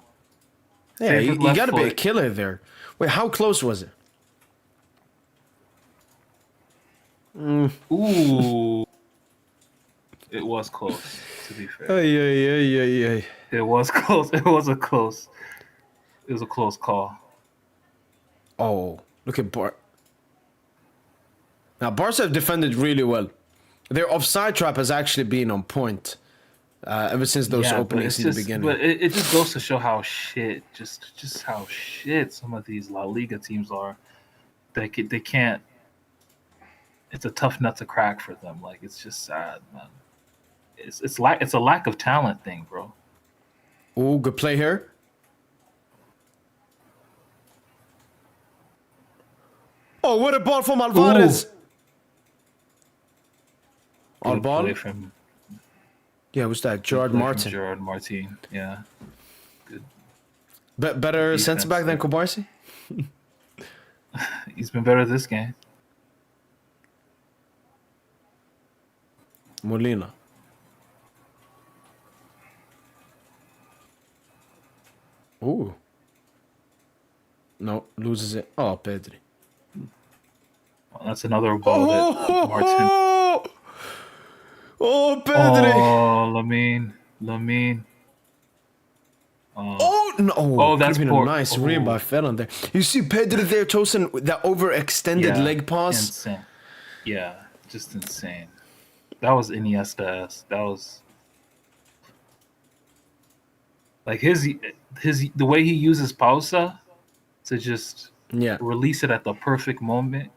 Yeah, Favorite you left got to be a foot. killer there. Wait, how close was it? Ooh. It was close, to be fair. Ay. It was close. It was a close call. Oh, look at Bar. Now, Barca have defended really well. Their offside trap has actually been on point ever since those But openings in the beginning. But it just goes to show how shit, just how shit some of these La Liga teams are. They can't. It's a tough nut to crack for them. Like it's just sad, man. It's a lack of talent thing, bro. Oh, good play here. Oh, what a ball from Alvarez. All Good ball? play from Yeah, who's that? Gerard Martin. Gerard Martin, yeah. Good. Better Defense centre back than there. Kobarsi? He's been better this game. Molina. Ooh. No, loses it. Oh, Pedri. That's another ball that Martin. Oh, Pedri. Oh, Lamine. Oh, no. Oh, that's could have been poor. a nice Oh. read by Ferran there. You see Pedri there, Tosin, with that overextended leg pass. Insane. Yeah, just insane. That was Iniesta-esque. That was like his the way he uses pausa to just Yeah. release it at the perfect moment.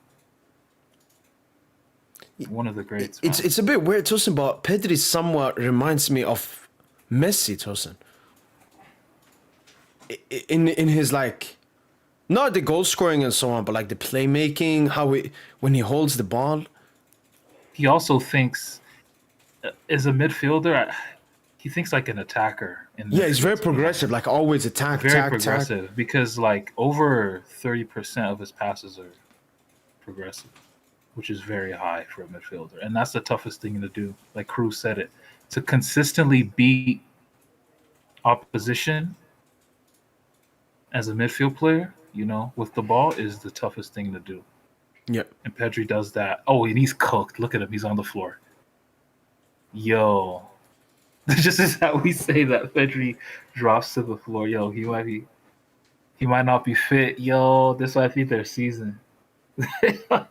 One of the greats. Man. It's a bit weird, Tosin, but Pedri somewhat reminds me of Messi, Tosin. In his like, not the goal scoring and so on, but like the playmaking, when he holds the ball. He also thinks, as a midfielder, he thinks like an attacker. Yeah, he's very progressive, like always attack, very progressive, because like over 30% of his passes are progressive, which is very high for a midfielder, and that's the toughest thing to do. Like Cruz said it, to consistently beat opposition as a midfield player, with the ball is the toughest thing to do. Yep. And Pedri does that. Oh, and he's cooked. Look at him. He's on the floor. Yo. Just as how we say that Pedri drops to the floor. Yo, he might not be fit. Yo, this might be their season. But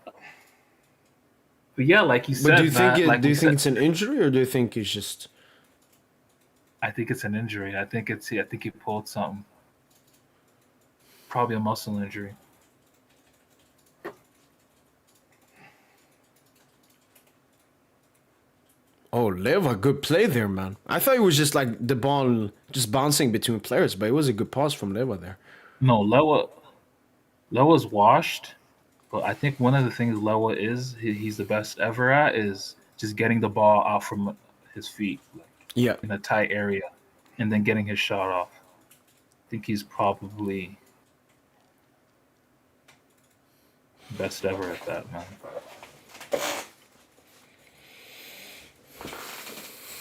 yeah, like you said, But do you think do you think it's an injury, or do you think it's just? I think it's an injury. I think he pulled something. Probably a muscle injury. Oh, Leva, good play there, man. I thought it was just like the ball just bouncing between players, but it was a good pass from Leva there. No, Lewa's washed, but I think one of the things Lewa he's the best ever at is just getting the ball out from his feet, Yeah. in a tight area, and then getting his shot off. I think he's probably best ever at that, man.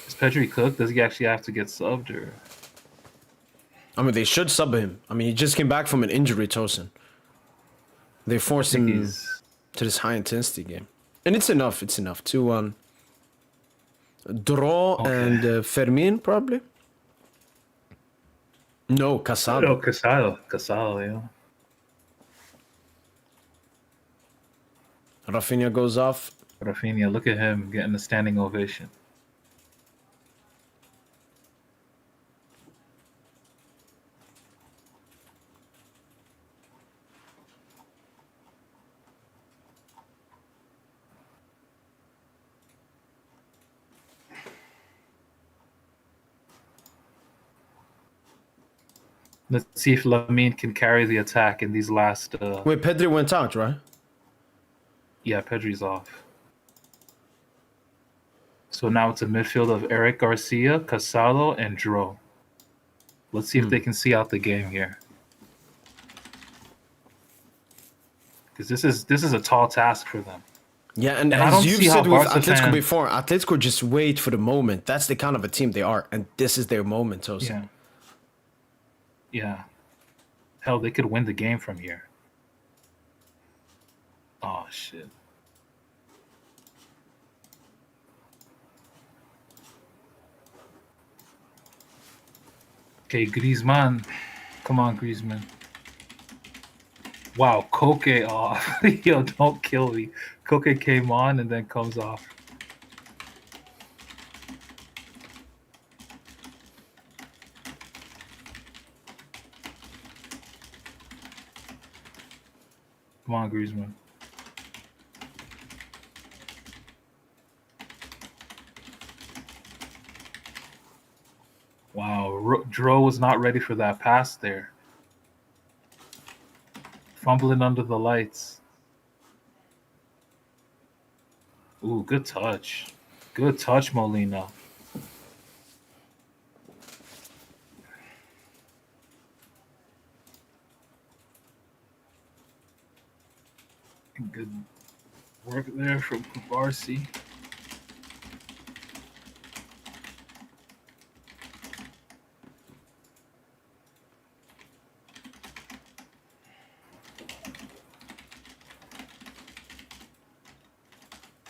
Is Pedri cooked? Does he actually have to get subbed, or? I mean, they should sub him. I mean, he just came back from an injury, Tosin. They forced him to this high intensity game, and it's enough. It's enough. 2-1. Draw and Fermin probably. No, Casado. Oh, Casado, yeah. Rafinha goes off. Rafinha, look at him getting a standing ovation. Let's see if Lamine can carry the attack in these last. Wait, Pedri went out, right? Yeah, Pedri's off. So now it's a midfield of Eric Garcia, Casado, and Dro. Let's see if they can see out the game here. because this is a tall task for them. Yeah, and I as don't you've see how said with Barca Atletico fan- before, Atletico just wait for the moment. That's the kind of a team they are, and this is their moment, Tosin. Yeah. Yeah. Hell, they could win the game from here. Oh shit. Okay, Griezmann. Come on, Griezmann. Wow, Koke off. Yo, don't kill me. Koke came on and then comes off. Come on, Griezmann. Wow, Dro was not ready for that pass there. Fumbling under the lights. Ooh, good touch. Good touch, Molina. Good work there from Kubarsi.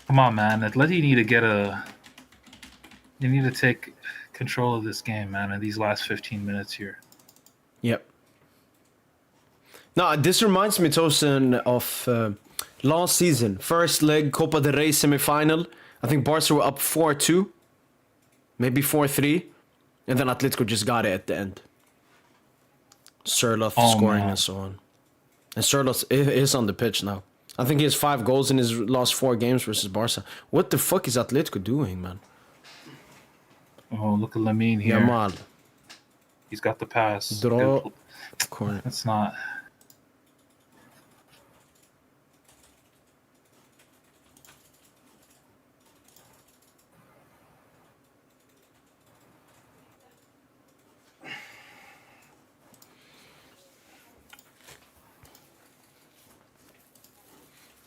Come on, man. Atleti need to get a. They need to take control of this game, man, in these last 15 minutes here. Yep. No, this reminds me, Tosin, of last season. First leg, Copa del Rey semi-final. I think Barca were up 4-2. Maybe 4-3. And then Atletico just got it at the end. Sirloth scoring man. and so on. And Sirloth is on the pitch now. I think he has 5 goals in his last 4 games versus Barca. What the fuck is Atletico doing, man? Oh, look at Lamine here. Yamal. He's got the pass. Draw. Corner. That's not.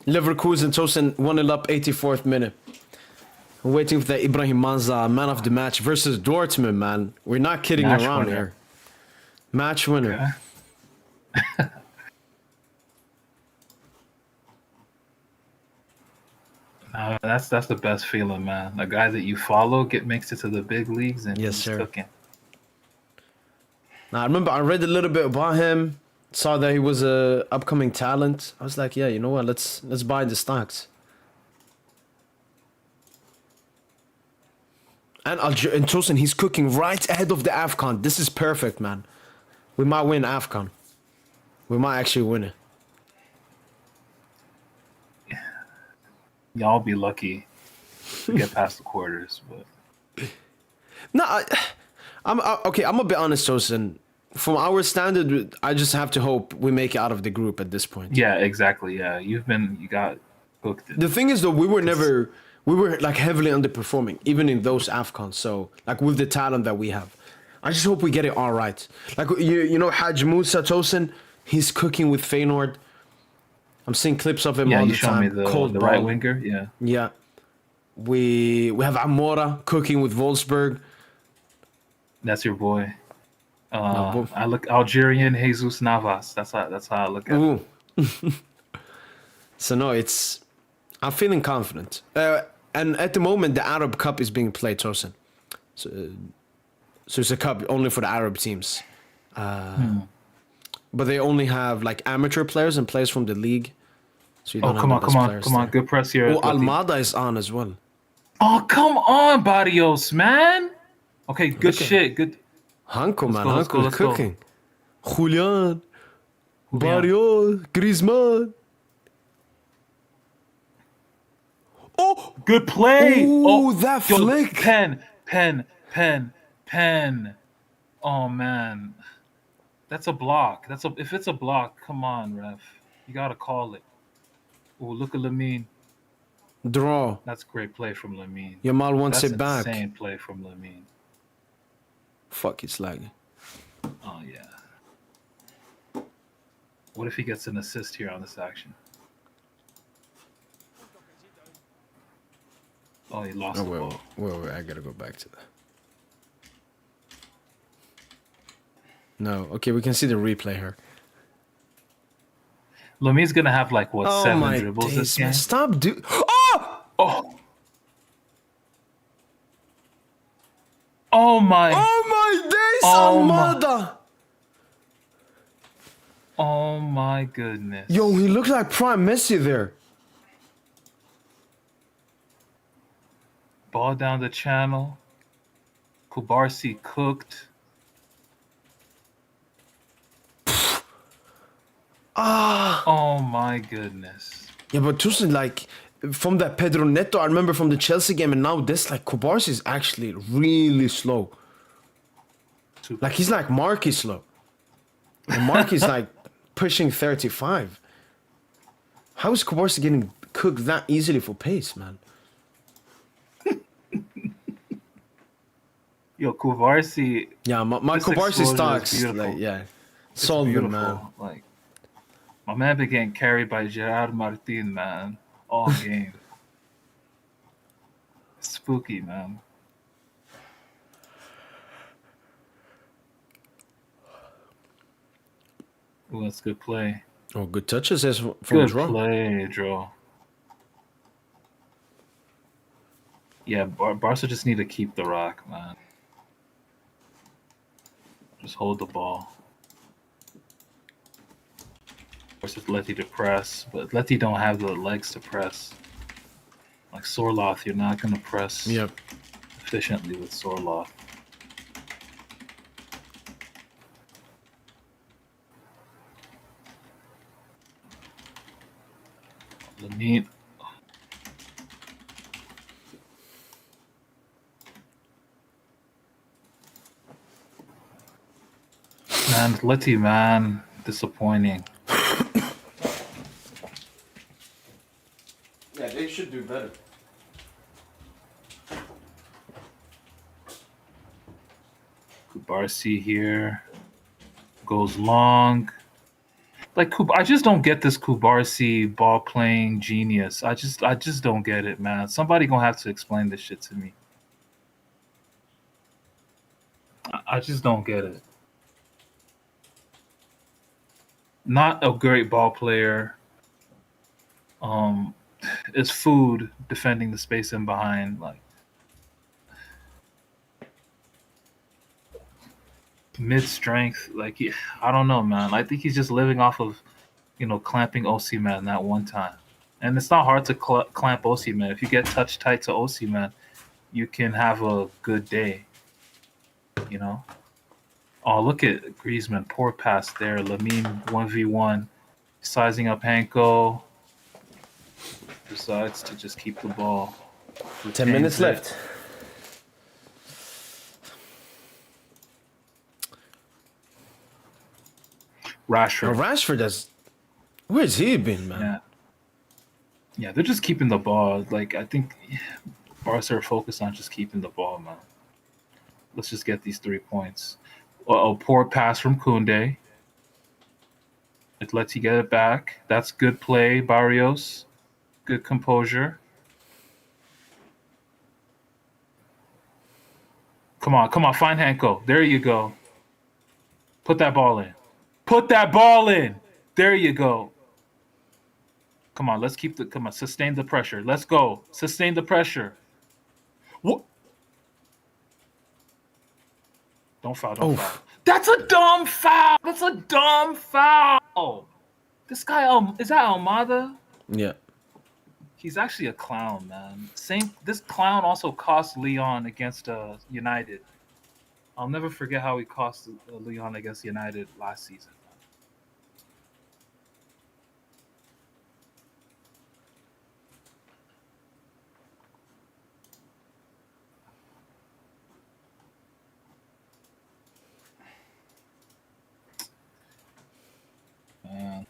Leverkusen, Tosin 1-0 up 84th minute. We're waiting for the Ibrahim Manza man of the match versus Dortmund, man. We're not kidding Match around winner. here. Match winner. Yeah. That's the best feeling, man. A guy that you follow makes it to the big leagues and Yes, he's sir. cooking. Now, I remember I read a little bit about him, saw that he was a upcoming talent. I was like, yeah, you know what? Let's buy the stocks. And Tosin, he's cooking right ahead of the AFCON. This is perfect, man. We might win AFCON. We might actually win it. Y'all be lucky to get past the quarters, but No, okay. I'm a bit honest, Tosin. From our standard, I just have to hope we make it out of the group at this point. yeah, exactly. Yeah, you got cooked. The thing is, though, we were like heavily underperforming, even in those AFCONs. So, like with the talent that we have, I just hope we get it all right. Like you know, Haj Musa Tosin, he's cooking with Feyenoord. I'm seeing clips of him Yeah, all you the showed time. me the Cold right ball. winger. Yeah, Yeah, we have Amora cooking with Wolfsburg. that's your boy. No, I look Algerian Jesus Navas. That's how I look at it. Ooh. So no, I'm feeling confident. And at the moment, the Arab Cup is being played, Tosin. So it's a cup only for the Arab teams. But they only have like amateur players and players from the league. So you Oh, don't come have on, the best come on, players come on. there. Good press here. Oh, Atleti. Almada is on as well. Oh, come on, Barrios, man. Okay, good Okay. shit. Good. Hanko, man. let's go, Hanko is let's go. cooking. Julian. Barrios. Griezmann. Oh! Good play. Ooh, that yo, flick. Pen. Oh man, that's a block. If it's a block, come on, ref. You gotta call it. Oh, look at Lamine. Draw. That's great play from Lamine. Yamal wants That's it back. insane play from Lamine. Fuck, it's lagging. Oh yeah. What if he gets an assist here on this action? Oh, he lost Oh, the wait, ball. wait, I gotta go back to that. No, okay, we can see the replay here. Lamine's gonna have like what, Oh 7 my dribbles days, this man! game? Stop, dude! Oh! Oh! Oh my! Oh my days, Oh my! Almada! Oh my goodness! Yo, he looks like prime Messi there. Ball down the channel. Kubarsi cooked. Ah! Oh my goodness! Yeah, but Tussen, like, from that Pedro Neto, I remember from the Chelsea game, and now this, like, Kubarsi is actually really slow. Super Like, he's like Marky slow. And Marky's like pushing 35. How is Kubarsi getting cooked that easily for pace, man? Yo, Kubarsi. Yeah, my This Kubarsi explosion is stocks, beautiful. like, yeah. It's Solid, beautiful. man. Like, my man been getting carried by Gerard Martin, man, all game. Spooky, man. Ooh, that's good play. Oh, good touches as from Good draw. play, Joe. Yeah, Barca just need to keep the rock, man. Just hold the ball. Force Atleti to press, but Atleti don't have the legs to press. Like Sorloth, you're not gonna press Yep. efficiently with Sorloth. Lamine. Man, Atleti, man, disappointing. Yeah, they should do better. Kubarsi here goes long. Like I just don't get this Kubarsi ball playing genius. I just don't get it, man. Somebody gonna have to explain this shit to me. I just don't get it. Not a great ball player. It's food defending the space in behind. Like mid strength. Like I don't know, man. I think he's just living off of, clamping man that one time. And it's not hard to clamp man. If you get touch tight to man, you can have a good day. You know. Oh, look at Griezmann. Poor pass there. Lamine 1v1. Sizing up Hanko. Decides to just keep the ball. 10 minutes left. Rashford. Oh, Rashford has... Where's he been, man? Yeah, they're just keeping the ball. Like, I think Barca are focused on just keeping the ball, man. Let's just get these 3 points. Oh, poor pass from Koundé. It lets you get it back. That's good play, Barrios. Good composure. Come on, find Hanko. There you go. Put that ball in. Put that ball in. There you go. Come on, sustain the pressure. Let's go. Sustain the pressure. What? Don't foul. Oof. That's a dumb foul. This guy, is that Almada? Yeah. He's actually a clown, man. This clown also cost Leon against United. I'll never forget how he cost Leon against United last season. Man.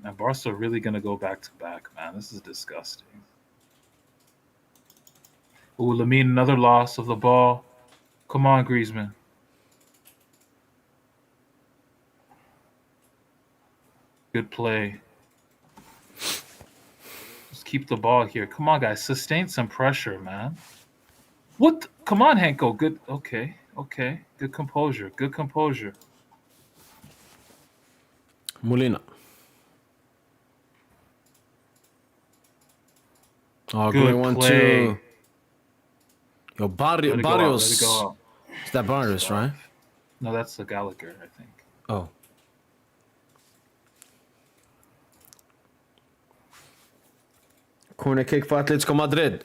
And Barca really gonna go back to back, man. This is disgusting. Ooh, Lamine, another loss of the ball. Come on, Griezmann. Good play. Just keep the ball here. Come on, guys. Sustain some pressure, man. What? Come on, Henko. Good. Okay. Okay. Good composure. Good composure. Molina. Oh, Good great play. 1-2. Yo, Let it go out. Let it Barrios. go out. Is that Barrios, Stop. right? No, that's the Gallagher, I think. Oh. Corner kick for Atletico Madrid.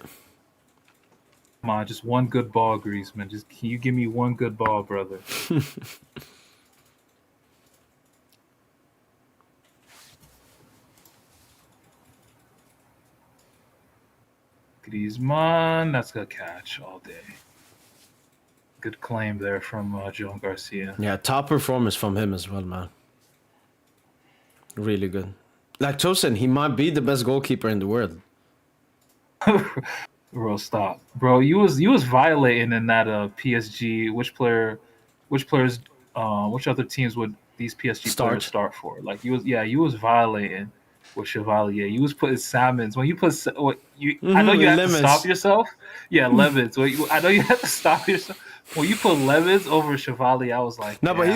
Come on, just one good ball, Griezmann. Just can you give me one good ball, brother? Griezmann, that's a catch all day. Good claim there from Joan Garcia. Yeah, top performance from him as well, man. Really good. Like Tosin, he might be the best goalkeeper in the world. Bro, stop, bro. You was violating in that PSG. Which other teams would these PSG players start for? Like you was violating with Chevalier. You was putting Salmons when you put what you. I know you had to stop yourself. Yeah, Lemons. I know you had to stop yourself. When you put Lemons over Chevalier, I was like, no, but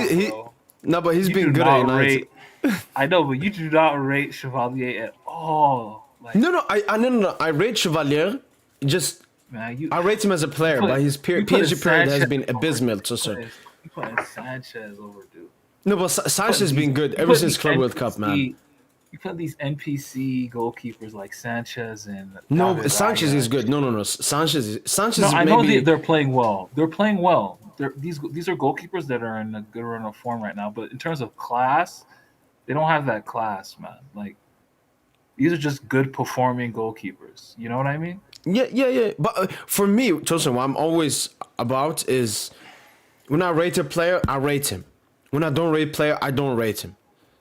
he's been good at United. I know, but you do not rate Chevalier at all. Like, no. I rate Chevalier. Just man, I rate him as a player, but his PSG period has been abysmal. You putting Sanchez over, dude. No, but Sanchez has been good ever since Club World Cup, man. You put these NPC goalkeepers like Sanchez and no, Sanchez is good. No. Sanchez. No, I know they're playing well. They're playing well. These are goalkeepers that are in a good run of form right now. But in terms of class, they don't have that class, man. Like these are just good performing goalkeepers. You know what I mean? Yeah. But for me, Tosin, what I'm always about is when I rate a player, I rate him. When I don't rate a player, I don't rate him.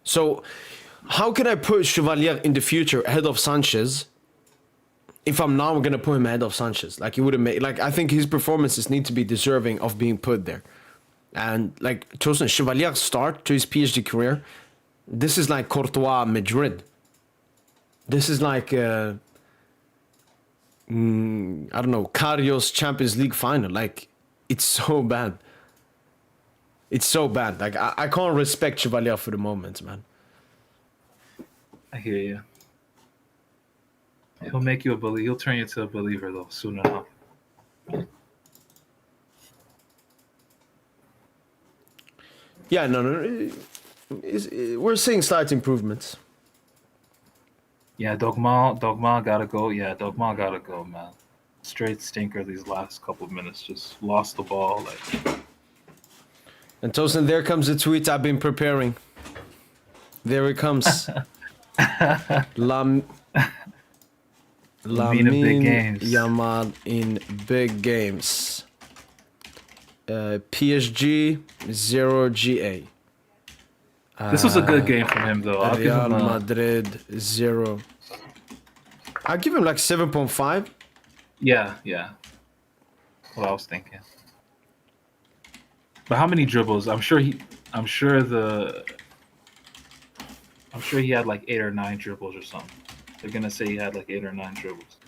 So how can I put Chevalier in the future ahead of Sanchez if I'm now going to put him ahead of Sanchez? Like, it wouldn't make... Like, I think his performances need to be deserving of being put there. And, like, Tosin, Chevalier's start to his PSG career, this is like Courtois Madrid. This is like... I don't know, Carrios Champions League final. Like, it's so bad. It's so bad. Like, I can't respect Chevalier for the moment, man. I hear you. He'll make you a believer. He'll turn you into a believer, though, soon enough. Yeah, no. We're seeing slight improvements. Yeah, Dogma gotta go. Yeah, Dogma gotta go, man. Straight stinker these last couple of minutes. Just lost the ball. And Tosin, there comes the tweet I've been preparing. There it comes. Lamine Yamal in big games. PSG 0 GA. This was a good game from him, though. I'll Real give him Madrid 0. I'll give him like 7.5. Yeah. What I was thinking. But how many dribbles? I'm sure he had like 8 or 9 dribbles or something. They're gonna say he had like 8 or 9 dribbles.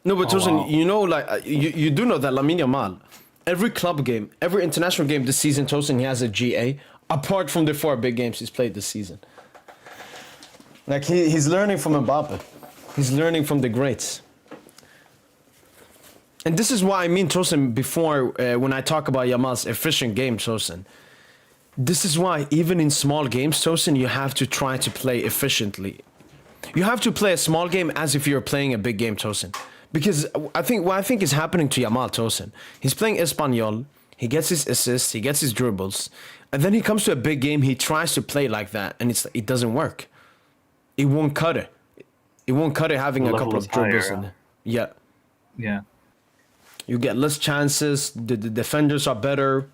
No, but Tosin, you know, like you do know that Lamine Yamal, every club game, every international game this season, Tosin, he has a GA. Apart from the 4 big games he's played this season. Like he's learning from Mbappe, he's learning from the greats. And this is why I mean, Tosin, before when I talk about Yamal's efficient game, Tosin, This is why, even in small games, Tosin, you have to try to play efficiently. You have to play a small game as if you're playing a big game, Tosin. Because what I think is happening to Yamal Tosin, he's playing Espanyol, he gets his assists, he gets his dribbles, and then he comes to a big game, he tries to play like that, and it doesn't work. It won't cut it. It won't cut it having The a level couple is of dribbles higher, in it. Yeah. Yeah. You get less chances, the defenders are better.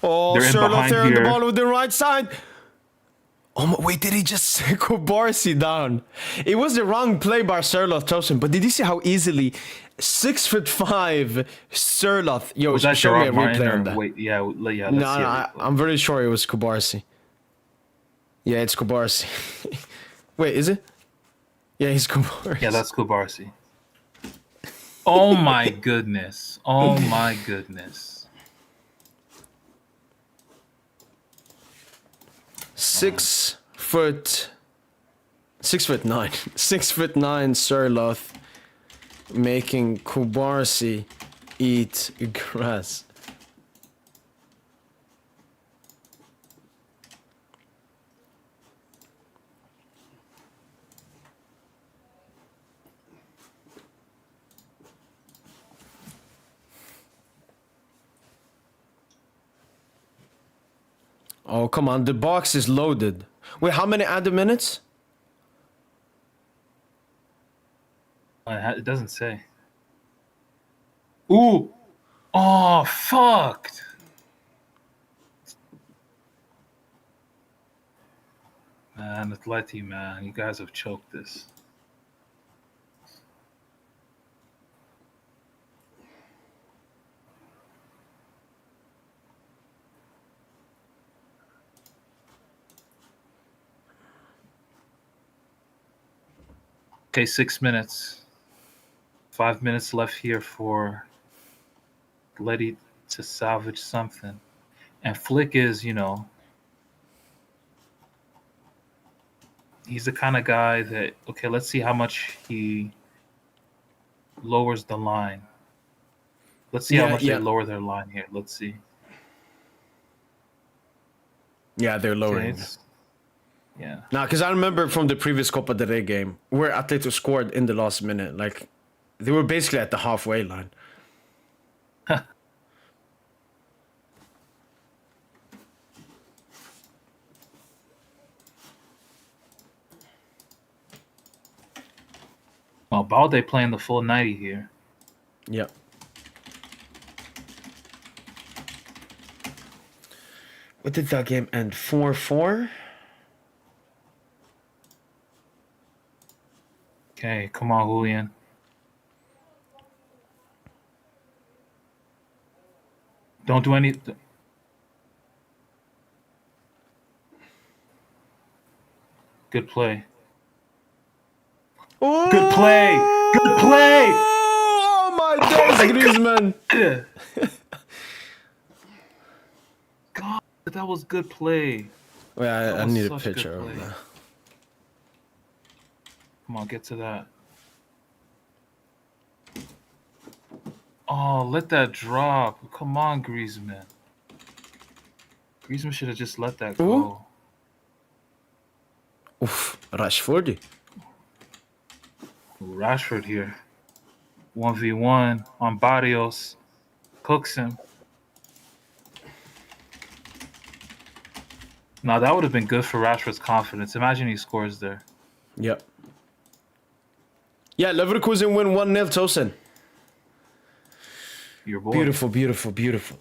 Oh, They're in Sherlock behind there on the here. ball with the right side. Oh, wait, did he just Kobarsi down? It was the wrong play by Sherlock Tosin, but did you see how easily 6'5" Sherlock? Yo, Was that show me a Gerard Martin replay or on that. wait? Yeah, yeah. No, Let's see. I'm very sure it was Kobarsi. Yeah, it's Kobarsi. Wait, is it? Yeah, he's Kobarsi. Yeah, that's Kubarsi. Oh my goodness! Oh my goodness! 6'9", 6'9" Sherlock making Kobarsi eat grass. Oh, come on. The box is loaded. Wait, how many added minutes? It doesn't say. Ooh! Oh, fucked! Man, Atleti, man, you guys have choked this. Okay, 6 minutes. 5 minutes left here for Atleti to salvage something. And Flick is, he's the kind of guy that, okay, let's see how much he lowers the line. Let's see how much they lower their line here. Let's see. Yeah, they're lowering. Okay, yeah. Nah, because I remember from the previous Copa del Rey game where Atletico scored in the last minute. Like, they were basically at the halfway line. Well, Balde playing the full 90 here. Yep. What did that game end? 4-4? Okay, come on, Julian. Don't do any. Good play. Oh! Good play. Good play. Oh my days, Griezmann. God, that was good play. Wait, I was need a such good picture of play. that. Come on, get to that. Oh, let that drop. Come on, Griezmann. Griezmann should have just let that go. Oof, Rashford. Rashford here. 1v1 on Barrios. Cooks him. Now, that would have been good for Rashford's confidence. Imagine he scores there. Yep. Yeah, Leverkusen win 1-0, Tosin. Your boy. Beautiful, beautiful, beautiful.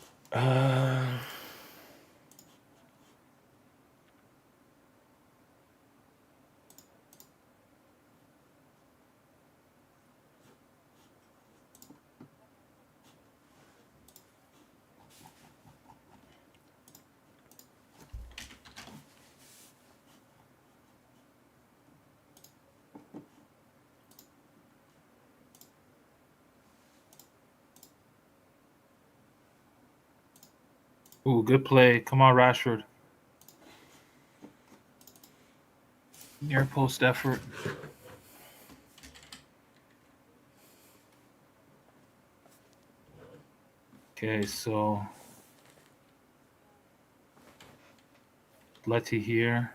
Ooh, good play. Come on, Rashford. Near post effort. Okay, so Letty here.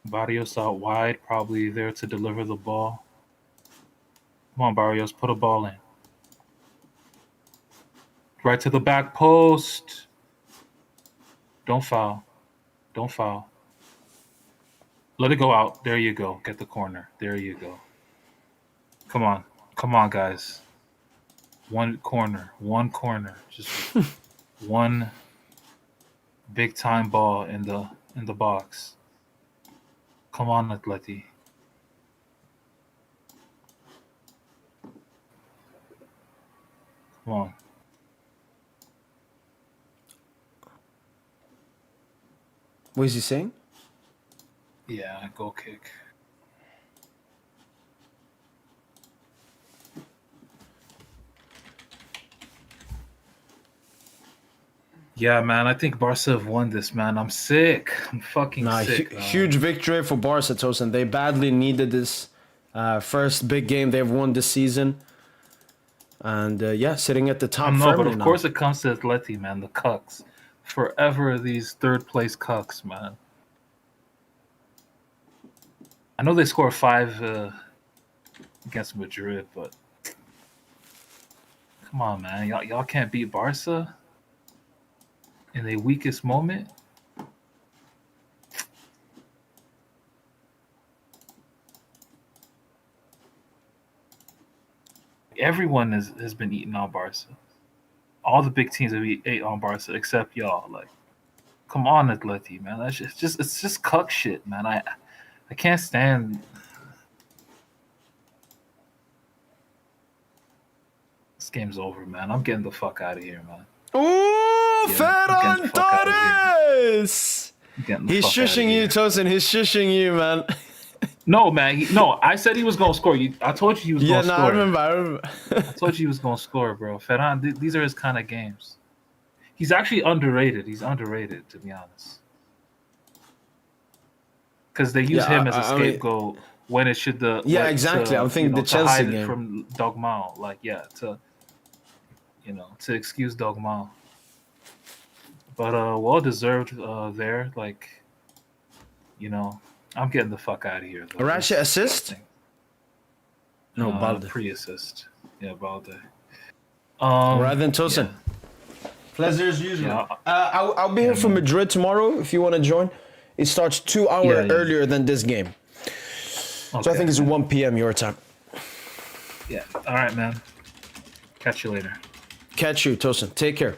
Barrios out wide, probably there to deliver the ball. Come on, Barrios, put a ball in. Right to the back post. Don't foul. Don't foul. Let it go out. There you go. Get the corner. There you go. Come on. Come on, guys. One corner. One corner. Just one big time ball in the box. Come on, Atleti. Come on. What is he saying? Yeah, goal kick. Yeah, man, I think Barca have won this, man. I'm sick. I'm fucking sick. Huge victory for Barca, Tosin. They badly needed this first big game they've won this season. And yeah, sitting at the top No, firmly but of now. course it comes to Atleti, man. The cucks. Forever these third place cucks, man. I know they scored 5 against Madrid, but come on, man. Y'all can't beat Barca in their weakest moment. Everyone has been eating on Barca. All the big teams have ate on Barca except y'all. Like, come on, Atleti, man. That's it's just cuck shit, man. I can't stand. This game's over, man. I'm getting the fuck out of here, man. Ooh, Ferran Torres! He's shushing you, Tosin. He's shushing you, man. No, man. I said he was gonna score. I told you he was gonna score. I remember. I told you he was gonna score, bro. Ferran, these are his kind of games. He's actually underrated. He's underrated, to be honest. Because they use him as a scapegoat when it should exactly. I'm thinking the Chelsea hide game it from Dogmao, to excuse Dogmao. But well deserved there. Like, I'm getting the fuck out of here. Arashi assist? No, Balde. Pre-assist. Yeah, Balde. Rather than Tosin. Yeah. Pleasure as usual. Yeah. I'll be here for Madrid tomorrow if you want to join. It starts 2 hours earlier than this game. Okay. So I think it's 1 p.m. your time. Yeah. All right, man. Catch you later. Catch you, Tosin. Take care.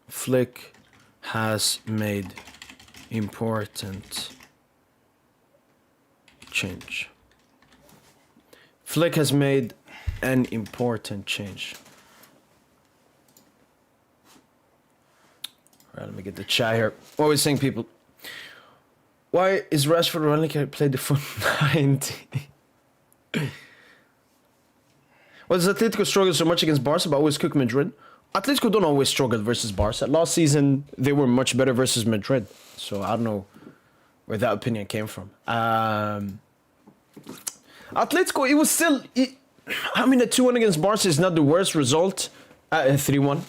Flick has made important change. Flick has made an important change. All right, let me get the chat here. What are we saying, people? Why is Rashford only play the full 90? Well, does Atletico struggle so much against Barca but always cook Madrid? Atletico don't always struggle versus Barca. Last season, they were much better versus Madrid. So I don't know where that opinion came from. Atletico, it was still... a 2-1 against Barca is not the worst result. 3-1.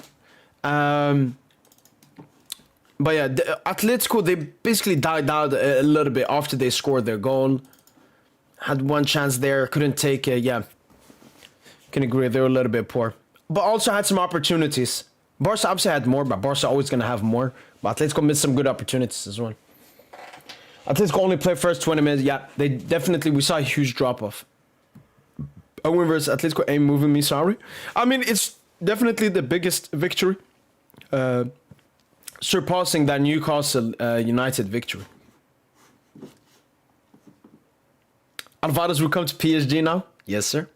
But yeah, Atletico, they basically died out a little bit after they scored their goal. Had one chance there, couldn't take it. Yeah, can agree, they were a little bit poor. But also had some opportunities. Barca obviously had more, but Barca always going to have more. But Atletico missed some good opportunities as well. Atletico only played first 20 minutes. Yeah, we saw a huge drop-off. Owen versus Atletico ain't moving me, sorry. It's definitely the biggest victory. Surpassing that Newcastle United victory. Alvarez will come to PSG now? Yes, sir.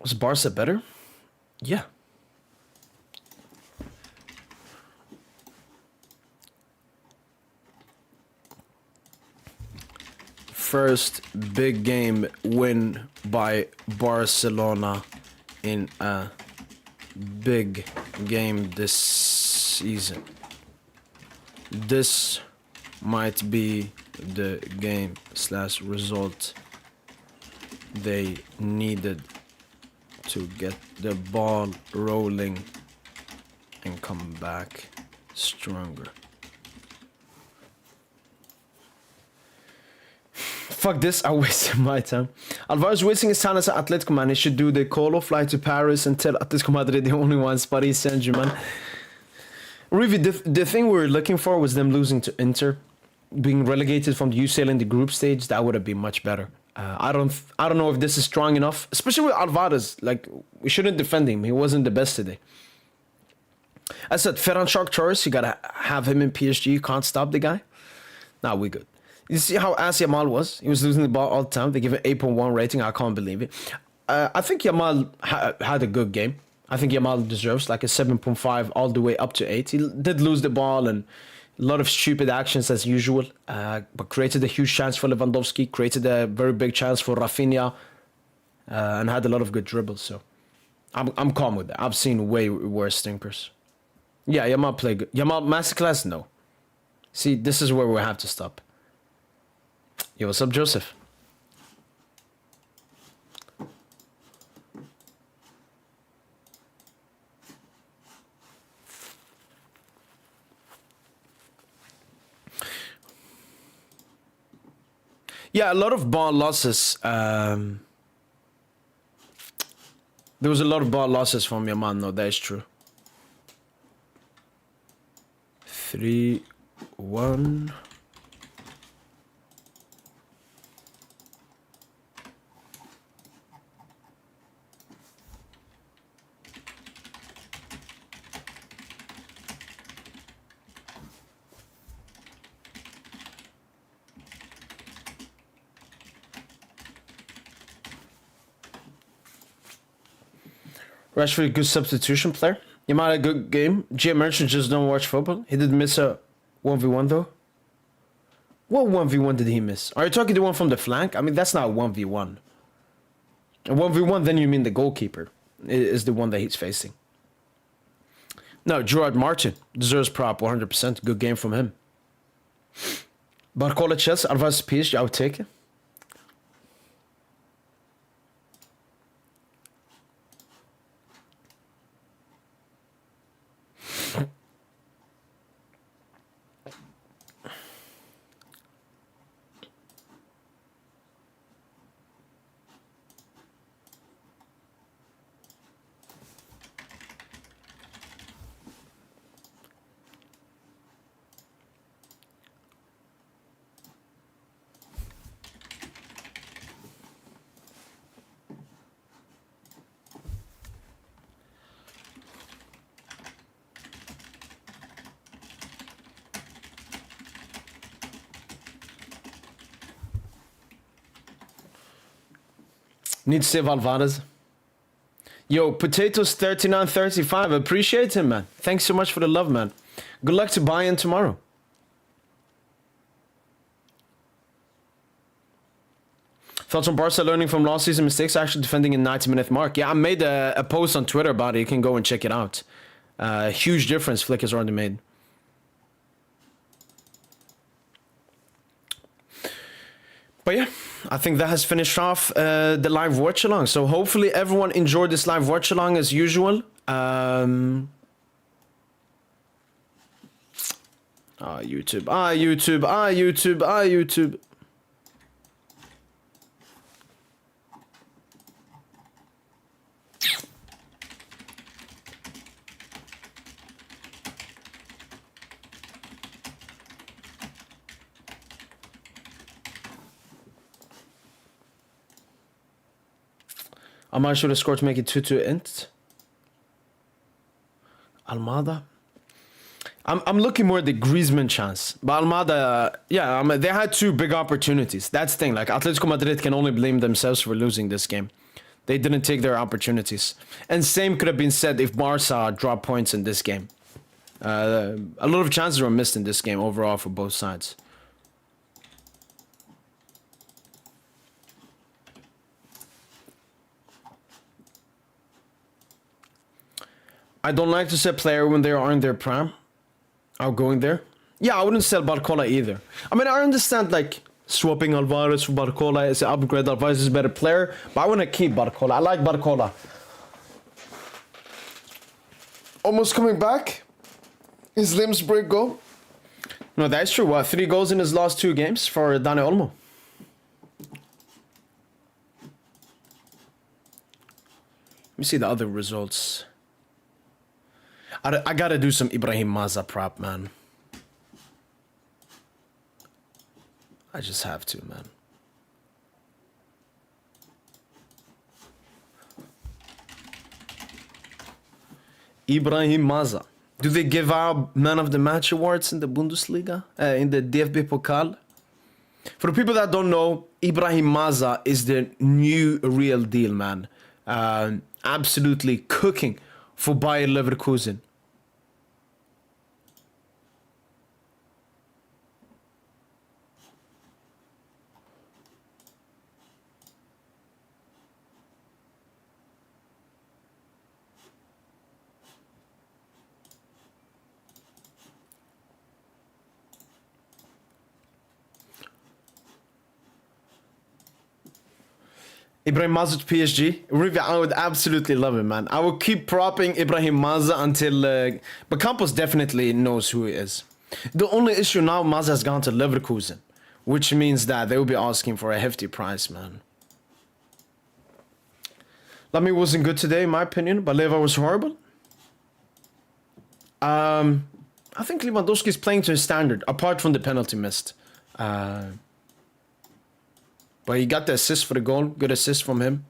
Was Barca better? Yeah. first big game win by Barcelona in a big game this season. This might be the game / result they needed to get the ball rolling and come back stronger. Fuck this, I wasted my time. Alvaro's wasting his time as an Atletico man. He should do the call fly to Paris and tell Atletico Madrid the only ones Paris Saint-Germain. Really, the thing we were looking for was them losing to Inter, being relegated from the UCL in the group stage. That would have been much better. I don't know if this is strong enough, especially with Alvarez. Like, we shouldn't defend him. He wasn't the best today. I said Ferran Torres, you gotta have him in PSG. You can't stop the guy. Nah, we good. You see how ass Yamal was? He was losing the ball all the time. They give it 8.1 rating. I can't believe it. I think Yamal had a good game. I think Yamal deserves like a 7.5 all the way up to 8. He did lose the ball and a lot of stupid actions as usual, but created a huge chance for Lewandowski, created a very big chance for Rafinha, and had a lot of good dribbles. So I'm calm with that. I've seen way worse stinkers. Yeah, Yamal played good. Yamal masterclass? No. See, this is where we have to stop. Yo, what's up, Joseph? Yeah, a lot of ball losses. There was a lot of ball losses from Yamal. No, that is true. 3-1. Rashford, good substitution player. Yamal had a good game. Jay Merchant just don't watch football. He did miss a 1v1 though. What 1v1 did he miss? Are you talking the one from the flank? I mean, that's not a 1v1. A 1v1, then you mean the goalkeeper is the one that he's facing. No, Gerard Martin deserves prop 100%. Good game from him. Barcola Chelsea, Alvarez PSG, I would take it. Need to save Alvarez. Yo, Potatoes 3935. Appreciate him, man. Thanks so much for the love, man. Good luck to Bayern tomorrow. Thoughts on Barca learning from last season mistakes, actually defending in 90-minute mark. Yeah, I made a post on Twitter about it. You can go and check it out. Huge difference Flick has already made. But yeah, I think that has finished off the live watch-along. So hopefully everyone enjoyed this live watch-along as usual. YouTube. YouTube. Amar should have scored to make it 2-2 int. Almada. I'm looking more at the Griezmann chance. But Almada, yeah, they had two big opportunities. That's the thing. Like, Atletico Madrid can only blame themselves for losing this game. They didn't take their opportunities. And same could have been said if Barca dropped points in this game. A lot of chances were missed in this game overall for both sides. I don't like to sell player when they are in their prime. Outgoing there. Yeah, I wouldn't sell Barcola either. I mean, I understand like swapping Alvarez for Barcola is an upgrade. Alvarez is a better player, but I want to keep Barcola. I like Barcola. Almost coming back. His limbs break goal. No, that's true. What, 3 goals in his last 2 games for Dani Olmo? Let me see the other results. I gotta do some Ibrahim Maza prop, man. I just have to, man. Ibrahim Maza. Do they give out Man of the Match awards in the Bundesliga? In the DFB Pokal? For the people that don't know, Ibrahim Maza is the new real deal, man. Absolutely cooking for Bayer Leverkusen. Ibrahim Maza to PSG. Rivi, I would absolutely love it, man. I will keep propping Ibrahim Maza until... but Campos definitely knows who he is. The only issue now, Maza has gone to Leverkusen, which means that they will be asking for a hefty price, man. Lamy wasn't good today, in my opinion, but Leva was horrible. I think Lewandowski is playing to his standard, apart from the penalty missed. But he got the assist for the goal. Good assist from him.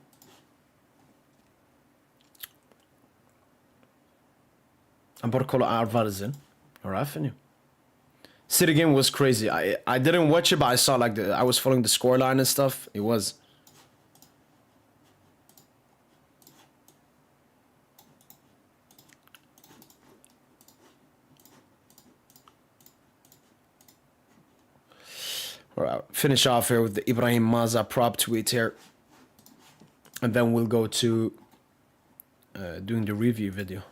And Barcola Alvarez in. Alright, for you. City game was crazy. I didn't watch it, but I saw like I was following the scoreline and stuff. It was. Alright, finish off here with the Ibrahim Maza prop tweet here. And then we'll go to doing the review video.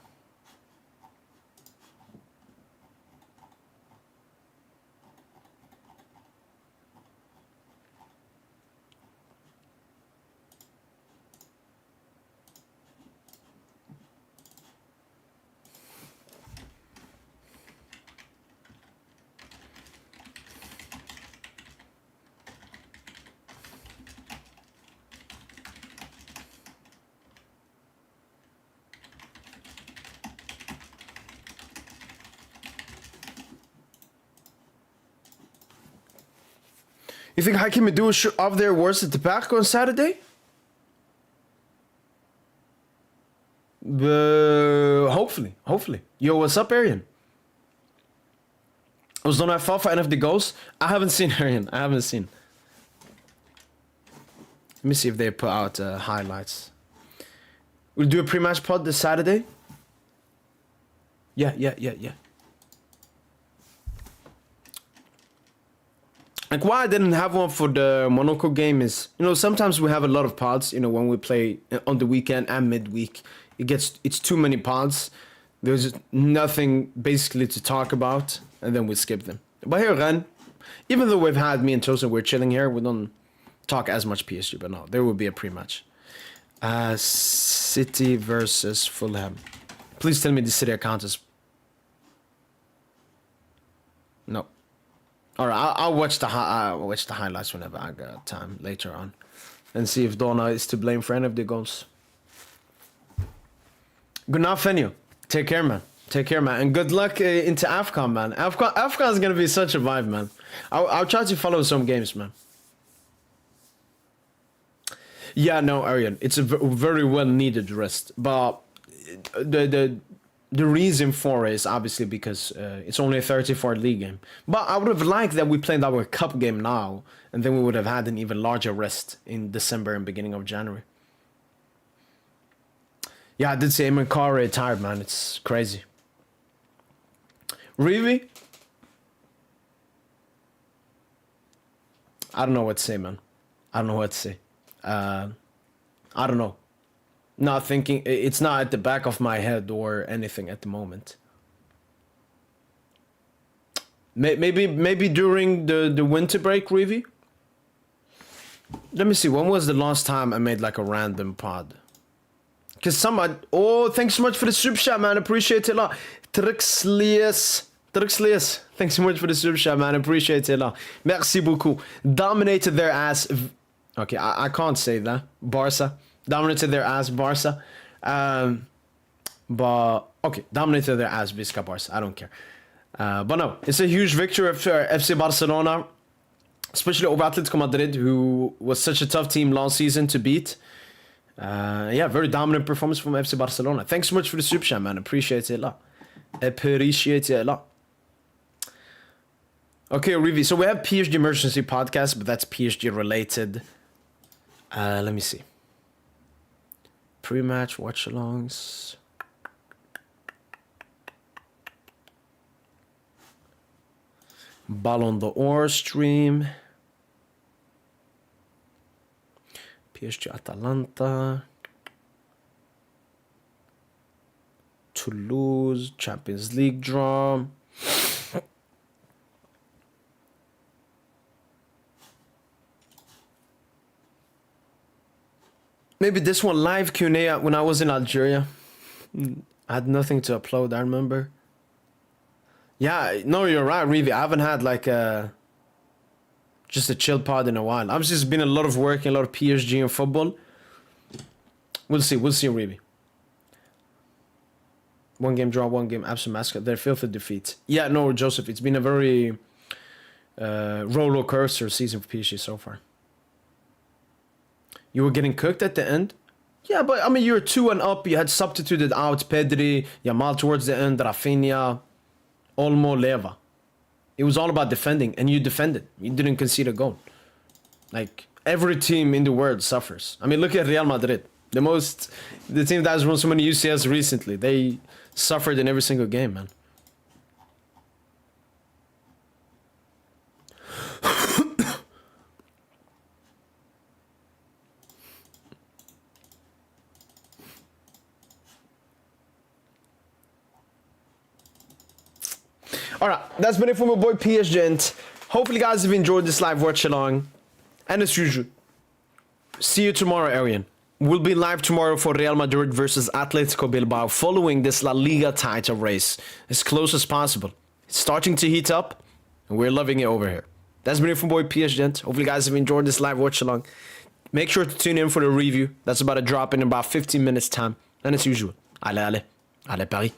You think Hakim Adu is off their worst at the back on Saturday? Hopefully. Yo, what's up, Arian? Was don't have FIFA NFD goals? I haven't seen Arian. I haven't seen. Let me see if they put out highlights. We'll do a pre-match pod this Saturday. Yeah. Like why I didn't have one for the Monaco game is, you know, sometimes we have a lot of pods, you know, when we play on the weekend and midweek. It's too many pods. There's nothing basically to talk about, and then we skip them. But here, Ren, even though we've had me and Tosin, we're chilling here, we don't talk as much PSG, but no, there will be a pre-match. City versus Fulham. Please tell me the City account is... No. Alright, I'll watch the highlights whenever I got time later on, and see if Donna is to blame for any of the goals. Good night, Fenio. Take care, man. And good luck into AFCON, man. AFCON is gonna be such a vibe, man. I'll try to follow some games, man. Yeah, no, Arian, it's a very well needed rest, but the reason for it is obviously because it's only a 34 league game. But I would have liked that we played our cup game now, and then we would have had an even larger rest in December and beginning of January. Yeah, I did say Eamon Carr retired, man. It's crazy. Rivi? I don't know what to say, man. I don't know. Not thinking, it's not at the back of my head or anything at the moment. Maybe during the winter break, Rivi? Let me see, when was the last time I made like a random pod? Because oh, thanks so much for the super chat, man. Appreciate it a lot. Trixlius, thanks so much for the super chat, man. Appreciate it a lot. Merci beaucoup. Dominated their ass. Okay, I can't say that. Barca. Dominated their ass, Barca. But, okay, dominated their ass, Visca Barca. I don't care. But no, it's a huge victory for FC Barcelona. Especially over Atletico Madrid, who was such a tough team last season to beat. Yeah, very dominant performance from FC Barcelona. Thanks so much for the super chat, man. Appreciate it a lot. Appreciate it a lot. Okay, Rivi. So we have PSG emergency podcast, but that's PSG related. Let me see. Pre-match watch-alongs. Ballon d'Or stream. PSG Atalanta. Toulouse Champions League draw. Maybe this one live Q&A when I was in Algeria. I had nothing to upload, I remember. Yeah, no, you're right, really. I haven't had like just a chill pod in a while. I've just been a lot of work and a lot of PSG and football. We'll see, really. One game draw, one game absolute massacre. They're filthy defeats. Yeah, no, Joseph, it's been a very roller coaster season for PSG so far. You were getting cooked at the end? Yeah, but I mean, you were 2-up. You had substituted out Pedri, Yamal towards the end, Rafinha, Olmo, Leva. It was all about defending, and you defended. You didn't concede a goal. Like, every team in the world suffers. I mean, look at Real Madrid. The team that has won so many UCLs recently. They suffered in every single game, man. Alright, that's been it for my boy PS Gent. Hopefully guys have enjoyed this live watch along. And as usual, see you tomorrow, Arian. We'll be live tomorrow for Real Madrid versus Atletico Bilbao following this La Liga title race as close as possible. It's starting to heat up and we're loving it over here. That's been it for my boy PS Gent. Hopefully guys have enjoyed this live watch along. Make sure to tune in for the review. That's about to drop in about 15 minutes time. And as usual, allez Paris.